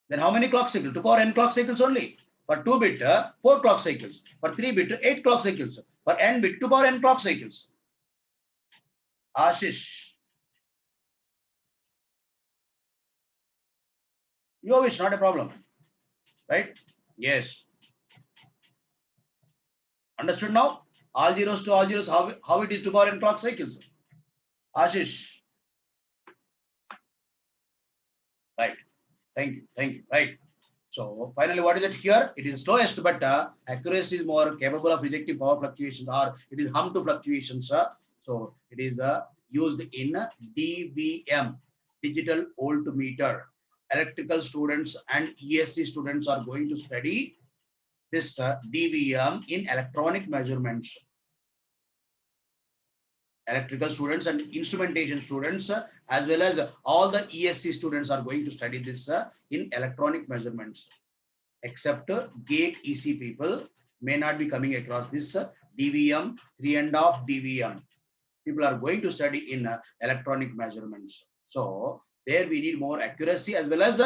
Then how many clock cycles? 2 power n clock cycles only. For 2 bit, 4 clock cycles. For 3 bit, 8 clock cycles. For n bit, 2 power n clock cycles. Ashish, you wish, not a problem, right? Yes. Understood now? All zeros to all zeros, how it is 2 power n clock cycles. Ashish, right? Thank you, thank you, right? So finally, what is it here? It is slowest, but accuracy is more capable of rejecting power fluctuations, or it is hum to fluctuations. So it is used in DVM, digital voltmeter. Electrical students and ESC students are going to study this DVM in electronic measurements. Electrical students and instrumentation students, as well as all the ESC students are going to study this in electronic measurements. Except gate EC people may not be coming across this DVM, 3.5 DVM. People are going to study in electronic measurements. So there we need more accuracy, as well as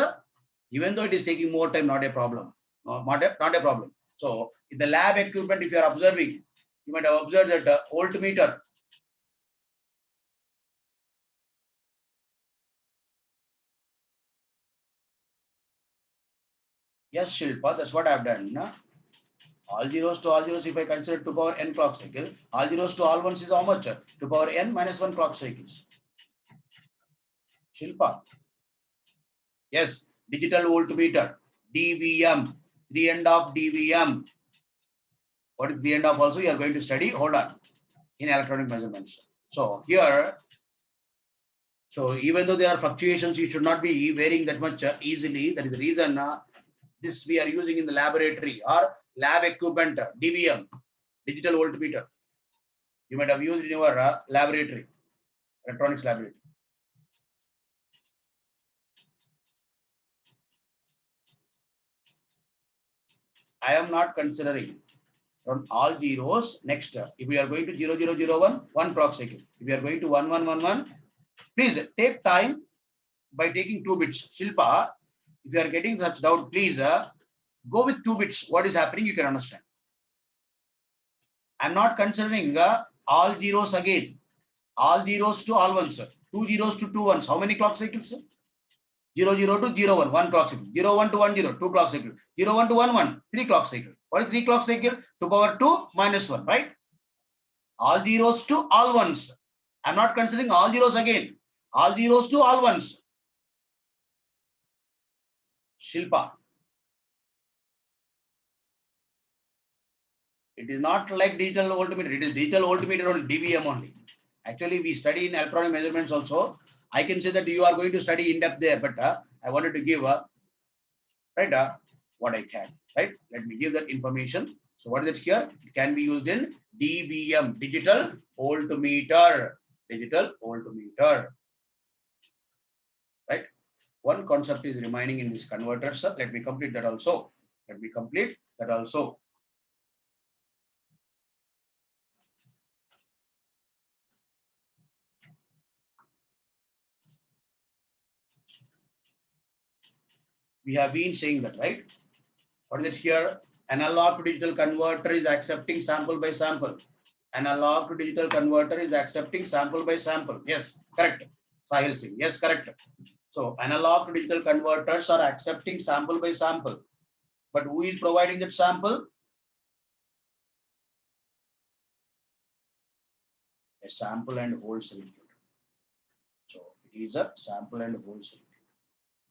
even though it is taking more time, not a problem. Not a problem. So in the lab equipment, if you are observing, you might have observed that voltmeter. Yes, Shilpa, that's what I've done. All zeros to all zeros, if I consider 2 power n clock cycle, all zeros to all ones is how much? 2 power n minus 1 clock cycles. Shilpa. Yes, digital voltmeter, DVM, 3.5 DVM. What is 3.5 also? You are going to study. Hold on. In electronic measurements. So here, so even though there are fluctuations, you should not be varying that much easily. That is the reason this we are using in the laboratory or lab equipment, DVM, digital voltmeter. You might have used in your laboratory, electronics laboratory. I am not considering from all zeros. Next, if we are going to 0, 0, 0, 1, 1 clock cycle. If we are going to 1, 1, 1, 1, please take time by taking 2 bits. Shilpa, if you are getting such doubt, please go with 2 bits. What is happening, you can understand. I'm not considering all zeros again. All zeros to all ones. 2 zeros to 2 ones. How many clock cycles? 0, 0 to 0, 1, 1 clock cycle. 0, 1 to 1, 0, 2 clock cycle. 0, 1 to 1, 1, 3 clock cycle. What is 3 clock cycle? 2 power 2 minus 1, right? All zeros to all ones. I'm not considering all zeros again. All zeros to all ones. Shilpa. It is not like digital voltmeter. It is digital voltmeter only, DVM only. Actually, we study in electronic measurements also. I can say that you are going to study in depth there, but I wanted to give right what I can. Right? Let me give that information. So what is it here? It can be used in DVM, digital voltmeter. Digital voltmeter. Right? One concept is remaining in this converter. So let me complete that also. Let me complete that also. We have been saying that, right? What is it here? Analog to digital converter is accepting sample by sample. Analog to digital converter is accepting sample by sample. Yes, correct. Sahil Singh. Yes, correct. So analog to digital converters are accepting sample by sample. But who is providing that sample? A sample and hold circuit. So it is a sample and hold circuit.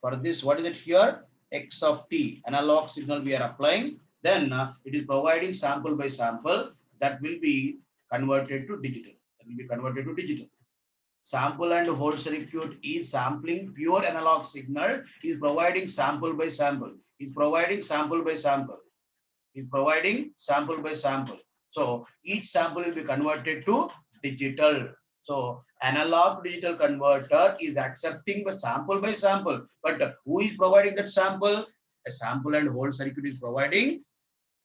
For this, what is it here? X of t, analog signal we are applying. Then it is providing sample by sample that will be converted to digital. That will be converted to digital. Sample and hold circuit is sampling pure analog signal, is providing sample by sample, is providing sample by sample, is providing sample by sample. So each sample will be converted to digital. So analog to digital converter is accepting the sample by sample, but who is providing that sample? A sample and hold circuit is providing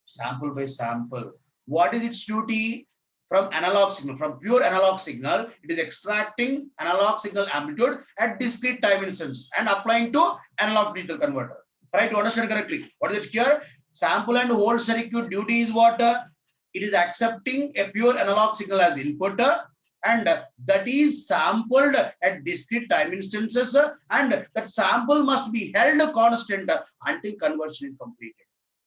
sample by sample. What is its duty? From analog signal, from pure analog signal, it is extracting analog signal amplitude at discrete time instance and applying to analog digital converter. Try to understand correctly. What is it here? Sample and hold circuit duty is what? It is accepting a pure analog signal as input and that is sampled at discrete time instances and that sample must be held constant until conversion is completed.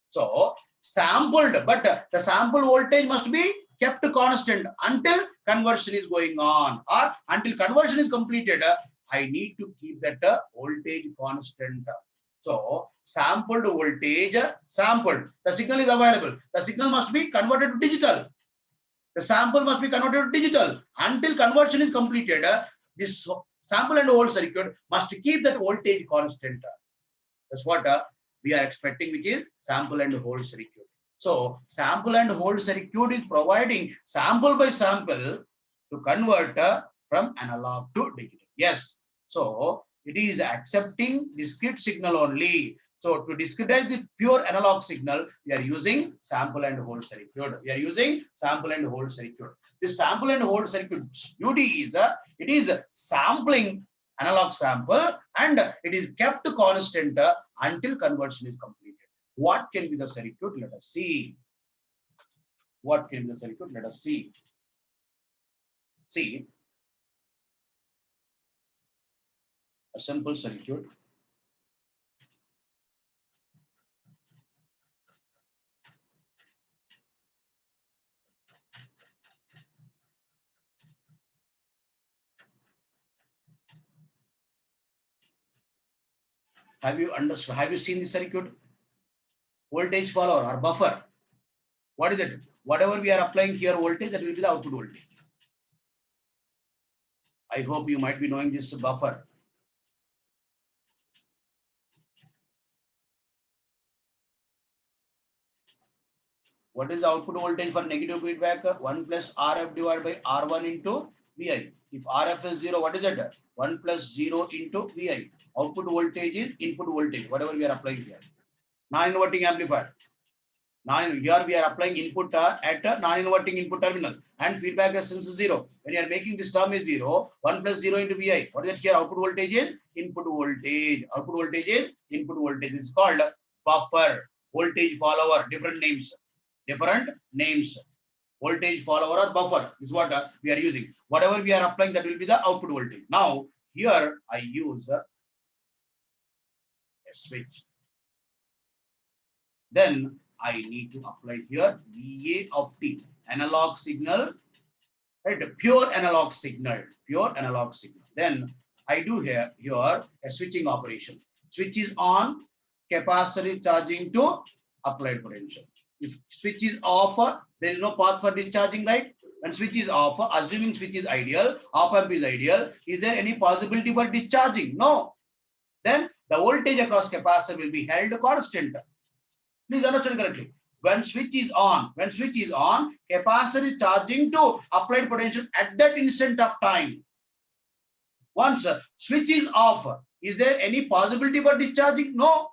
So sampled, but the sample voltage must be kept constant until conversion is going on or until conversion is completed. I need to keep that voltage constant. So sampled voltage, sampled, the signal is available. The signal must be converted to digital. The sample must be converted to digital until conversion is completed. This sample and hold circuit must keep that voltage constant. That's what we are expecting, which is sample and hold circuit. So sample and hold circuit is providing sample by sample to convert from analog to digital. Yes. So it is accepting discrete signal only. So to discretize the pure analog signal, we are using sample and hold circuit. We are using sample and hold circuit. This sample and hold circuit duty is it is sampling analog sample and it is kept constant until conversion is completed. What can be the circuit? Let us see. What can be the circuit? Let us see. See, a simple circuit. Have you understood? Have you seen the circuit? Voltage follower or buffer. What is it? Whatever we are applying here voltage, that will be the output voltage. I hope you might be knowing this buffer. What is the output voltage for negative feedback? 1 plus RF divided by R1 into VI. If RF is 0, what is it? 1 plus 0 into VI. Output voltage is input voltage, whatever we are applying here. Non-inverting amplifier. Here we are applying input at a non-inverting input terminal and feedback resistance is 0. When you are making this term is 0, 1 plus 0 into VI. What is it here? Output voltage is input voltage. Output voltage is input voltage. This is called buffer, voltage follower, different names. Different names. Voltage follower or buffer is what we are using. Whatever we are applying, that will be the output voltage. Now, here I use a switch. Then I need to apply here VA of t, analog signal, right? Pure analog signal, pure analog signal. Then I do here a switching operation. Switch is on, capacitor is charging to applied potential. If switch is off, there is no path for discharging, right? When switch is off, assuming switch is ideal, op-amp is ideal, is there any possibility for discharging? No. Then the voltage across capacitor will be held constant. Please understand correctly. When switch is on, capacitor is charging to applied potential at that instant of time. Once switch is off, is there any possibility for discharging? No.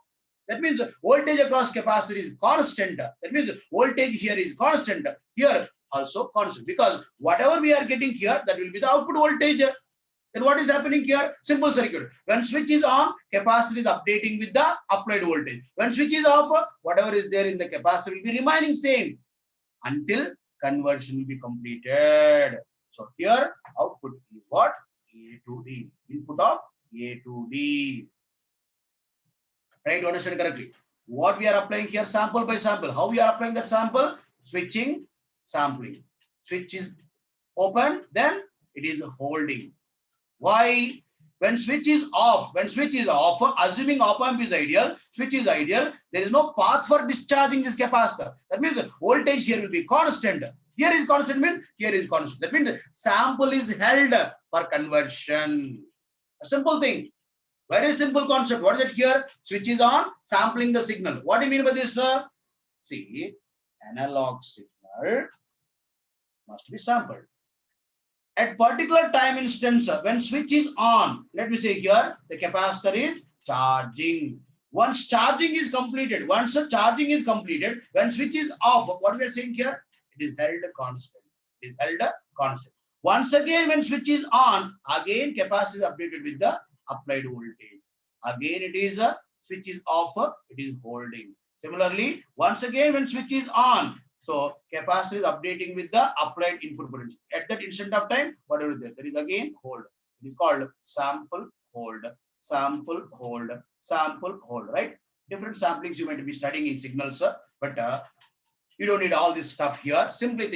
That means voltage across capacitor is constant. That means voltage here is constant. Here also constant. Because whatever we are getting here, that will be the output voltage. That Then what is happening here? Simple circuit. When switch is on, capacitor is updating with the applied voltage. When switch is off, whatever is there in the capacitor will be remaining same until conversion will be completed. So here output is what? A to D. Input of A to D. Try to understand correctly. What we are applying here, sample by sample. How we are applying that sample? Switching, sampling. Switch is open, then it is holding. Why? When switch is off, assuming op-amp is ideal, switch is ideal, there is no path for discharging this capacitor. That means voltage here will be constant. Here is constant, means here is constant. That means sample is held for conversion. A simple thing. Very simple concept. What is it here? Switch is on, sampling the signal. What do you mean by this, sir? See, analog signal must be sampled. At particular time instance, when switch is on, let me say here, the capacitor is charging. Once charging is completed, when switch is off, what we are saying here? It is held constant. It is held constant. Once again, when switch is on, again capacitor is updated with the applied voltage. Again, it is switch is off, it is holding. Similarly, once again, when switch is on, so capacitor is updating with the applied input potential. At that instant of time, whatever is there, there is again hold. It is called sample, hold, sample, hold, sample, hold, right? Different samplings you might be studying in signals, but you don't need all this stuff here. Simple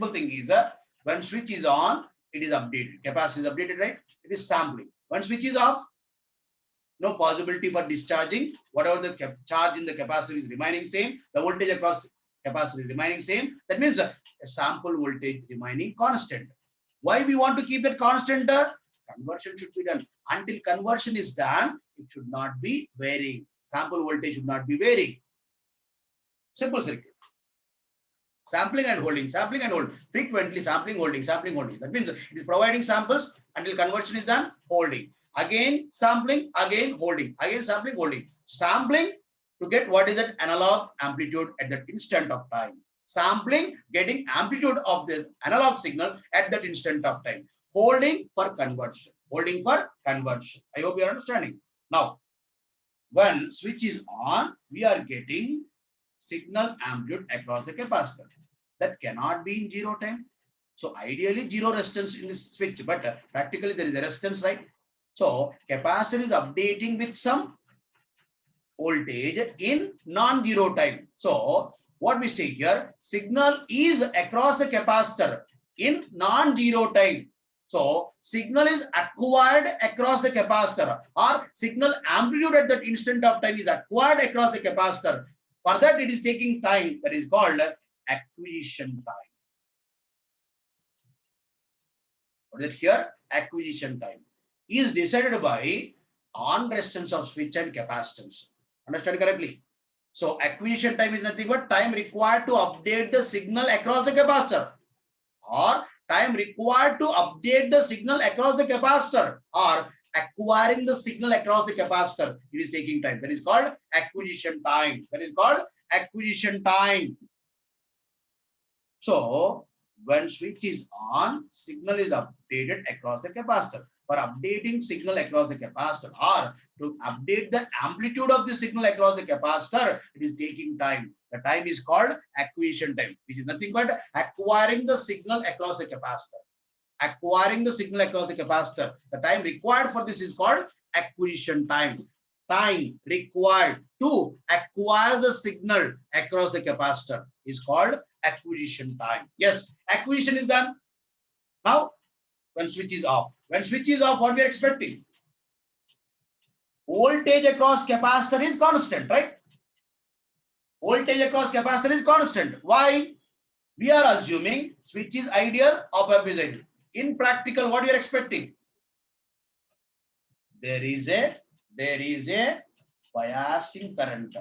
thing is when switch is on, it is updated. Capacitor is updated, right? It is sampling. When switch is off, no possibility for discharging. Whatever the charge in the capacitor is remaining same, the voltage across capacitor is remaining same. That means a sample voltage remaining constant. Why we want to keep that constant? Conversion should be done. Until conversion is done, it should not be varying. Sample voltage should not be varying. Simple circuit. Sampling and holding, sampling and holding. Frequently sampling, holding, sampling, holding. That means it is providing samples until conversion is done, holding. Again sampling, again holding. Again sampling, holding. Sampling to get what is that analog amplitude at that instant of time. Sampling, getting amplitude of the analog signal at that instant of time. Holding for conversion. Holding for conversion. I hope you are understanding. Now, when switch is on, we are getting signal amplitude across the capacitor. That cannot be in zero time. So ideally zero resistance in this switch, but practically there is a resistance, right? So capacitor is updating with some voltage in non-zero time. So what we say here, signal is across the capacitor in non-zero time. So signal is acquired across the capacitor, or signal amplitude at that instant of time is acquired across the capacitor. For that it is taking time, that is called acquisition time. What is it here? Acquisition time is decided by on resistance of switch and capacitance. Understand correctly? So acquisition time is nothing but time required to update the signal across the capacitor, or time required to update the signal across the capacitor, or acquiring the signal across the capacitor. It is taking time. That is called acquisition time. That is called acquisition time. So when switch is on, signal is updated across the capacitor. For updating signal across the capacitor, or to update the amplitude of the signal across the capacitor, it is taking time. The time is called acquisition time, which is nothing but acquiring the signal across the capacitor. Acquiring the signal across the capacitor. The time required for this is called acquisition time. Time required to acquire the signal across the capacitor is called acquisition time. Yes, acquisition is done. Now, when switch is off. When switch is off, what we are expecting? Voltage across capacitor is constant, right? Voltage across capacitor is constant. Why? We are assuming switch is ideal, op-amp is ideal. In practical, what you are expecting? There is a biasing current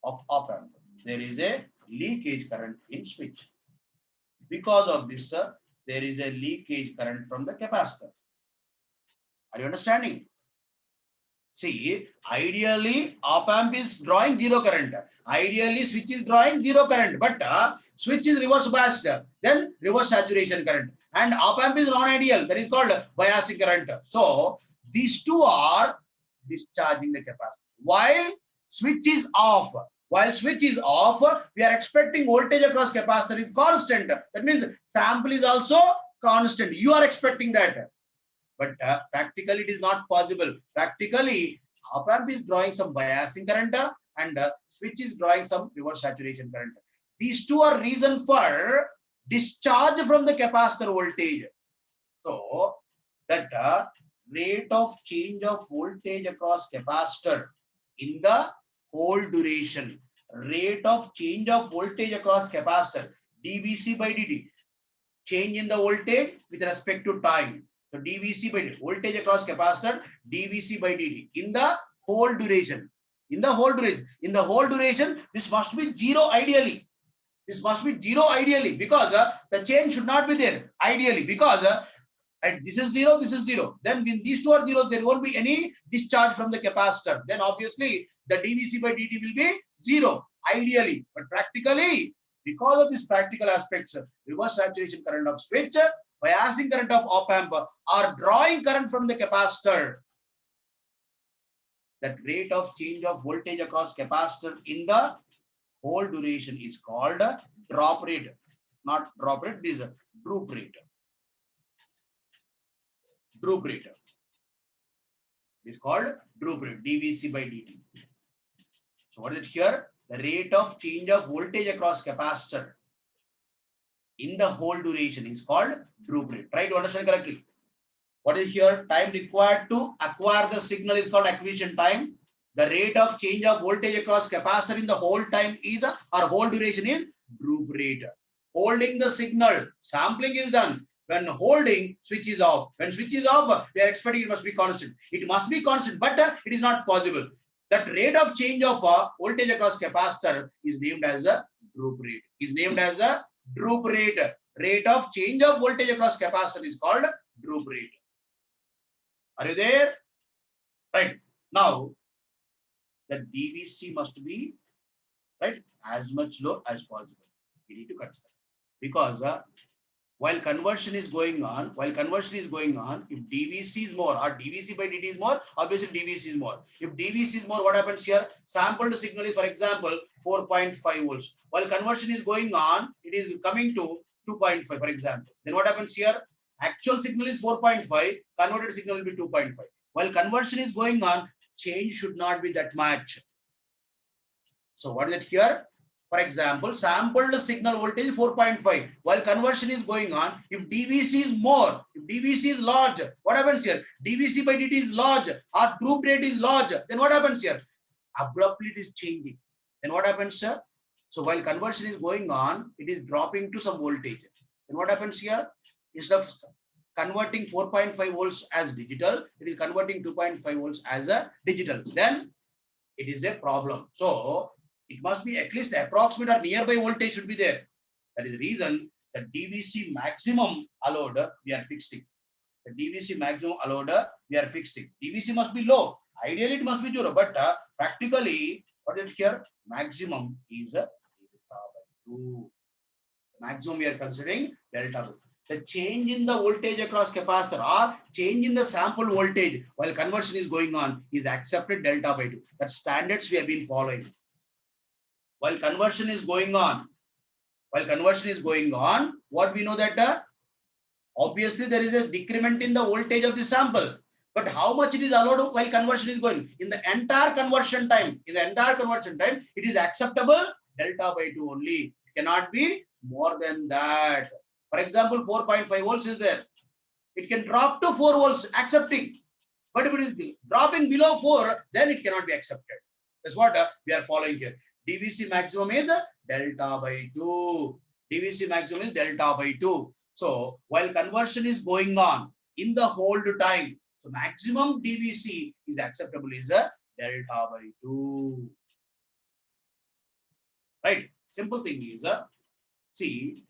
of op-amp. There is a leakage current in switch. Because of this, there is a leakage current from the capacitor. Are you understanding? See, ideally op-amp is drawing zero current. Ideally switch is drawing zero current, but switch is reverse biased, then reverse saturation current. and op amp is non-ideal. That is called biasing current. So these two are discharging the capacitor. While switch is off, we are expecting voltage across capacitor is constant. That means sample is also constant. You are expecting that. But practically it is not possible. Practically, op amp is drawing some biasing current and switch is drawing some reverse saturation current. These two are reason for discharge from the capacitor voltage. So that rate of change of voltage across capacitor in the whole duration, rate of change of voltage across capacitor, dVc by dt, change in the voltage with respect to time. So dVc by dt, voltage across capacitor, dVc by dt in the whole duration. In the whole duration, this must be zero ideally. This must be zero ideally, because the change should not be there ideally, because and this is zero. Then when these two are zero, there won't be any discharge from the capacitor. Then obviously the dVc by dt will be zero ideally. But practically, because of these practical aspects, reverse saturation current of switch, biasing current of op amp are drawing current from the capacitor. That rate of change of voltage across capacitor in the whole duration is called drop rate. Not drop rate, it is a droop rate. Droop rate. It is called droop rate, dVc by dt. So what is it here? The rate of change of voltage across capacitor in the whole duration is called droop rate. Try to understand correctly. What is here? Time required to acquire the signal is called acquisition time. The rate of change of voltage across capacitor in the whole time is, or whole duration is, droop rate. Holding the signal, sampling is done. When holding, switch is off. When switch is off, we are expecting it must be constant. It must be constant, but it is not possible. That rate of change of voltage across capacitor is named as a droop rate. Is named as a droop rate. Rate of change of voltage across capacitor is called droop rate. Are you there? Right. Now, the dVc must be right as much low as possible. We need to consider, because while conversion is going on, if dVc is more or dVc by dt is more, obviously dVc is more. If dVc is more, what happens here? Sampled signal is, for example, 4.5 volts. While conversion is going on, it is coming to 2.5, for example. Then what happens here? Actual signal is 4.5, converted signal will be 2.5. While conversion is going on, change should not be that much. So what is it here? For example, sampled signal voltage is 4.5. While conversion is going on, if dVc is more, if dVc is large, what happens here? dVc by dt is large, or droop rate is large. Then what happens here? Abruptly it is changing. Then what happens, sir? So while conversion is going on, it is dropping to some voltage. Then what happens here? Instead of converting 4.5 volts as digital, it is converting 2.5 volts as a digital. Then it is a problem. So it must be at least approximate or nearby voltage should be there. That is the reason the dVc maximum allowed we are fixing. The dVc maximum allowed we are fixing. dVc must be low. Ideally it must be zero, but practically what is here? Maximum is delta by 2. Maximum we are considering delta by 2. The change in the voltage across capacitor or change in the sample voltage while conversion is going on is accepted delta by 2. That standards we have been following. While conversion is going on, what we know that obviously there is a decrement in the voltage of the sample. But how much it is allowed while conversion is going? In the entire conversion time, it is acceptable delta by 2 only. It cannot be more than that. For example, 4.5 volts is there. It can drop to 4 volts, accepting. But if it is dropping below 4, then it cannot be accepted. That's what we are following here. dVc maximum is delta by 2. dVc maximum is delta by 2. So while conversion is going on in the hold time, so maximum dVc is acceptable is a delta by 2. Right? Simple thing is see.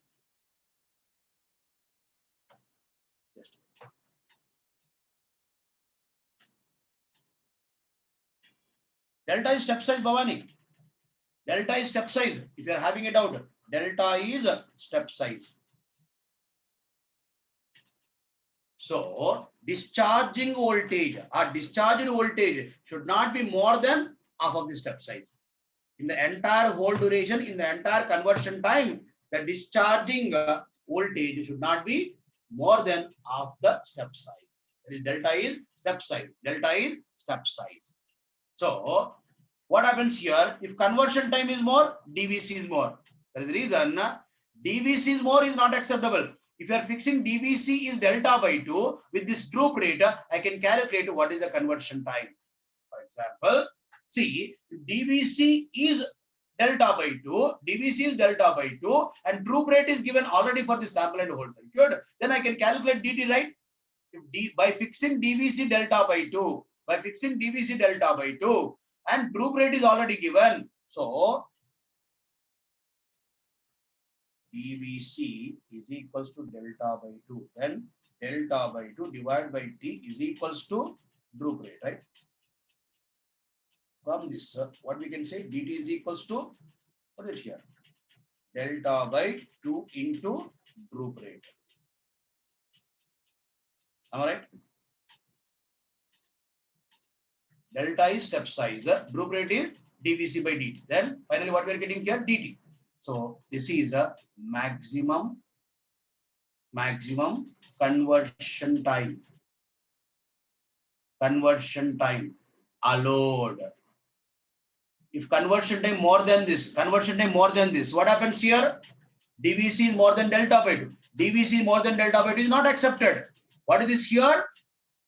Delta is step size, Bhavani. Delta is step size. If you are having a doubt, delta is step size. So discharging voltage or discharged voltage should not be more than half of the step size. In the entire whole duration, in the entire conversion time, the discharging voltage should not be more than half the step size. That is delta is step size. Delta is step size. So what happens here? If conversion time is more, DVC is more. That is the reason DVC is more is not acceptable. If you are fixing DVC is delta by 2, with this droop rate, I can calculate what is the conversion time. For example, see, if DVC is delta by 2, DVC is delta by 2, and droop rate is given already for the sample and hold circuit, then I can calculate DT, right? If by fixing DVC delta by 2, by fixing DVC delta by 2, and droop rate is already given. So DVC is equals to delta by 2. Then delta by 2 divided by T is equals to droop rate, right? From this, what we can say, dt is equals to, what is here? Delta by 2 into droop rate. Am I right? Delta is step size, droop rate is dVc by dt. Then finally what we are getting here, dt. So this is a maximum conversion time. Conversion time allowed. If conversion time more than this, what happens here? DVC is more than delta by 2. DVC is more than delta by 2 is not accepted. What is this here?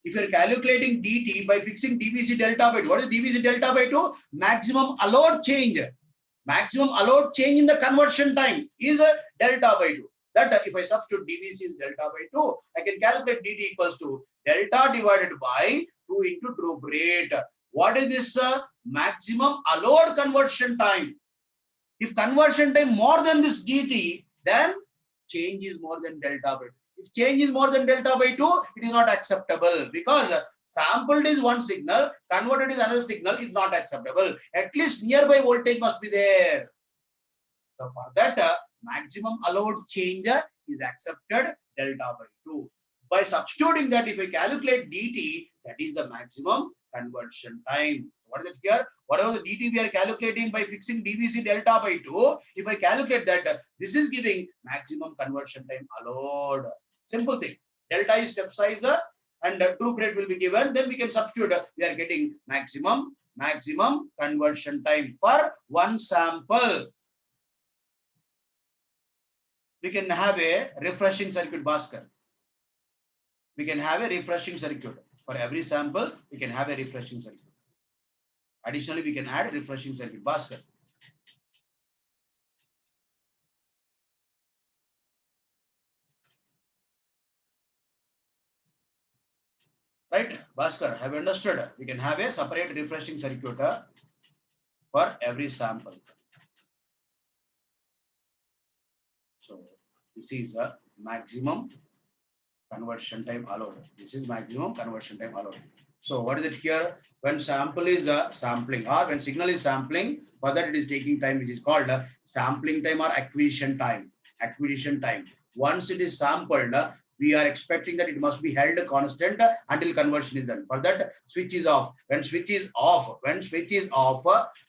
If you are calculating dt by fixing DVC delta by 2, what is DVC delta by 2? Maximum allowed change. Maximum allowed change in the conversion time is a delta by 2. That if I substitute DVC is delta by 2, I can calculate dt equals to delta divided by 2 into droop rate. What is this maximum allowed conversion time? If conversion time more than this dt, then change is more than delta by 2. If change is more than delta by 2, it is not acceptable, because sampled is one signal, converted is another signal, is not acceptable. At least nearby voltage must be there. So for that, maximum allowed change is accepted delta by 2. By substituting that, if I calculate dt, that is the maximum conversion time. What is it here? Whatever the dt we are calculating by fixing DVC delta by 2, if I calculate that, this is giving maximum conversion time allowed. Simple thing. Delta is step size and droop rate will be given. Then we can substitute. We are getting maximum conversion time for one sample. We can have a refreshing circuit basket. We can have a refreshing circuit. For every sample, we can have a refreshing circuit. Additionally, we can add a refreshing circuit basket. Right, Bhaskar, have you understood? We can have a separate refreshing circuit for every sample. So this is a maximum conversion time allowed. This is maximum conversion time allowed. So what is it here? When sample is sampling, or when signal is sampling, for that it is taking time, which is called sampling time or acquisition time. Acquisition time. Once it is sampled, we are expecting that it must be held constant until conversion is done. For that, switch is off. When switch is off,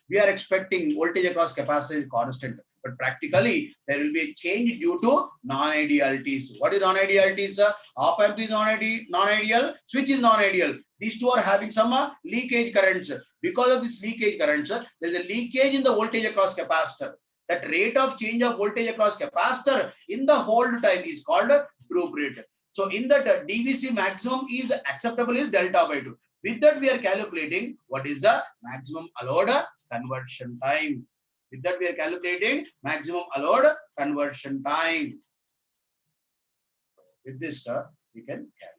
we are expecting voltage across capacitor is constant. But practically, there will be a change due to non-idealities. What is non-idealities? Op amp is non-ideal, switch is non-ideal. These two are having some leakage currents. Because of this leakage currents, there is a leakage in the voltage across capacitor. That rate of change of voltage across capacitor in the hold time is called droop rate. So in that DVC maximum is acceptable is delta by 2. With that we are calculating what is the maximum allowed conversion time. With that we are calculating maximum allowed conversion time. With this we can calculate.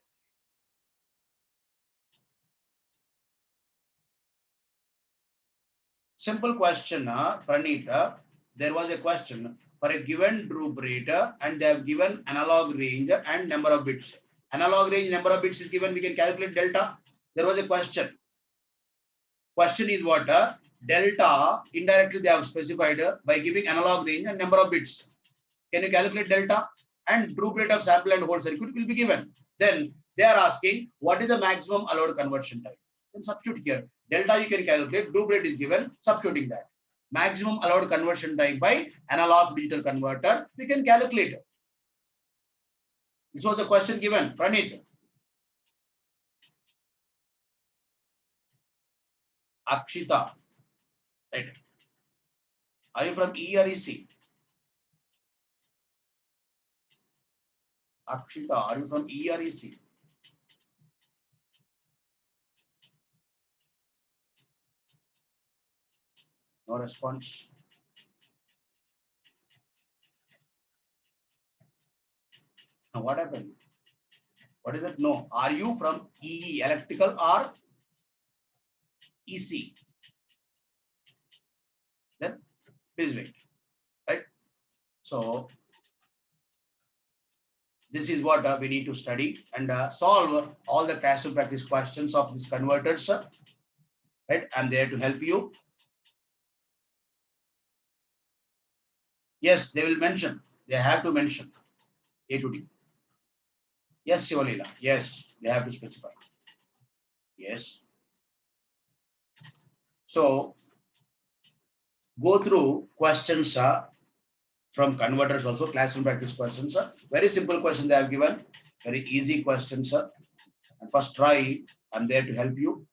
Simple question, Pranita. There was a question for a given droop rate and they have given analog range and number of bits. Analog range, number of bits is given, we can calculate delta. There was a question. Question is what? Delta, indirectly they have specified by giving analog range and number of bits. Can you calculate delta? And droop rate of sample and hold circuit will be given. Then They are asking what is the maximum allowed conversion time. Then substitute here. Delta you can calculate. Loop rate is given. Substituting that. Maximum allowed conversion time by analog digital converter. We can calculate it. This was the question given. Pranit. Akshita. Right. Are you from E or EC? Akshita, are you from E or EC? No response. Now what happened? What is it? No. Are you from EE, electrical or EC? Then please wait. Right. So this is what we need to study and solve all the classroom practice questions of these converters. Right. I'm there to help you. Yes, they will mention. They have to mention A to D. Yes, Shivalila. Yes, they have to specify. Yes. So go through questions from converters also, classroom practice questions. Very simple questions they have given. Very easy questions. And first try. I'm there to help you.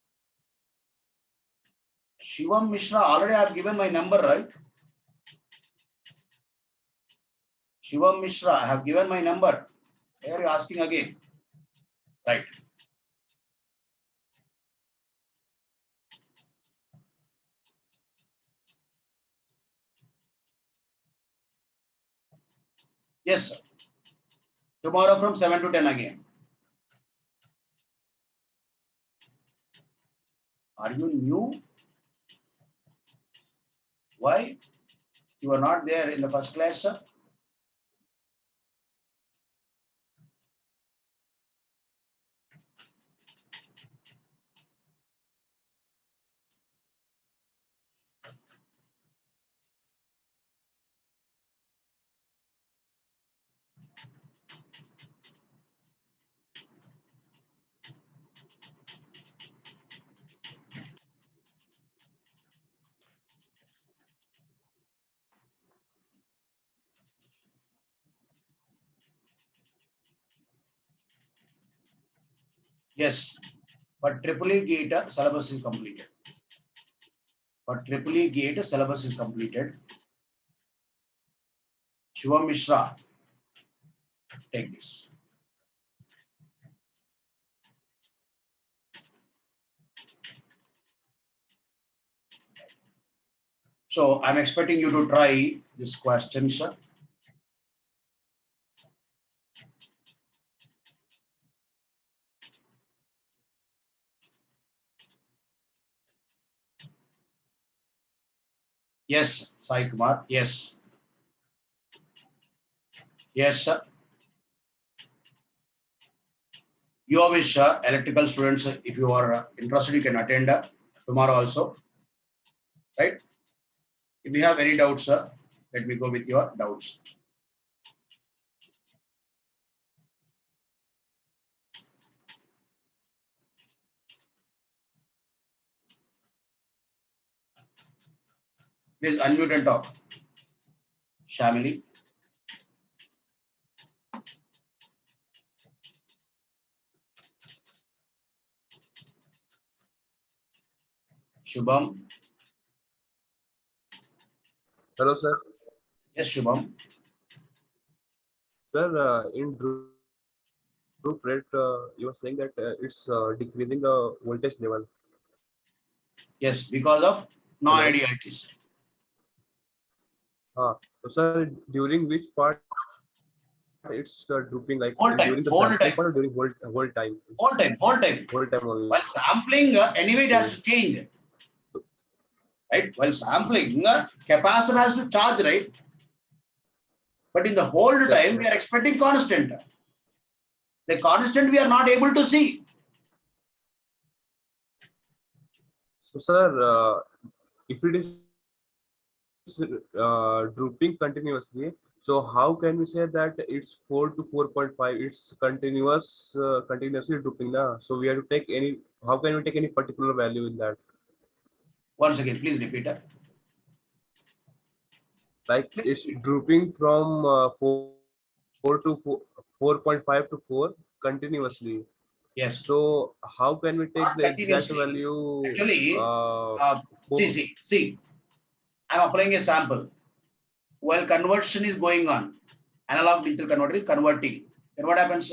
Shivam Mishra, already I have given my number, right? Shivam Mishra, I have given my number. Why are you asking again? Right. Yes, sir. Tomorrow from 7 to 10 again. Are you new? Why? You are not there in the first class, sir? Yes. For triple E gate, syllabus is completed. For triple E gate, syllabus is completed. Shivam Mishra, take this. So I'm expecting you to try this question, sir. Yes, Sai Kumar. Yes. Yes, sir. You wish electrical students, if you are interested, you can attend tomorrow also. Right? If you have any doubts, sir, let me go with your doubts. Please unmute and talk. Shamili. Shubham. Hello, sir. Yes, Shubham. Sir, in group rate, you were saying that it's decreasing the voltage level. Yes, because of Hello. non-IDITs. So, sir, during which part it's drooping, like Whole time, during the whole sampling time, part or during whole time? whole time, whole time. Whole time only. While sampling, anyway, it has to change. Right? While sampling, capacitor has to charge, right? But in the whole Yes, time, sir. we are expecting constant. The constant we are not able to see. So, sir, if it is drooping continuously, So how can we say that it's 4 to 4.5? It's continuously dropping now. So we have to take any. How can we take any particular value in that? Once again, please repeat it. Like Please it's repeat. dropping from 4 to 4.5 to 4 continuously. Yes. So how can we take Not the exact continuously. value? Actually, see, 4. see, see, I'm applying a sample. While conversion is going on, analog digital converter is converting. Then what happens?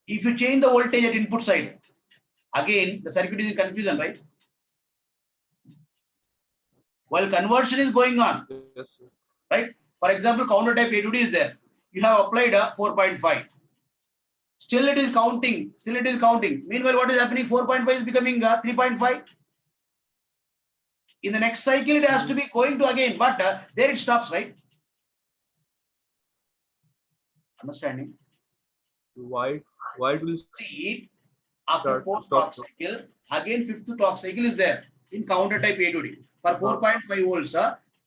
If you change the voltage at input side, again, the circuit is in confusion, right? While conversion is going on, Yes, sir. right? For example, counter type A2D is there. You have applied a 4.5. Still it is counting. Still it is counting. Meanwhile, what is happening? 4.5 is becoming 3.5. In the next cycle, it has to be going to again, but there it stops, right? Understanding? Why do we See, after start fourth stop? clock cycle, again fifth clock cycle is there in counter type A2D for Uh, 4.5 volts.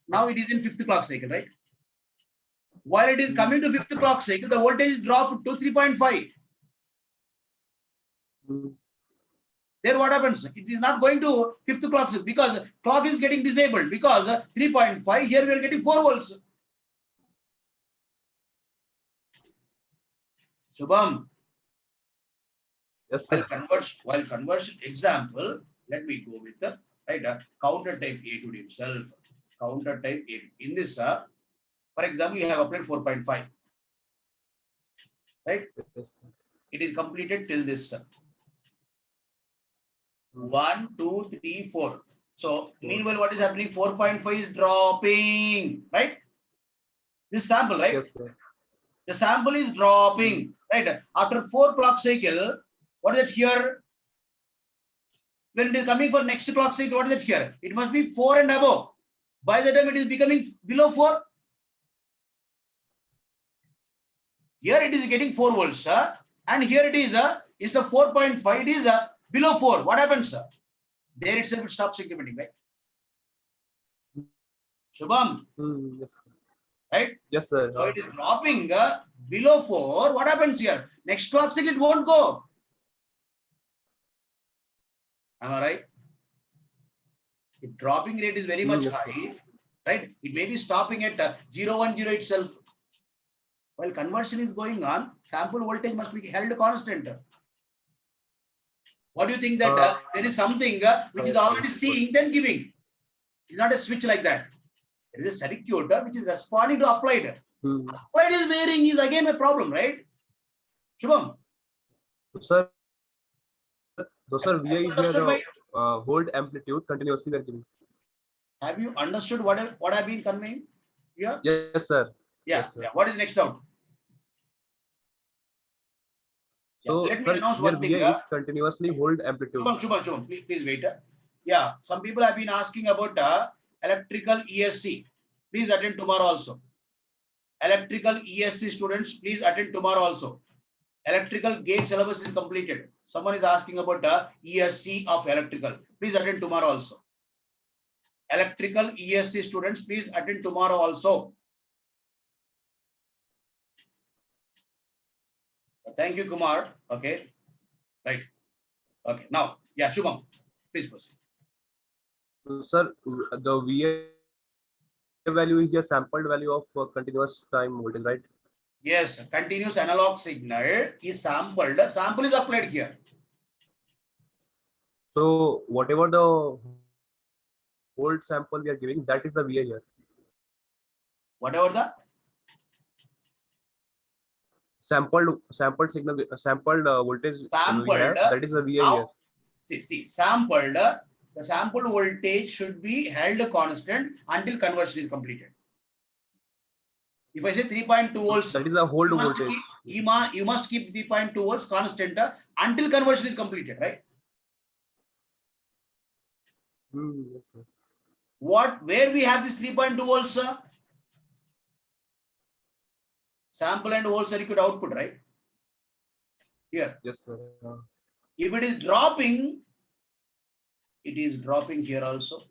Now it is in fifth clock cycle, right? While it is coming to fifth clock cycle, the voltage dropped to 3.5. mm, There what happens? It is not going to fifth clock cycle because clock is getting disabled because 3.5, here we are getting 4 volts. Shubham, yes, sir. while conversion example, let me go with the right counter type A2D itself. Counter type A2D. In this, for example, you have applied 4.5, right? Yes, sir. It is completed till this. Mm, 1, 2, 3, 4. So four. meanwhile, what is happening? 4.5 is dropping, right? This sample, right? Yes, sir. The sample is Mm, dropping, right? After 4 clock cycle, what is it here? When it is coming for next clock cycle, what is it here? It must be 4 and above. By the time it is becoming below 4, here it is getting 4 volts, and here it is the 4.5, it is below 4. What happens? There itself it stops incrementing, right? Shubham, yes, sir. right? Yes, sir. So it is dropping below 4. What happens here? Next clock cycle it won't go. Am I right? If dropping rate is very much Yes, sir. high, right? It may be stopping at 010 itself. While conversion is going on, sample voltage must be held constant. What do you think that there is something which is already Yes, seeing then giving? It's not a switch like that. There is a circuit which is responding to applied. mm. Applied is varying is again a problem, right? Shubham, So, sir, VI have you is here understood my? hold amplitude continuously we are giving. Have you understood what I've been conveying here? Yes, sir. Yeah, Yes, sir. yeah. What is next doubt? Yeah, So, let me sir, announce here one VI thing. is continuously hold amplitude. Shubham, please wait. Yeah, some people have been asking about electrical ESC. Please attend tomorrow also. Electrical ESC students, please attend tomorrow also. Electrical gate syllabus is completed. Someone is asking about ESC of electrical. Please attend tomorrow also. Electrical ESC students, please attend tomorrow also. Thank you, Kumar. Okay, right. Okay, now, yeah, Shubham, please proceed. So, sir, the VI value is the sampled value of continuous time voltage, right? Yes, continuous analog signal is sampled. Sample is applied here. So, whatever the hold sample we are giving, that is the VI here. Whatever the Sampled signal, sampled voltage we sampled, have, that is the VI now here. see sampled, the sample voltage should be held constant until conversion is completed. If I say 3.2 volts, That is the hold you must voltage. keep you must keep 3.2 volts constant until conversion is completed, right? Yes, sir. Where we have this 3.2 volts sample and whole circuit output, right? Here. Yes, sir. If it is dropping, it is dropping here also.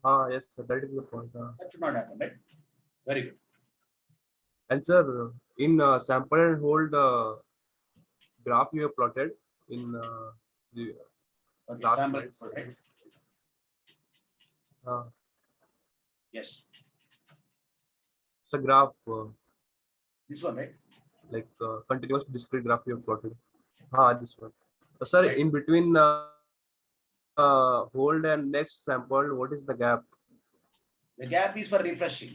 Yes, sir. That is the point. That should not happen, right? Very good. And sir, in sample and hold graph you have plotted in the Okay, last sample, slides. right? Yes, It's a graph this one, right? like continuous discrete graph you have plotted. This one. Sir, Right. in between hold and next sample, what is the gap? The gap is for refreshing.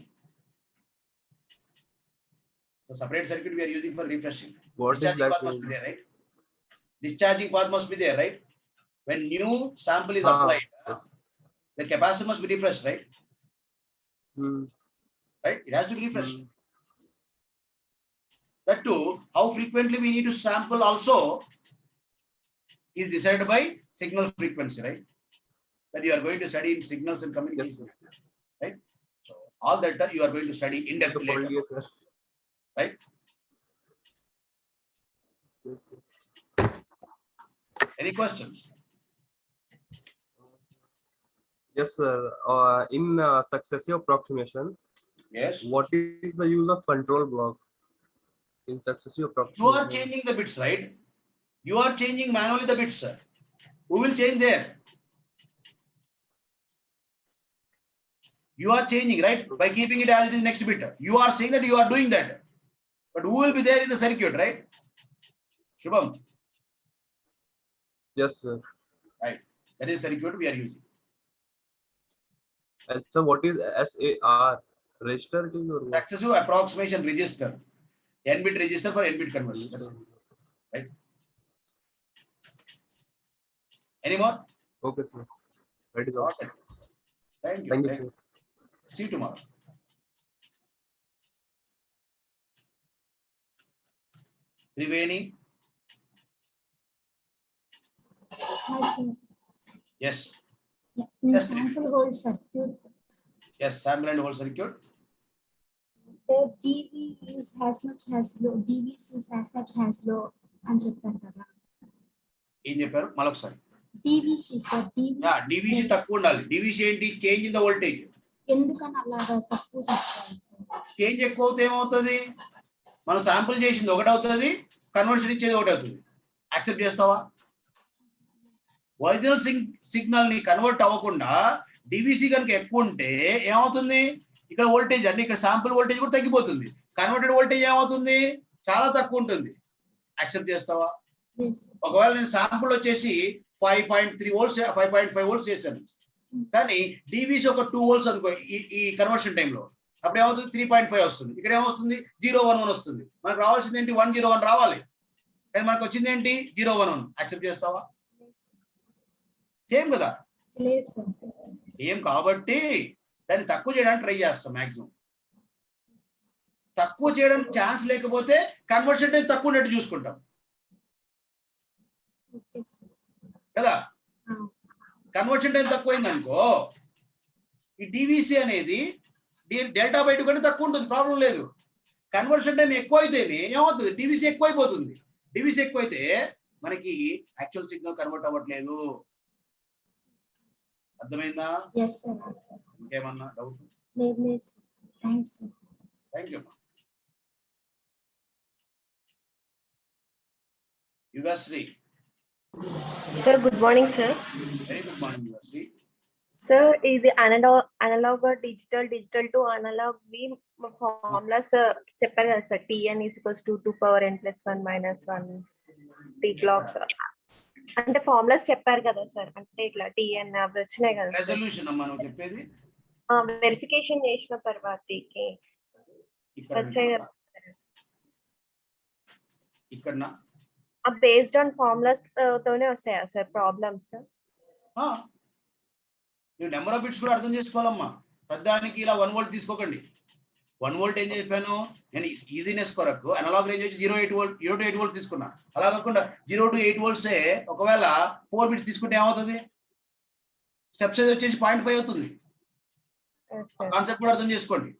So separate circuit we are using for refreshing. What is Discharging that? path must be there, right? Discharging path must be there, right? When new sample is applied, Yes. the capacitor must be refreshed, right? Hmm. Right? It has to be refreshed. Hmm. That too, how frequently we need to sample also is decided by signal frequency, right? That you are going to study in signals and communications, right? So all that you are going to study in depth later, Yes, sir. right? Yes, sir. Any questions? Yes, sir. In successive approximation, Yes. what is the use of control block in successive You approximation? are changing the bits, right? You are changing manually the bits, sir. Who will change there? You are changing, right? By keeping it as it is next bit. You are saying that you are doing that. But who will be there in the circuit, right? Shubham. Yes, sir. Right. That is circuit we are using. And so, what is SAR? Register it is or what? Successive approximation register. N-bit register for N-bit conversion. That's it. Right. Any more? Okay, sir. That is all. Okay. Thank you. Thank you, Thank you. sir. See you tomorrow. Triveni. Hi, sir. Yes. Yeah. In Yes, sample hold circuit, Yes. Sample and whole circuit. the DV is as much as low, DVC is as much as low అని చెప్పారు కదా. ఏం చెప్పారు మరొకసారి? DVC sir, DVC తక్కువ ఉండాలి. DVC ఏంటి? Change in the voltage. ఎందుకని అలాగా తక్కువ చెప్పాలి సార్? చేంజ్ ఎక్కువ అవుతే ఏమవుతుంది? మనం శాంపుల్ చేసింది ఒకటి అవుతుంది, కన్వర్షన్ ఇచ్చేది ఒకటి అవుతుంది. యాక్సెప్ట్ చేస్తావా? ఒరిజినల్ సిగ్నల్ ని కన్వర్ట్ అవ్వకుండా డివిసి కనుక ఎక్కువ ఉంటే ఏమవుతుంది? ఇక్కడ వోల్టేజ్ అంటే ఇక్కడ శాంపుల్ వోల్టేజ్ కూడా తగ్గిపోతుంది. కన్వర్టెడ్ వోల్టేజ్ ఏమవుతుంది? చాలా తక్కువ ఉంటుంది. యాక్సెప్ట్ చేస్తావా? ఒకవేళ నేను శాంపుల్ వచ్చేసి 5.3 వోల్ట్స్ 5.5 వోల్ట్స్ చేశాను, కానీ డివిసి ఒక 2 వోల్ట్స్ అనుకో ఈ కన్వర్షన్ టైంలో, అప్పుడు ఏమవుతుంది? 3.5 వస్తుంది. ఇక్కడ ఏమొస్తుంది? 011 వస్తుంది. మనకు రావాల్సింది ఏంటి? 101 రావాలి, కానీ మనకు వచ్చింది ఏంటి? 011. యాక్సెప్ట్ చేస్తావా? సేమ్ కదా, సేమ్ కాబట్టి దాన్ని తక్కువ చేయడానికి ట్రై చేస్తాం. మాక్సిమం తక్కువ చేయడానికి ఛాన్స్ లేకపోతే కన్వర్షన్ టైం తక్కువ ఉన్నట్టు చూసుకుంటాం కదా. కన్వర్షన్ టైం తక్కువైంది అనుకో, ఈ డివిసి అనేది డెల్టా బై 2 కంటే తక్కువ ఉంటుంది, ప్రాబ్లం లేదు. కన్వర్షన్ టైం ఎక్కువ అయితేనే ఏమవుతుంది? డివిసి ఎక్కువైపోతుంది. డివిసి ఎక్కువైతే మనకి యాక్చువల్ సిగ్నల్ కన్వర్ట్ అవ్వట్లేదు. అర్థమైందా? ఇంకేమన్నా doubt? Thank you. Yugashri. Sir, good morning, sir. Very good morning, Yugashri. Sir, is the analog or digital to analog we formulas చెప్పారు కదా sir. Tn is equals to 2 power n plus 1 minus 1 t clock అంటే formulas చెప్పారు కదా sir. అంటే ఇట్లా Tn అవి వచ్చినాయి కదా. రెజల్యూషన్ అమ్మా నువ్వు చెప్పేది. వెరిఫికేషన్ చేసిన తర్వాతకి వచ్చాయి కదా ఇక్కడ బేస్డ్ ఆన్ ఫార్ములాస్ తోనే వస్తాయా సార్ ప్రాబ్లమ్స్? నువ్వు నెంబర్ ఆఫ్ బిట్స్ కూడా అర్థం చేసుకోవాలమ్మా. పెద్దానికి ఇలా 1 వోల్ట్ తీసుకోకండి. 1 వోల్ట్ ఏం చెప్పాను నేను? ఈజీనెస్ కొరకు అనలాగ్ రేంజ్ వచ్చి 0 to 8 వోల్ట్ తీసుకున్నా. అలా కాకుండా 0 to 8 వోల్ట్సే ఒకవేళ 4 బిట్స్ తీసుకుంటే ఏమవుతుంది? స్టెప్ సైజ్ వచ్చేసి 0.5 అవుతుంది. కాన్సెప్ట్ కూడా అర్థం చేసుకోండి.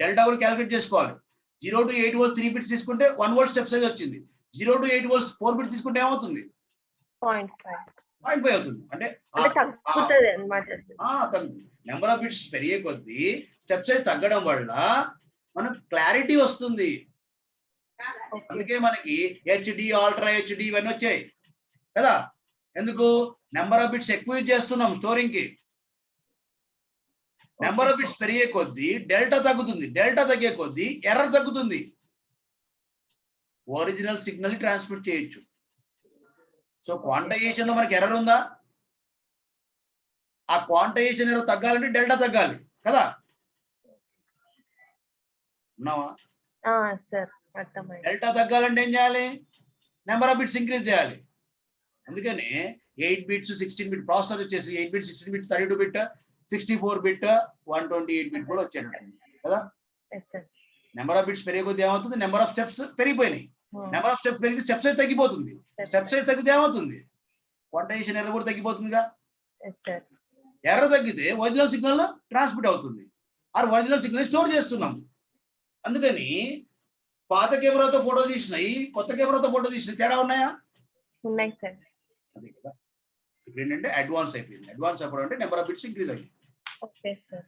డెల్టా కూడా క్యాలిక్యులేట్ చేసుకోవాలి. 0 to 8 వోల్ట్ 3 బిట్స్ తీసుకుంటే 1 వోల్ట్ స్టెప్ సైజ్ వచ్చింది. 0 to 8 వోల్ట్స్ 4 బిట్స్ తీసుకుంటే ఏమవుతుంది? 0.5. 0.5 అవుతుంది. అంటే అంటే తగ్గుతుంది అనమాట. తగ్గుతుంది. నెంబర్ ఆఫ్ బిట్స్ పెరిగే కొద్దీ స్టెప్ సైజ్ తగ్గడం వల్ల మనకు క్లారిటీ వస్తుంది. అందుకే మనకి హెచ్డి, అల్ట్రా హెచ్డి ఇవన్నీ వచ్చాయి కదా. ఎందుకు? నెంబర్ ఆఫ్ బిట్స్ ఎక్కువ యూజ్ చేస్తున్నాం స్టోరింగ్ కి. నెంబర్ ఆఫ్ బిట్స్ పెరిగే కొద్దీ డెల్టా తగ్గుతుంది. డెల్టా తగ్గే కొద్దీ ఎర్రర్ తగ్గుతుంది. ఒరిజినల్ సిగ్నల్ ట్రాన్స్మిట్ చేయొచ్చు. సో క్వాంటైజేషన్ లో మనకి ఎర్రర్ ఉందా? ఆ క్వాంటైజేషన్ ఎర్రర్ తగ్గాలంటే డెల్టా తగ్గాలి కదా. ఉన్నావా? సార్ అర్థమైంది. డెల్టా తగ్గాలంటే ఏం చేయాలి? నెంబర్ ఆఫ్ బిట్స్ ఇంక్రీజ్ చేయాలి. అందుకని 8 బిట్స్ 16 బిట్ ప్రాసెసర్ వచ్చేసి 8 bit 16 bit 32 bit 64 bit 128 bit కూడా వచ్చేటట్టు కదా. నెంబర్ ఆఫ్ బిట్స్ పెరిగే కొద్ది ఏమవుతుంది? నెంబర్ ఆఫ్ స్టెప్స్ పెరిగిపోయినాయి. నెంబర్ ఆఫ్ స్టెప్స్ పెరిగితే స్టెప్ సైజ్ తగ్గిపోతుంది. స్టెప్ సైజ్ తగ్గితే ఏమవుతుంది? క్వాంటైజేషన్ ఎర్రర్ కూడా తగ్గిపోతుందిగా. ఎర్రర్ తగ్గితే ఒరిజినల్ సిగ్నల్ ట్రాన్స్మిట్ అవుతుంది. ఆ ఒరిజినల్ సిగ్నల్ స్టోర్ చేస్తున్నాం. అందుకని పాత కెమెరాతో ఫోటో తీసినాయి, కొత్త కెమెరాతో ఫోటో తీసినాయి తేడా ఉన్నాయా? ఉన్నాయి సార్. అదే కదా. ఇప్పుడు ఏంటంటే అడ్వాన్స్ అయిపోయింది. అడ్వాన్స్ అప్పుడు అంటే నెంబర్ ఆఫ్ బిట్స్ ఇంక్రీజ్ అయ్యింది. Okay sir.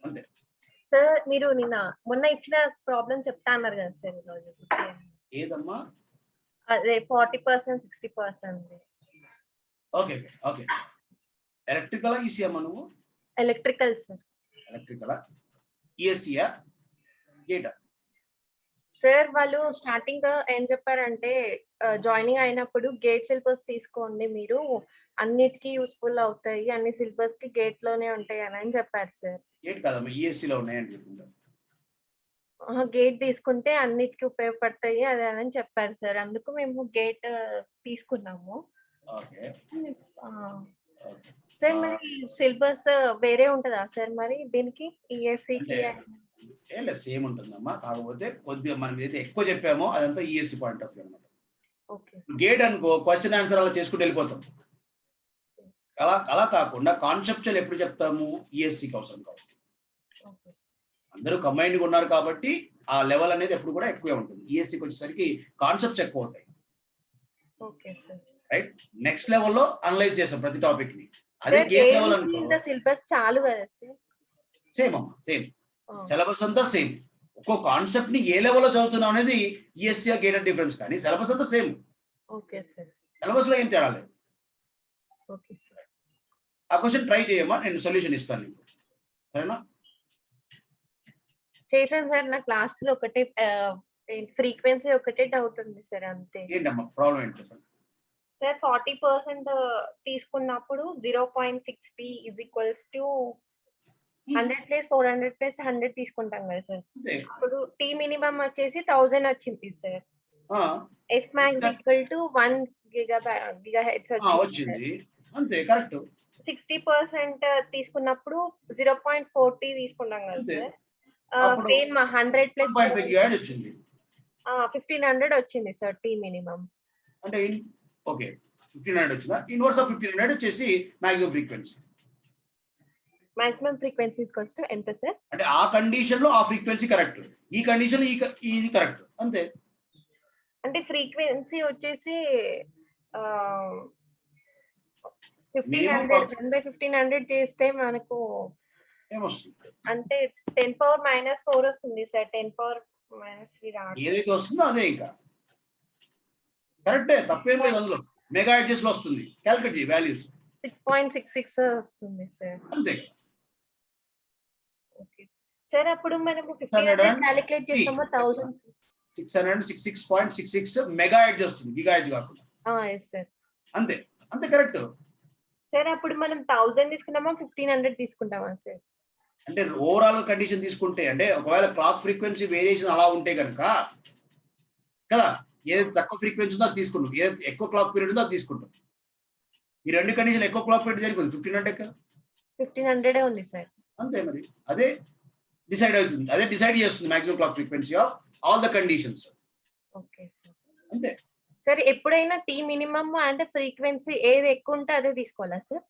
అంతే సార్. మీరు మొన్న ఇచ్చిన ప్రాబ్లం చెప్తా అన్నారు కదా సార్ ఈరోజు. ఏదమ్మా? అదే 40%, 60%. Okay okay okay. ఎలక్ట్రికల్ ఈసీఎమ్మా నువ్వు? Electrical sir. ఎలక్ట్రికల్ ఈఎస్సీయా గేటా? సార్ వాళ్ళు స్టార్టింగ్ ఏం చెప్పారంటే జాయినింగ్ అయినప్పుడు గేట్ సిలబస్ తీసుకోండి, మీరు అన్నిటికీ యూస్ఫుల్ అవుతాయి, అన్ని సిలబస్ కి గేట్ లోనే ఉంటాయి అని చెప్పారు సార్. గేట్ కాదమ్మా, ఈఎస్సీలో ఉన్నాయని చెప్తున్నారు. గేట్ తీసుకుంటే అన్నిటికీ ఉపయోగపడతాయి అది అని చెప్పారు సార్. అందుకు మేము గేట్ తీసుకున్నాము. ఓకే సార్ మరి సిలబస్ వేరే ఉంటుందా సార్ మరి దీనికి ఈఎస్సీకి? సేమ్ ఉంటుందమ్మా, కాకపోతే కొద్దిగా మనం ఏదైతే ఎక్కువ చెప్పామో అదంతా ఈఎస్సీ పాయింట్ ఆఫ్ వ్యూ అనమాట. గేట్ అనుకో క్వశ్చన్ ఆన్సర్ అలా చేసుకుంటూ వెళ్ళిపోతాం. అలా కాకుండా కాన్సెప్చువల్ ఎప్పుడు చెప్తాము? ఈఎస్సీకి అవసరం కాబట్టి. అందరూ కంబైన్డ్ ఉన్నారు కాబట్టి ఆ లెవెల్ అనేది ఎప్పుడు కూడా ఎక్కువే ఉంటుంది. ఈఎస్సీకి వచ్చేసరికి కాన్సెప్ట్స్ ఎక్కువ అవుతాయి. రైట్. నెక్స్ట్ లెవెల్లో అనలైజ్ చేస్తాం ప్రతి టాపిక్ ని. అదే గేట్ లెవెల్ అనుకో సిలబస్ చాలు కదా సార్. సేమ్ అమ్మా, సేమ్ సిలబస్ అంతా సేమ్. ఒక్కో కాన్సెప్ట్ ని ఏ లెవెల్లో చదువుతున్నాం అనేది ఈఎస్సీ గేటెడ్ డిఫరెన్స్, కానీ సిలబస్ అంతా సేమ్. Okay sir. సిలబస్ లో ఏం తేడా లేదు. Okay sir. ఆ క్వశ్చన్ ట్రై చేయమ్మా, నేను సొల్యూషన్ ఇస్తాను నీకు, సరేనా? చేశాను సార్. నాకు లాస్ట్ లో ఒకటే ఫ్రీక్వెన్సీ ఒకటే డౌట్ ఉంది సార్, అంతే. ఏంటమ్మా ప్రాబ్లం ఏంటి చెప్పండి సార్. 40% తీసుకున్నప్పుడు 0.60 = 100 + 400 + 100 తీసుకుంటాం కదా సార్. ఇప్పుడు టీ మినిమం వచ్చేసి 1000 వచ్చింది సార్. ఎఫ్ మ్యాక్స్ = 1 GHz వచ్చింది. అంతే కరెక్ట్. 60% తీసుకున్నప్పుడు 0.40 తీసుకున్నాం కదా సార్. సేమ్ 100 + 1.5 వచ్చింది. 1500 వచ్చింది సార్ టీ మినిమం. అంటే ఓకే 1500 వచ్చిందా? ఇన్వర్స్ ఆఫ్ 1500 వచ్చేసి మాక్సిమం ఫ్రీక్వెన్సీ. మాక్సిమం ఫ్రీక్వెన్సీ ఎంత సార్? అంటే ఆ కండిషన్ లో ఆ ఫ్రీక్వెన్సీ కరెక్ట్, ఈ కండిషన్ లో ఇది కరెక్ట్, అంతే. అంటే ఫ్రీక్వెన్సీ వచ్చేసి 1500 చేస్తే మనకు ఏమొస్తుంది అంటే 10⁻⁻4 వస్తుంది సార్. 10⁻³ ఏదైతే వస్తుందో అదే ఇంకా కరెక్టే, తప్పేం లేదు. అందులో మెగా హెర్ట్జ్ లో వస్తుంది, క్యాలిక్యులేట్ చేయి వాల్యూస్. 6.66 వస్తుంది సార్, అంతే. Okay sir. అప్పుడు మనము 1500 క్యాలిక్యులేట్ చేస్తాము 1000 666.66 మెగా హెర్ట్జ్ వస్తుంది, గిగా హెర్ట్జ్ కాకుండా. yes sir. అంతే అంతే కరెక్ట్ సార్. అప్పుడు మనం 1000 తీసుకున్నామా 1500 తీసుకుంటామా సార్? అంటే ఓవరాల్ కండిషన్ తీసుకుంటే, అంటే ఒకవేళ క్లాక్ ఫ్రీక్వెన్సీ వేరియేషన్ అలా ఉంటే కనుక కదా, ఏదైతే తక్కువ ఫ్రీక్వెన్సీ ఉందో అది తీసుకుంటాం, ఏదైతే ఎక్కువ క్లాక్ పీరియడ్ ఉందో అది తీసుకుంటాం. ఈ రెండు కండిషన్ ఎక్కువ క్లాక్ పీరియడ్ జరిగింది 1500 కదా, 1500 ఉంది సార్. అంతే. మరి అదే డిసైడ్ అవుతుంది, అదే డిసైడ్ చేస్తుంది maximum clock frequency of all the conditions. Okay sir. అంతే సార్. ఎప్పుడైనా టీ మినిమమ్ అంటే ఫ్రీక్వెన్సీ ఏది ఎక్కువ ఉంటే అదే తీసుకోవాలా సార్?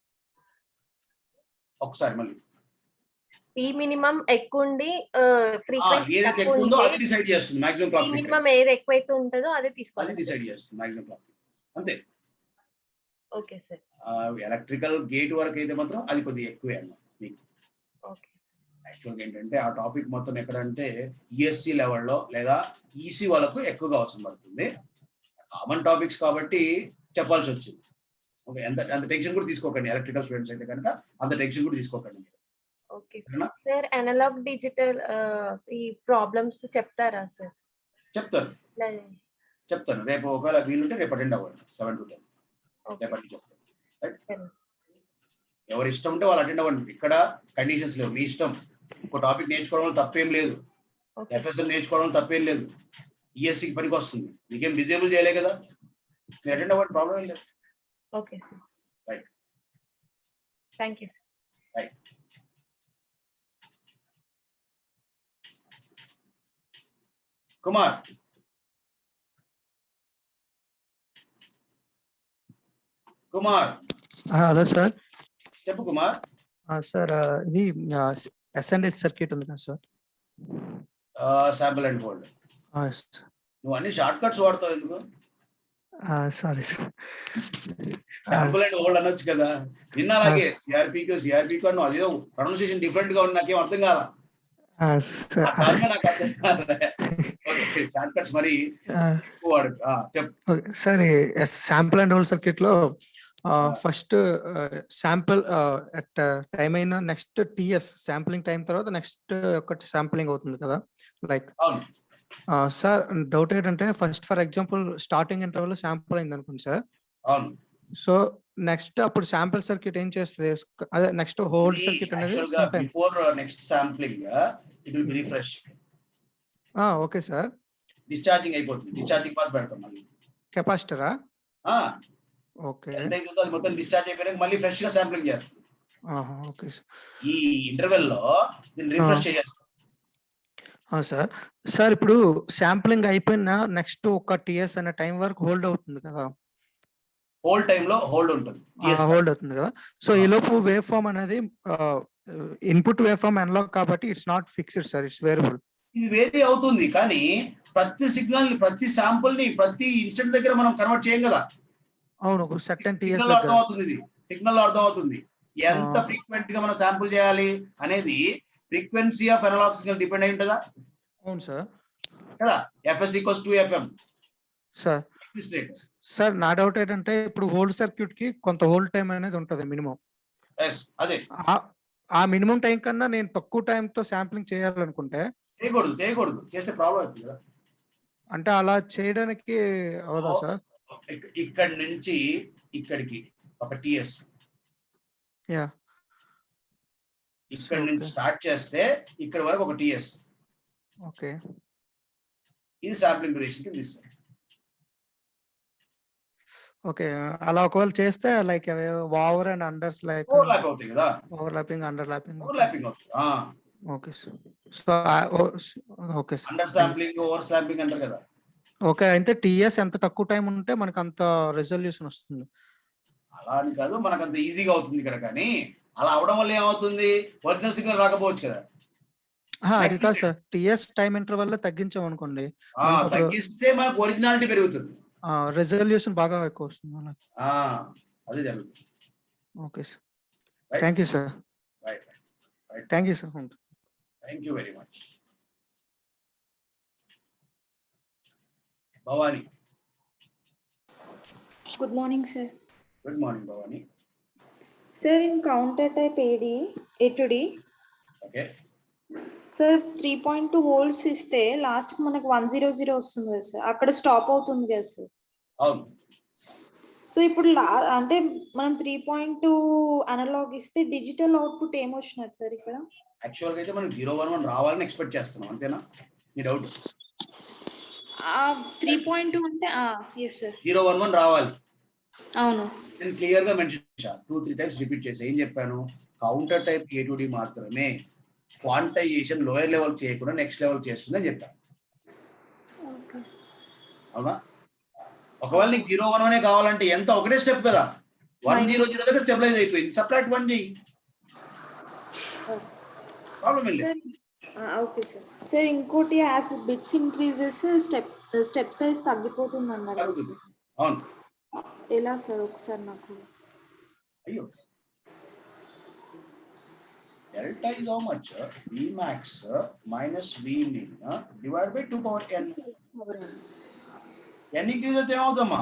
ఒకసారి మళ్ళీ టీ మినిమం ఎక్కువ ఉండి ఫ్రీక్వెన్సీ ఏదైతే ఎక్కువ ఉందో అది డిసైడ్ చేస్తుంది మాక్సిమం క్లాక్ మినిమం ఫ్రీక్వెన్సీ, ఏది ఎక్కువైతే ఉంటుందో అదే తీసుకోవాలి, అది డిసైడ్ చేస్తుంది మాక్సిమం క్లాక్, అంతే. Okay sir. ఎలక్ట్రికల్ గేట్ వరకు అయితే మాత్రం అది కొద్దిగా ఎక్కువే అన్నమాట మీకు. ఓకే. యాక్చువల్గా ఏంటంటే ఆ టాపిక్ మొత్తం ఎక్కడంటే ఈఎస్సి లెవెల్లో లేదా ఈసీ వాళ్ళకు ఎక్కువగా అవసరం పడుతుంది. కామన్ టాపిక్స్ కాబట్టి చెప్పాల్సి వచ్చింది. ఓకే, అంత టెన్షన్ కూడా తీసుకోకండి. ఎలక్ట్రికల్ స్టూడెంట్స్ అయితే కనుక అంత టెన్షన్ కూడా తీసుకోకండి మీరు. ఓకే సరేనా? సార్. అనలాగ్ డిజిటల్ ఈ ప్రాబ్లమ్స్ చెప్తారా సార్? చెప్తాను రేపు ఒకవేళ వీలుంటే రేపు అటెండ్ అవ్వండి 7 to 10 రేపటి నుంచి చెప్తాను. రైట్, ఎవరి ఇష్టం ఉంటే వాళ్ళు అటెండ్ అవ్వండి. ఇక్కడ కండిషన్స్ లేవు, మీ ఇష్టం. ఇంకో టాపిక్ నేర్చుకోవడం వల్ల తప్పేం లేదు, ఎఫ్ఎస్ఎల్ నేర్చుకోవడం వల్ల తప్పేం లేదు, ఈఎస్సికి పనికి వస్తుంది. మీకేం డిజేబుల్ చేయలే కదా, మీరు అటెండ్ అవ్వండి, ప్రాబ్లం ఏం లేదు. Okay sir. Right, thank you sir. Right. Kumar, hello sir. చెప్పు కుమార్. సార్ ఇది ఎస్ఎన్ఎస్ సర్క్యూట్ ఉంది కదా సార్? Sample and hold. నువ్వు అన్ని షార్ట్ కట్స్ వాడతావు ఎందుకు? Sorry sir. Sample and hold అనొచ్చు కదా. నిన్న అలాగే సిఆర్పికి అన్న అదేదో ప్రొనౌన్సియేషన్ డిఫరెంట్ గా ఉంది, నాకేం అర్థం కాలా. షార్ట్ కట్స్ మరి ఎక్కువ వాడు. చెప్పు sir. Sample and hold circuit లో ఫస్ట్ శాంపుల్ అట్ టైం అయిన నెక్స్ట్ టిఎస్ శాంప్లింగ్ టైం తర్వాత నెక్స్ట్ ఒకటి శాంప్లింగ్ అవుతుంది కదా, లైక్. సార్ డౌట్ ఏంటంటే first for example starting interval sample అయింది అనుకోండి సార్. అవును. సో నెక్స్ట్ అప్పుడు శాంపుల్ సర్క్యూట్ ఏం చేస్తుంది? అదే నెక్స్ట్ హోల్డ్ సర్క్యూట్ అనేది before next sampling it will be refresh. Okay sir. Discharging అయిపోతుంది, డిశ్చార్జింగ్ పాత్ పెడతాం మళ్ళీ. కెపాసిటరా? ఓకే. ఎంత అవుతుందో అది మొత్తం డిశ్చార్జ్ అయిపోయాక మళ్ళీ ఫ్రెష్ గా శాంప్లింగ్ చేస్తుంది. Okay sir. ఈ ఇంటర్వెల్ లో దీన్ని రిఫ్రెష్ చేస్తాం. సార్. సార్ ఇప్పుడు శాంప్లింగ్ అయిపోయిన నెక్స్ట్ ఒక టిఎస్ అనే టైం వరకు హోల్డ్ అవుతుంది కదా? హోల్డ్ టైం లో హోల్డ్ ఉంటుంది, హోల్డ్ అవుతుంది కదా. సో ఈ లోపు వేవ్ ఫామ్ అనేది ఇన్పుట్ వేవ్ ఫామ్ అనలాగ్ కాబట్టి it's not fixed sir, it's variable. ఇది వేరీ అవుతుంది కానీ ప్రతి సిగ్నల్ ప్రతి శాంపుల్ ని ప్రతి ఇన్స్టెంట్ దగ్గర మనం కన్వర్ట్ చేయం కదా. అవును, ఒక సర్టెన్ టిఎస్ సిగ్నల్ అర్థం అవుతుంది, ఇది సిగ్నల్ అర్థం అవుతుంది. ఎంత ఫ్రీక్వెంట్ గా మనం శాంపుల్ చేయాలి అనేది frequency of analog signal depend అయి ఉంటుందా? అవును సార్ కదా. FS equals to FM sir. Sir నా డౌట్ ఏంటంటే ఇప్పుడు హోల్డ్ సర్క్యూట్ కి కొంత హోల్డ్ టైం అనేది ఉంటుంది మినిమం. అదే ఆ మినిమం టైం కన్నా నేను తక్కువ టైం తో శాంప్లింగ్ చేయాలనుకుంటే చేయకూడదు, చేస్తే ప్రాబ్లం అవుతుంది కదా. అంటే అలా చేయడానికి అవదా సార్? ఇక్కడి నుంచి ఇక్కడికి ఒక టిఎస్, ఇక్కడ నుంచి స్టార్ట్ చేస్తే ఇక్కడ వరకు ఒక టిఎస్. ఓకే, ఇది శాంప్లింగ్ డ్యూరేషన్ కింద ఇస్తుంది. ఓకే. అలా ఒకవేళ చేస్తే like over and unders like overlap అవుతాయి కదా, ఓవర్లాపింగ్ అండర్లాపింగ్. ఓవర్లాపింగ్ అవుతుంది. Okay sir. So okay sir. Under sampling over sampling అంటారు కదా. ఓకే, అయితే టిఎస్ ఎంత తక్కువ టైం ఉంటే మనకు అంత రెజల్యూషన్ వస్తుంది. అలా అని కాదు, మనకు అంత ఈజీగా అవుతుంది ఇక్కడ. కానీ అలా అవడం వల్ల ఏమవుతుంది, ఒరిజినల్ సిగ్నల్ రాకపోవచ్చు కదా. అది కాదు సార్, టిఎస్ టైం ఇంటర్వల్ లో తగ్గించాం అనుకోండి, తగ్గిస్తే మనకు ఒరిజినాలిటీ పెరుగుతుంది, రెజల్యూషన్ బాగా ఎక్కువ వస్తుంది మనకి. అదే జరుగుతుంది. Okay sir, thank you sir. Thank you sir. Thank you very much. Bhavani. Good morning, sir. Good morning, Bhavani. Sir, in counter type A to D. Okay. Sir, 3.2 volts ఇస్తే లాస్ట్ కి మనకు 100 వస్తుంది కదా సార్, అక్కడ స్టాప్ అవుతుంది కదా సార్. అవును. సో ఇప్పుడు అంటే మనం 3.2 అనలాగ్ ఇస్తే డిజిటల్ అవుట్పుట్ ఏమొచ్చినట్టు సార్ ఇక్కడ? యాక్చువల్ గా అయితే మనం 011 రావాలని ఎక్స్పెక్ట్ చేస్తున్నాం, అంతేనా మీ డౌట్? 3.2 అంటే yes sir, 011 రావాలి. అవును. నేను క్లియర్ గా మెన్షన్ చేశాను, 2-3 టైమ్స్ రిపీట్ చేసి ఏం చెప్పాను, counter type A to D మాత్రమే క్వాంటైజేషన్ లోయర్ లెవెల్ చేయకుండా నెక్స్ట్ లెవెల్ చేస్తుందని చెప్పాను. అవునా? ఒకవేళ నీకు 011 కావాలంటే ఎంత, ఒకటే స్టెప్ కదా, 100 దగ్గర స్టెబిలైజ్ అయిపోయింది, సపరేట్ 1 చేయి, ప్రాబ్లం లేదు. Okay sir. సార్ ఇంకోటి as bits increases step size తగ్గిపోతుంది అన్నారు. అవును. ఎలా సార్ ఒకసారి నాకు అయ్యో, delta is how much? V max minus V min divided by 2 power n. n increase అయితే ఏమవుతామా?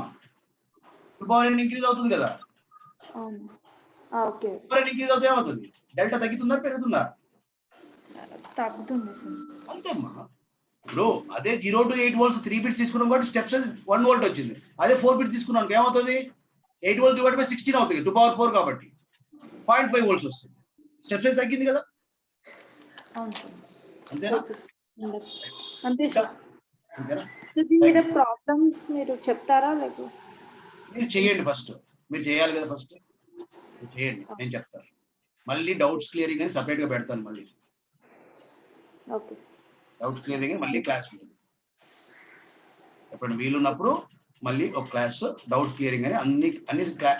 2 power n ఇంక్రీజ్ అవుతుంది కదా. అవును ఓకే 2 power n ఇంక్రీజ్ అవుతే ఏమవుతుంది? డెల్టా తగ్గుతుందా పెరుగుతుందా? తగ్గుతుంది సార్. అంతేమ్మా. ఇప్పుడు అదే 0 to 8 volts 3 bits తీసుకున్నాం కాబట్టి స్టెప్స్ 1 volt వచ్చింది. అదే 4 bits తీసుకున్నాం ఏమవుతుంది? 8 volts divided by 16 అవుతుంది 2 power 4 కాబట్టి 0.5 volts వస్తుంది. స్టెప్స్ అయితే తగ్గింది కదా. అవును సార్. అంతేనా? అంతే సార్. అంతేనా? దీని మీద ప్రాబ్లమ్స్ మీరు చెప్తారా లేక మీరు చేయండి ఫస్ట్. మీరు చేయాలి కదా ఫస్ట్. మీరు చేయండి, నేను చెప్తాను. మళ్ళీ డౌట్స్ క్లియరింగ్ అని సపరేట్ గా పెడతాను. మళ్ళీ ఓకే సార్. డౌట్స్ క్లియరింగ్ మళ్ళీ క్లాస్ ఉంటుంది. ఎప్పుడు వీలున్నప్పుడు మళ్ళీ ఒక క్లాస్ డౌట్స్ క్లియరింగ్ అని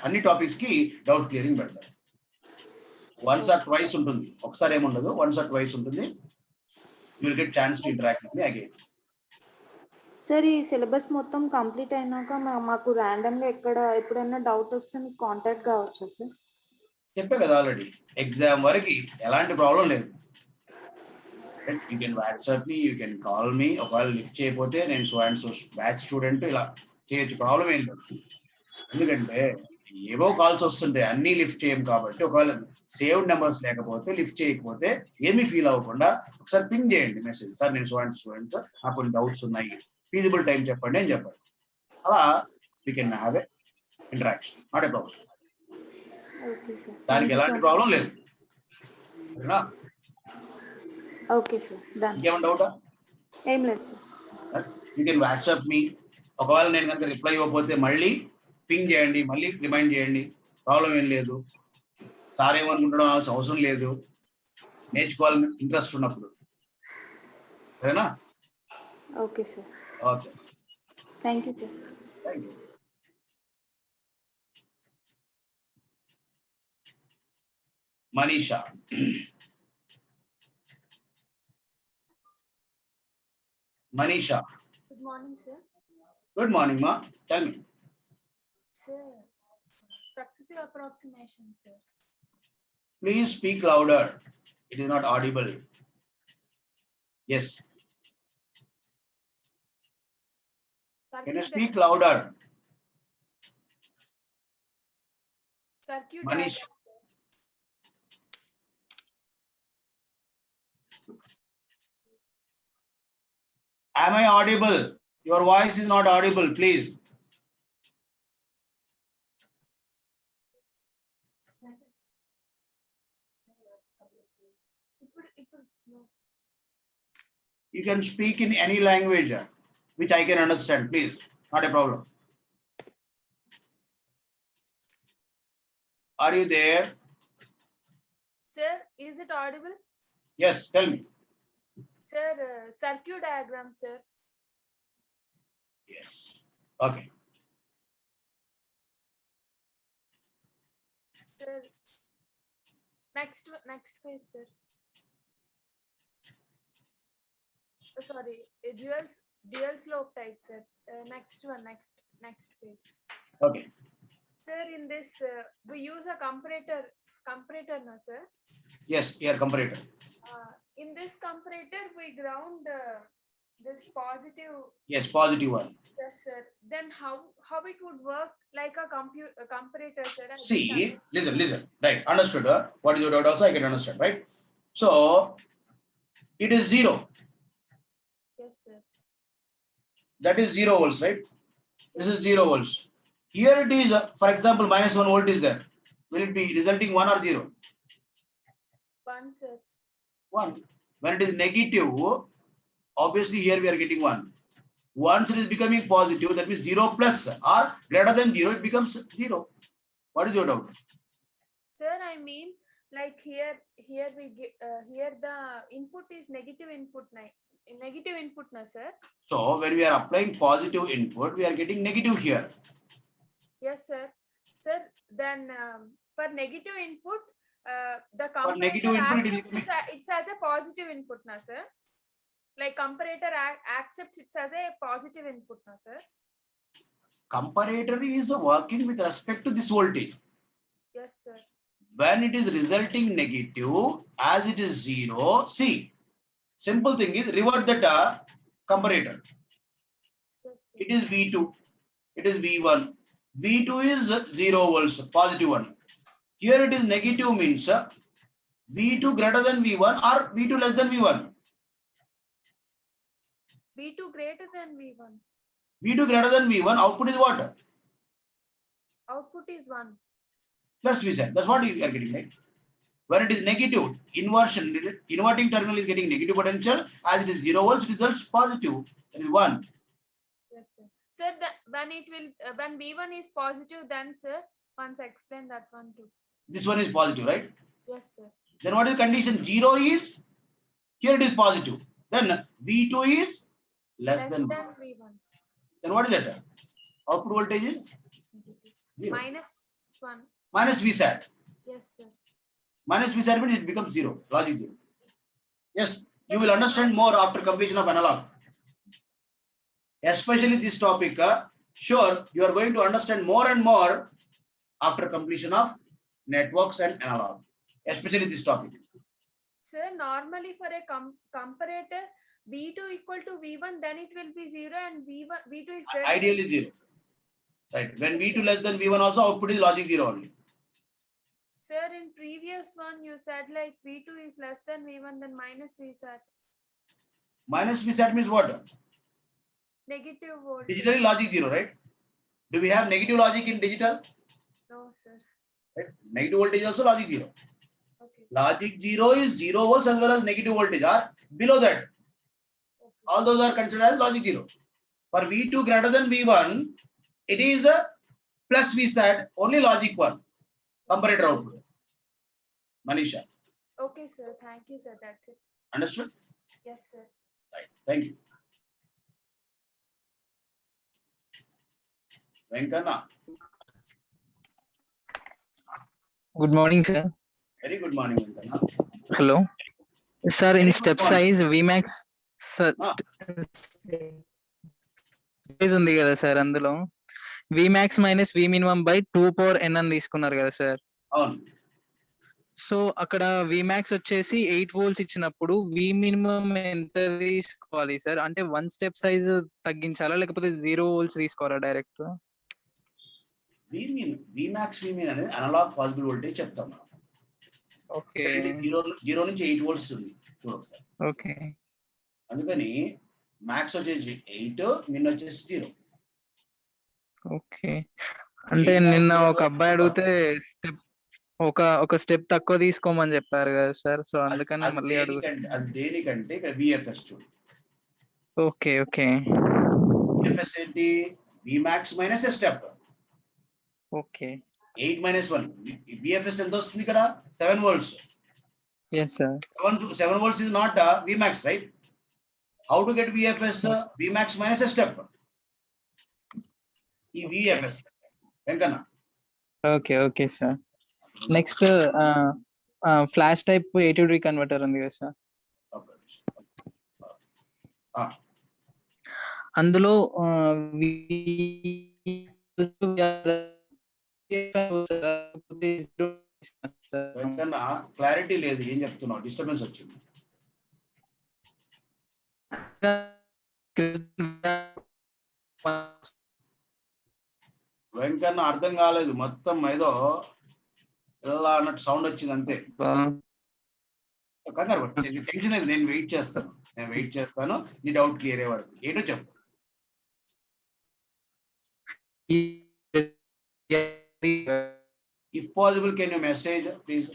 అన్ని టాపిక్స్ కి డౌట్ క్లియరింగ్ పెడతారు. వన్స్ ఆర్ ట్వైస్ ఉంటుంది, ఒకసారి ఏముండదు, వన్స్ ఆర్ ట్వైస్ ఉంటుంది. You will get chance to interact with me again. Sir ఈ సిలబస్ మొత్తం కంప్లీట్ అయినాక మాకు ర్యాండమ్ గా ఎప్పుడైనా డౌట్ వస్తే మీకు కాంటాక్ట్ కావచ్చా సార్? చెప్పే కదా ఆల్రెడీ, ఎగ్జామ్ వరకు ఎలాంటి ప్రాబ్లం లేదు. You can WhatsApp me, you can call me. ఒకవేళ లిఫ్ట్ చేయకపోతే నేను so and so batch student ఇలా చేయొచ్చు, ప్రాబ్లం ఏం లేదు. ఎందుకంటే ఏవో కాల్స్ వస్తుంటాయి, అన్ని లిఫ్ట్ చేయం కాబట్టి. ఒకవేళ సేవ్డ్ నెంబర్స్ లేకపోతే లిఫ్ట్ చేయకపోతే ఏమీ ఫీల్ అవ్వకుండా ఒకసారి పింగ్ చేయండి మెసేజ్. సార్ నేను సో అండ్ స్టూడెంట్, నాకు కొన్ని డౌట్స్ ఉన్నాయి, ఫీజిబుల్ టైం చెప్పండి అని చెప్పండి. అలా we can have a interaction, not a problem. Okay sir. దానికి ఎలాంటి ప్రాబ్లం లేదు. ఓకేనా? Okay sir. డన్. ఇంకేమైనా డౌటా? ఏం లేదు సార్. యూ కెన్ వాట్సాప్ మీ. ఒకవేళ నేను కనుక రిప్లై ఇవ్వకపోతే మళ్ళీ పింగ్ చేయండి, మళ్ళీ రిమైండ్ చేయండి, ప్రాబ్లం ఏం లేదు. సార్ ఏమనుకుంటాడో అవసరం లేదు, నేర్చుకోవాలని ఇంట్రెస్ట్ ఉన్నప్పుడు. సరేనా? Okay sir. Okay, thank you sir. Thank you. Manisha. Manisha. Good morning, sir. Good morning, ma. Tell me. Sir, successive approximation, sir. Please speak louder. It is not audible. Yes. Can you speak louder? Circuit Manish. diagram, sir. Am I audible? Your voice is not audible, please. You can speak in any language which I can understand, please. Not a problem. Are you there? Sir, is it audible? Yes, tell me. Sir, circuit diagram, sir. Yes. Okay. Sir, next page, sir. Sorry, dual slope type, sir. Next page. Okay. Sir, in this we use a comparator, no, sir. Yes, here comparator. In this comparator, we ground this positive. Yes, positive one. Yes, sir. Then how it would work like a comparator, sir? See, listen. Right, understood. What is your doubt? Also, I can understand. Right. So it is 0. Yes, sir. That is 0 volts, right? This is 0 volts. Here it is, for example, minus 1 volt is there. Will it be resulting 1 or 0? 1, sir. 1. When it is negative, obviously here we are getting 1. Once it is becoming positive, that means 0 plus or greater than 0, it becomes 0. What is your doubt? Sir, I mean, like here we get here the input is negative input, na, sir. So when we are applying positive input, we are getting negative here. Yes, sir. Sir, then for negative input, the For negative input, it as a positive input, na, sir. Like comparator accepts it as a positive input, na, sir. comparator is working with respect to this voltage. Yes, sir. When it is resulting negative, as it is 0, see, simple thing is revert that comparator. Yes, sir. It is V2, it is V1. V2 is 0 volts, positive one. Here it is negative means V2 greater than V1 or V2 less than V1. V2 greater than V1. V2 greater than V1, output is what? Output is 1. Plus Vset. That's what you are getting, right? When it is negative, inverting terminal is getting negative potential. As it is 0 volts, results positive. That is 1. Yes, sir. Sir, when it will, when V1 is positive, then sir, once explain that one too. This one is positive, right? Yes, sir. Then what is the condition? 0 is, here it is positive. Then V2 is less Less than than 1. V1. Then what is that? Output voltage is Negative. 0. Minus 1. Minus Vsat. Yes, sir. Minus Vsat means it becomes 0, logic 0. Yes, you will understand more after completion of analog. Especially this topic, sure, you are going to understand more and more after completion of networks and analog, especially this topic. Sir, normally for a comparator, V2 equal to V1, then it will be 0 and V2 is greater. Ideally 0. Right. When V2 less than V1 also, output is logic 0 only. Sir, in previous one, you said like V2 is less than V1, then minus Vsat. Minus Vsat means what? Negative voltage. Digitally logic 0, right? Do we have negative logic in digital? No, sir. Right? Negative voltage also logic 0. Okay. Logic 0 is 0 volts as well as negative voltage or below that. Okay. All those are considered as logic 0. For V2 greater than V1, it is a plus Vsat, only logic 1. Comparator output. Manisha. Okay, sir. Thank you, sir. That's it. Understood? Yes, sir. Right. Thank you. Venkana. Good morning, sir. Very good morning, Venkana. Hello. Sir, Very in good step morning. size, Vmax size ఉంది కదా sir అందులో Vmax minus V minimum by 2 power n అని తీసుకున్నారు కదా సార్. అవును. So అక్కడ Vmax వచ్చేసి 8 volts ఇచ్చినప్పుడు V minimum ఎంత తీసుకోవాలి సార్? అంటే 1 స్టెప్ సైజ్ తగ్గించాలా లేకపోతే 0 volts తీసుకోవాలా డైరెక్ట్? Vmax Vmin అనేది అనలాగ్ పాజిబుల్ వోల్టేజ్ చెప్తాం మనం. ఓకే. 0 నుంచి 8 volts ఉంది చూడండి. ఓకే. అందుకని మ్యాక్స్ వచ్చేసి 8, మిన్ వచ్చేసి 0. ఓకే. అంటే నిన్న ఒక అబ్బాయి అడిగితే స్టెప్ ఒక స్టెప్ తక్కువ తీసుకోమని చెప్పారు కదా సార్. సో అందుకని మళ్ళీ అడుగుతాను. అది దేనికంటే ఇక్కడ VFS చూడు. ఓకే. ఓకే. VFS ఏంటి? Vmax minus step. Okay. 8 minus 1. VFS ఎంత వస్తుంది ఇక్కడ? 7 volts. Yes, sir. 7 volts is not Vmax, right? How to get VFS? Vmax minus a step. ఈ VFS. Venkana. Okay. Okay sir. Next flash type A2D converter ఉంది కదా sir. అందులో Venkanna clarity లేదు, ఏం చెప్తున్నావు? డిస్టర్బెన్స్ వచ్చింది. వెంకన్న అర్థం కాలేదు, మొత్తం ఏదో ఇలా అన్నట్టు సౌండ్ వచ్చింది అంతే. కంగారు టెన్షన్ లేదు, నేను వెయిట్ చేస్తాను నీ డౌట్ క్లియర్ అయ్యే వరకు. ఏంటో చెప్పు. If possible, can you message, please?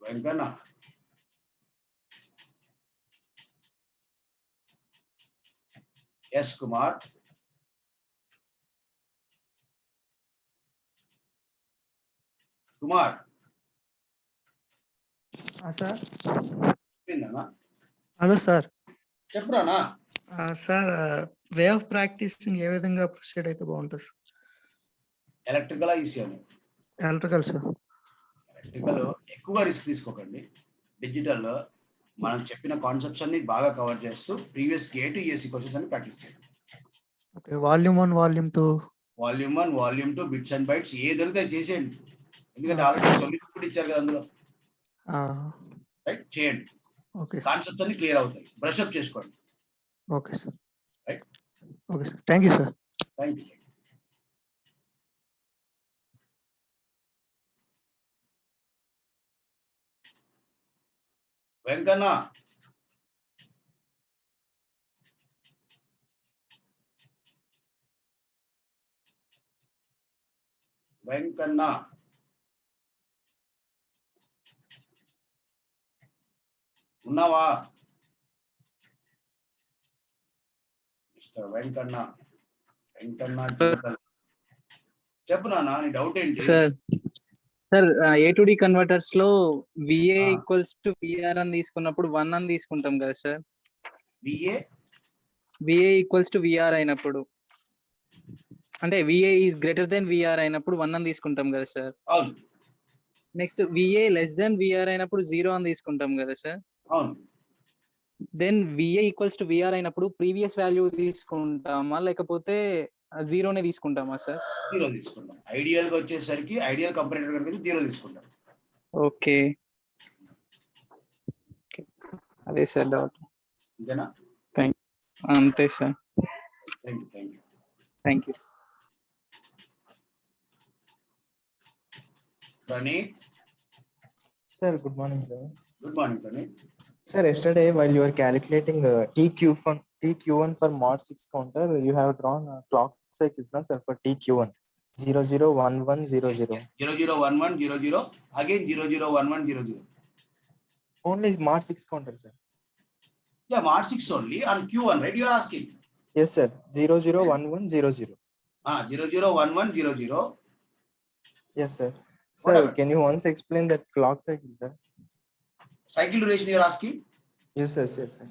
Venkana. Yes, Kumar. Kumar sir. చెప్పిందన్నా? Hello sir. చెప్పురానా? సార్ వే ఆఫ్ ప్రాక్టీసింగ్ ఏ విధంగా ప్రొసీడ్ అయితే బాగుంటుంది? Electrical ECM. Electrical sir. Electrical ఎక్కువగా రిస్క్ తీసుకోకండి. డిజిటల్ మనం చెప్పిన కాన్సెప్ట్స్ అన్ని బాగా కవర్ చేస్తూ ప్రీవియస్ గేట్ ఈఎస్సీ క్వశ్చన్స్ అన్ని ప్రాక్టీస్ చేయండి. Okay, volume 1, volume 2. Volume 1, volume 2, bits and bytes ఏ దొరికితే చేసేయండి. ఎందుకంటే ఆల్రెడీ సొల్యూషన్ కూడా ఇచ్చారు కదా అందులో, రైట్? చేయండి. Okay sir. కాన్సెప్ట్స్ అన్ని క్లియర్ అవుతాయి. బ్రష్ అప్ చేసుకోండి. Okay sir. Right. Okay sir, thank you sir. Thank you. Venkanna, Venkanna, ఉన్నావా? మిస్టర్ వెంకన్న, వెంకన్న చెప్పు నాన్న, నీ డౌట్ ఏంటి? సార్ A2D కన్వర్టర్స్ లో VA Ah. Equals to VR అని తీసుకున్నప్పుడు 1 అని తీసుకుంటాం కదా sir. VA equals to VR అయినప్పుడు, అంటే VA is greater than VR అయినప్పుడు 1 అని తీసుకుంటాం కదా సార్. అవును. Next VA less then VR అయినప్పుడు 0 అని తీసుకుంటాం కదా సార్. అవును. Then VA equals to VR అయినప్పుడు ప్రీవియస్ వాల్యూ తీసుకుంటామా లేకపోతే 0నే తీసుకుంటామా సార్? 0 తీసుకుంటాం. ఐడియల్ గా వచ్చేసరికి ఐడియల్ కంపారిటర్ కనుక 0 తీసుకుంటాం. ఓకే, అదే సార్ డౌట్. అంతేనా? అంతే sir. Thank you. Thank you. Thank you. Praneeth. Sir, good morning, sir. Good morning Praneeth. Sir, yesterday while you were calculating TQ1 for mod 6 counter, you have drawn clock cycles, no, sir, for TQ1 001100. 001100 again 001100. Only mod 6 counter, sir. Yeah, mod 6 only on Q1, right? You are asking. Yes, sir. 001100. 001100. Yes, sir. Sir, Whatever. can you once explain that clock cycle, sir? Cycle duration you are asking? Yes, sir. Yes, sir.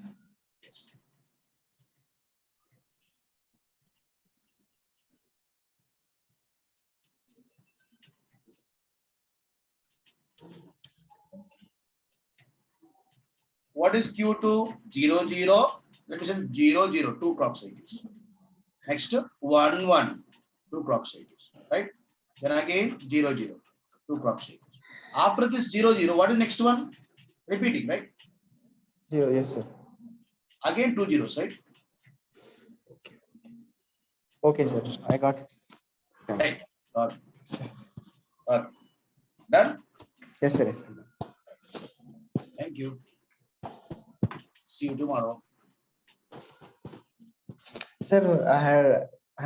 What is Q2? 00. Let me say 00, 2 clock cycles. Next 11, 2 clock cycles, right? Then again 00, 2 clock cycles. After this 00, what is next one? Repeating, right? 0, yes, sir. Again 2 zeros, right? Okay, sir. I got it. Right. Done? Yes, sir. Yes, sir. Thank you. See you tomorrow. Sir, I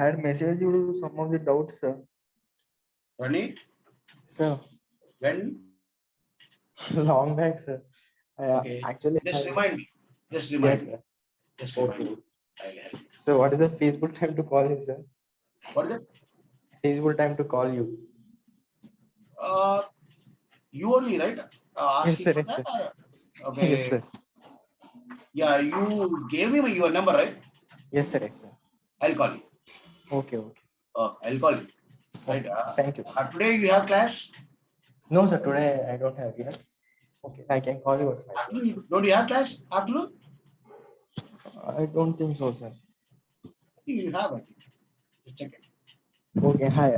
had messaged you some of the doubts, sir. Pranit, Sir, when? long back, sir. Okay. Actually, Just I- remind me. Just Yes, remind me. sir. Just remind Okay. me. I'll help you. So, what is the feasible time to call you, sir? What is it? Feasible time to call you. You only, right? Yes, Asking sir, for yes, that, sir. or- Okay. Yes, sir. Yeah, you gave me your number, right? Yes, sir. Yes, sir. I'll call you. Okay, okay. I'll call you. Right. Thank you. Today you have class? No, sir. Today I don't have. Yes. Okay, I can call you at 5. Afternoon? Don't you have class? Afternoon? I don't think so, sir. You have, I think. Just check it. Okay, I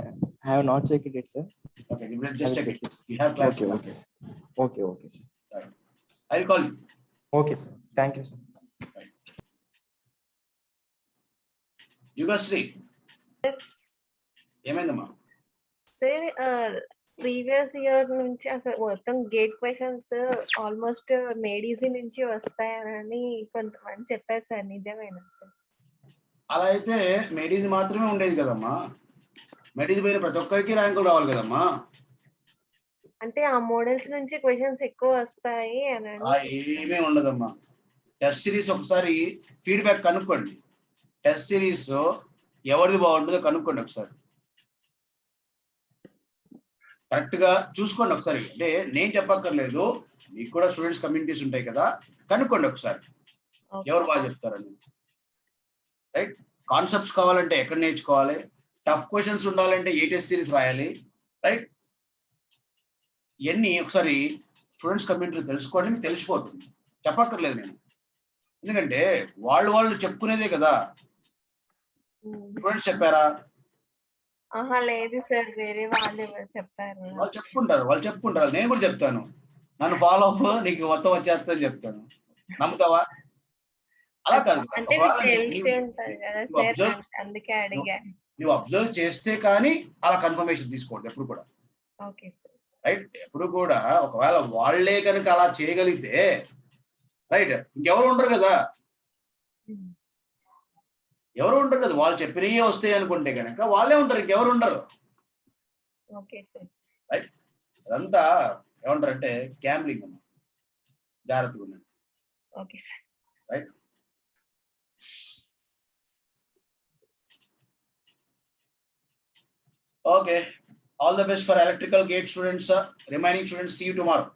have not checked it, sir. Okay, you will I'll just check check it. it. You have class. Okay, okay, sir. Okay, okay, sir. I'll call you. Okay, sir. Thank you, sir. Yugasri. ఏమైందమ్మా? Sir previous year నుంచి అసలు మొత్తం gate questions almost మేడీసీ నుంచి వస్తాయని కొంతమంది చెప్పారు sir, నిజమేనా sir? అలా అయితే మెడీస్ మాత్రమే ఉండేది కదమ్మా. మెడీస్ పోయిన ప్రతి ఒక్కరికి ర్యాంకులు రావాలి కదమ్మా. అంటే ఆ మోడల్స్ నుంచి క్వశ్చన్స్ ఎక్కువ వస్తాయి అని ఏమీ ఉండదమ్మా. టెస్ట్ సిరీస్ ఒకసారి ఫీడ్బ్యాక్ కనుక్కోండి. టెస్ట్ సిరీస్ ఎవరిది బాగుంటుందో కనుక్కోండి ఒకసారి. కరెక్ట్ గా చూసుకోండి ఒకసారి. అంటే నేను చెప్పక్కర్లేదు, మీకు కూడా స్టూడెంట్స్ కమ్యూనిటీస్ ఉంటాయి కదా, కనుక్కోండి ఒకసారి ఎవరు బాగా చెప్తారని. రైట్? కాన్సెప్ట్స్ కావాలంటే ఎక్కడ నేర్చుకోవాలి, టఫ్ క్వశ్చన్స్ ఉండాలంటే ఏ టెస్ట్ సిరీస్ రాయాలి, రైట్? ఇవన్నీ ఒకసారి స్టూడెంట్స్ కమ్యూనిటీ తెలుసుకోండి, మీకు తెలిసిపోతుంది, చెప్పక్కర్లేదు నేను. ఎందుకంటే వాళ్ళు చెప్పుకునేదే కదా. స్టూడెంట్స్ చెప్పారా? ఆహా లేదు సార్, వేరే వాళ్ళు ఎవరు చెప్పారు. వాళ్ళు చెప్పుకుంటారు, నేను కూడా చెప్తాను. నన్ను ఫాలో అవ్వు, నీకు మొత్తం వచ్చేస్తుందని చెప్తాను. నమ్ముతావా? అలా కాదు. అంటే మీకు తెలిసి ఉంటది కదా సార్, అందుకే అడిగా. నువ్వు అబ్జర్వ్ చేస్తే కానీ అలా కన్ఫర్మేషన్ తీసుకోండి ఎప్పుడు కూడా, ఓకే సార్. రైట్? ఎప్పుడు కూడా ఒకవేళ వాళ్ళే కనుక అలా చేయగలిగితే, రైట్, ఇంకెవరు ఉండరు కదా, ఎవరు ఉండరు కదా. వాళ్ళు చెప్పినవి వస్తాయి అనుకుంటే కనుక వాళ్ళే ఉంటారు, ఇంకెవరు ఉండరు. Okay sir. రైట్? అదంతా ఏమంటారంటే గ్యాంబ్లింగ్ అన్నమాట. జాగ్రత్తగా ఉండండి. Okay sir. Right? Okay. All the best for electrical gate students, sir. Remaining students, see you tomorrow.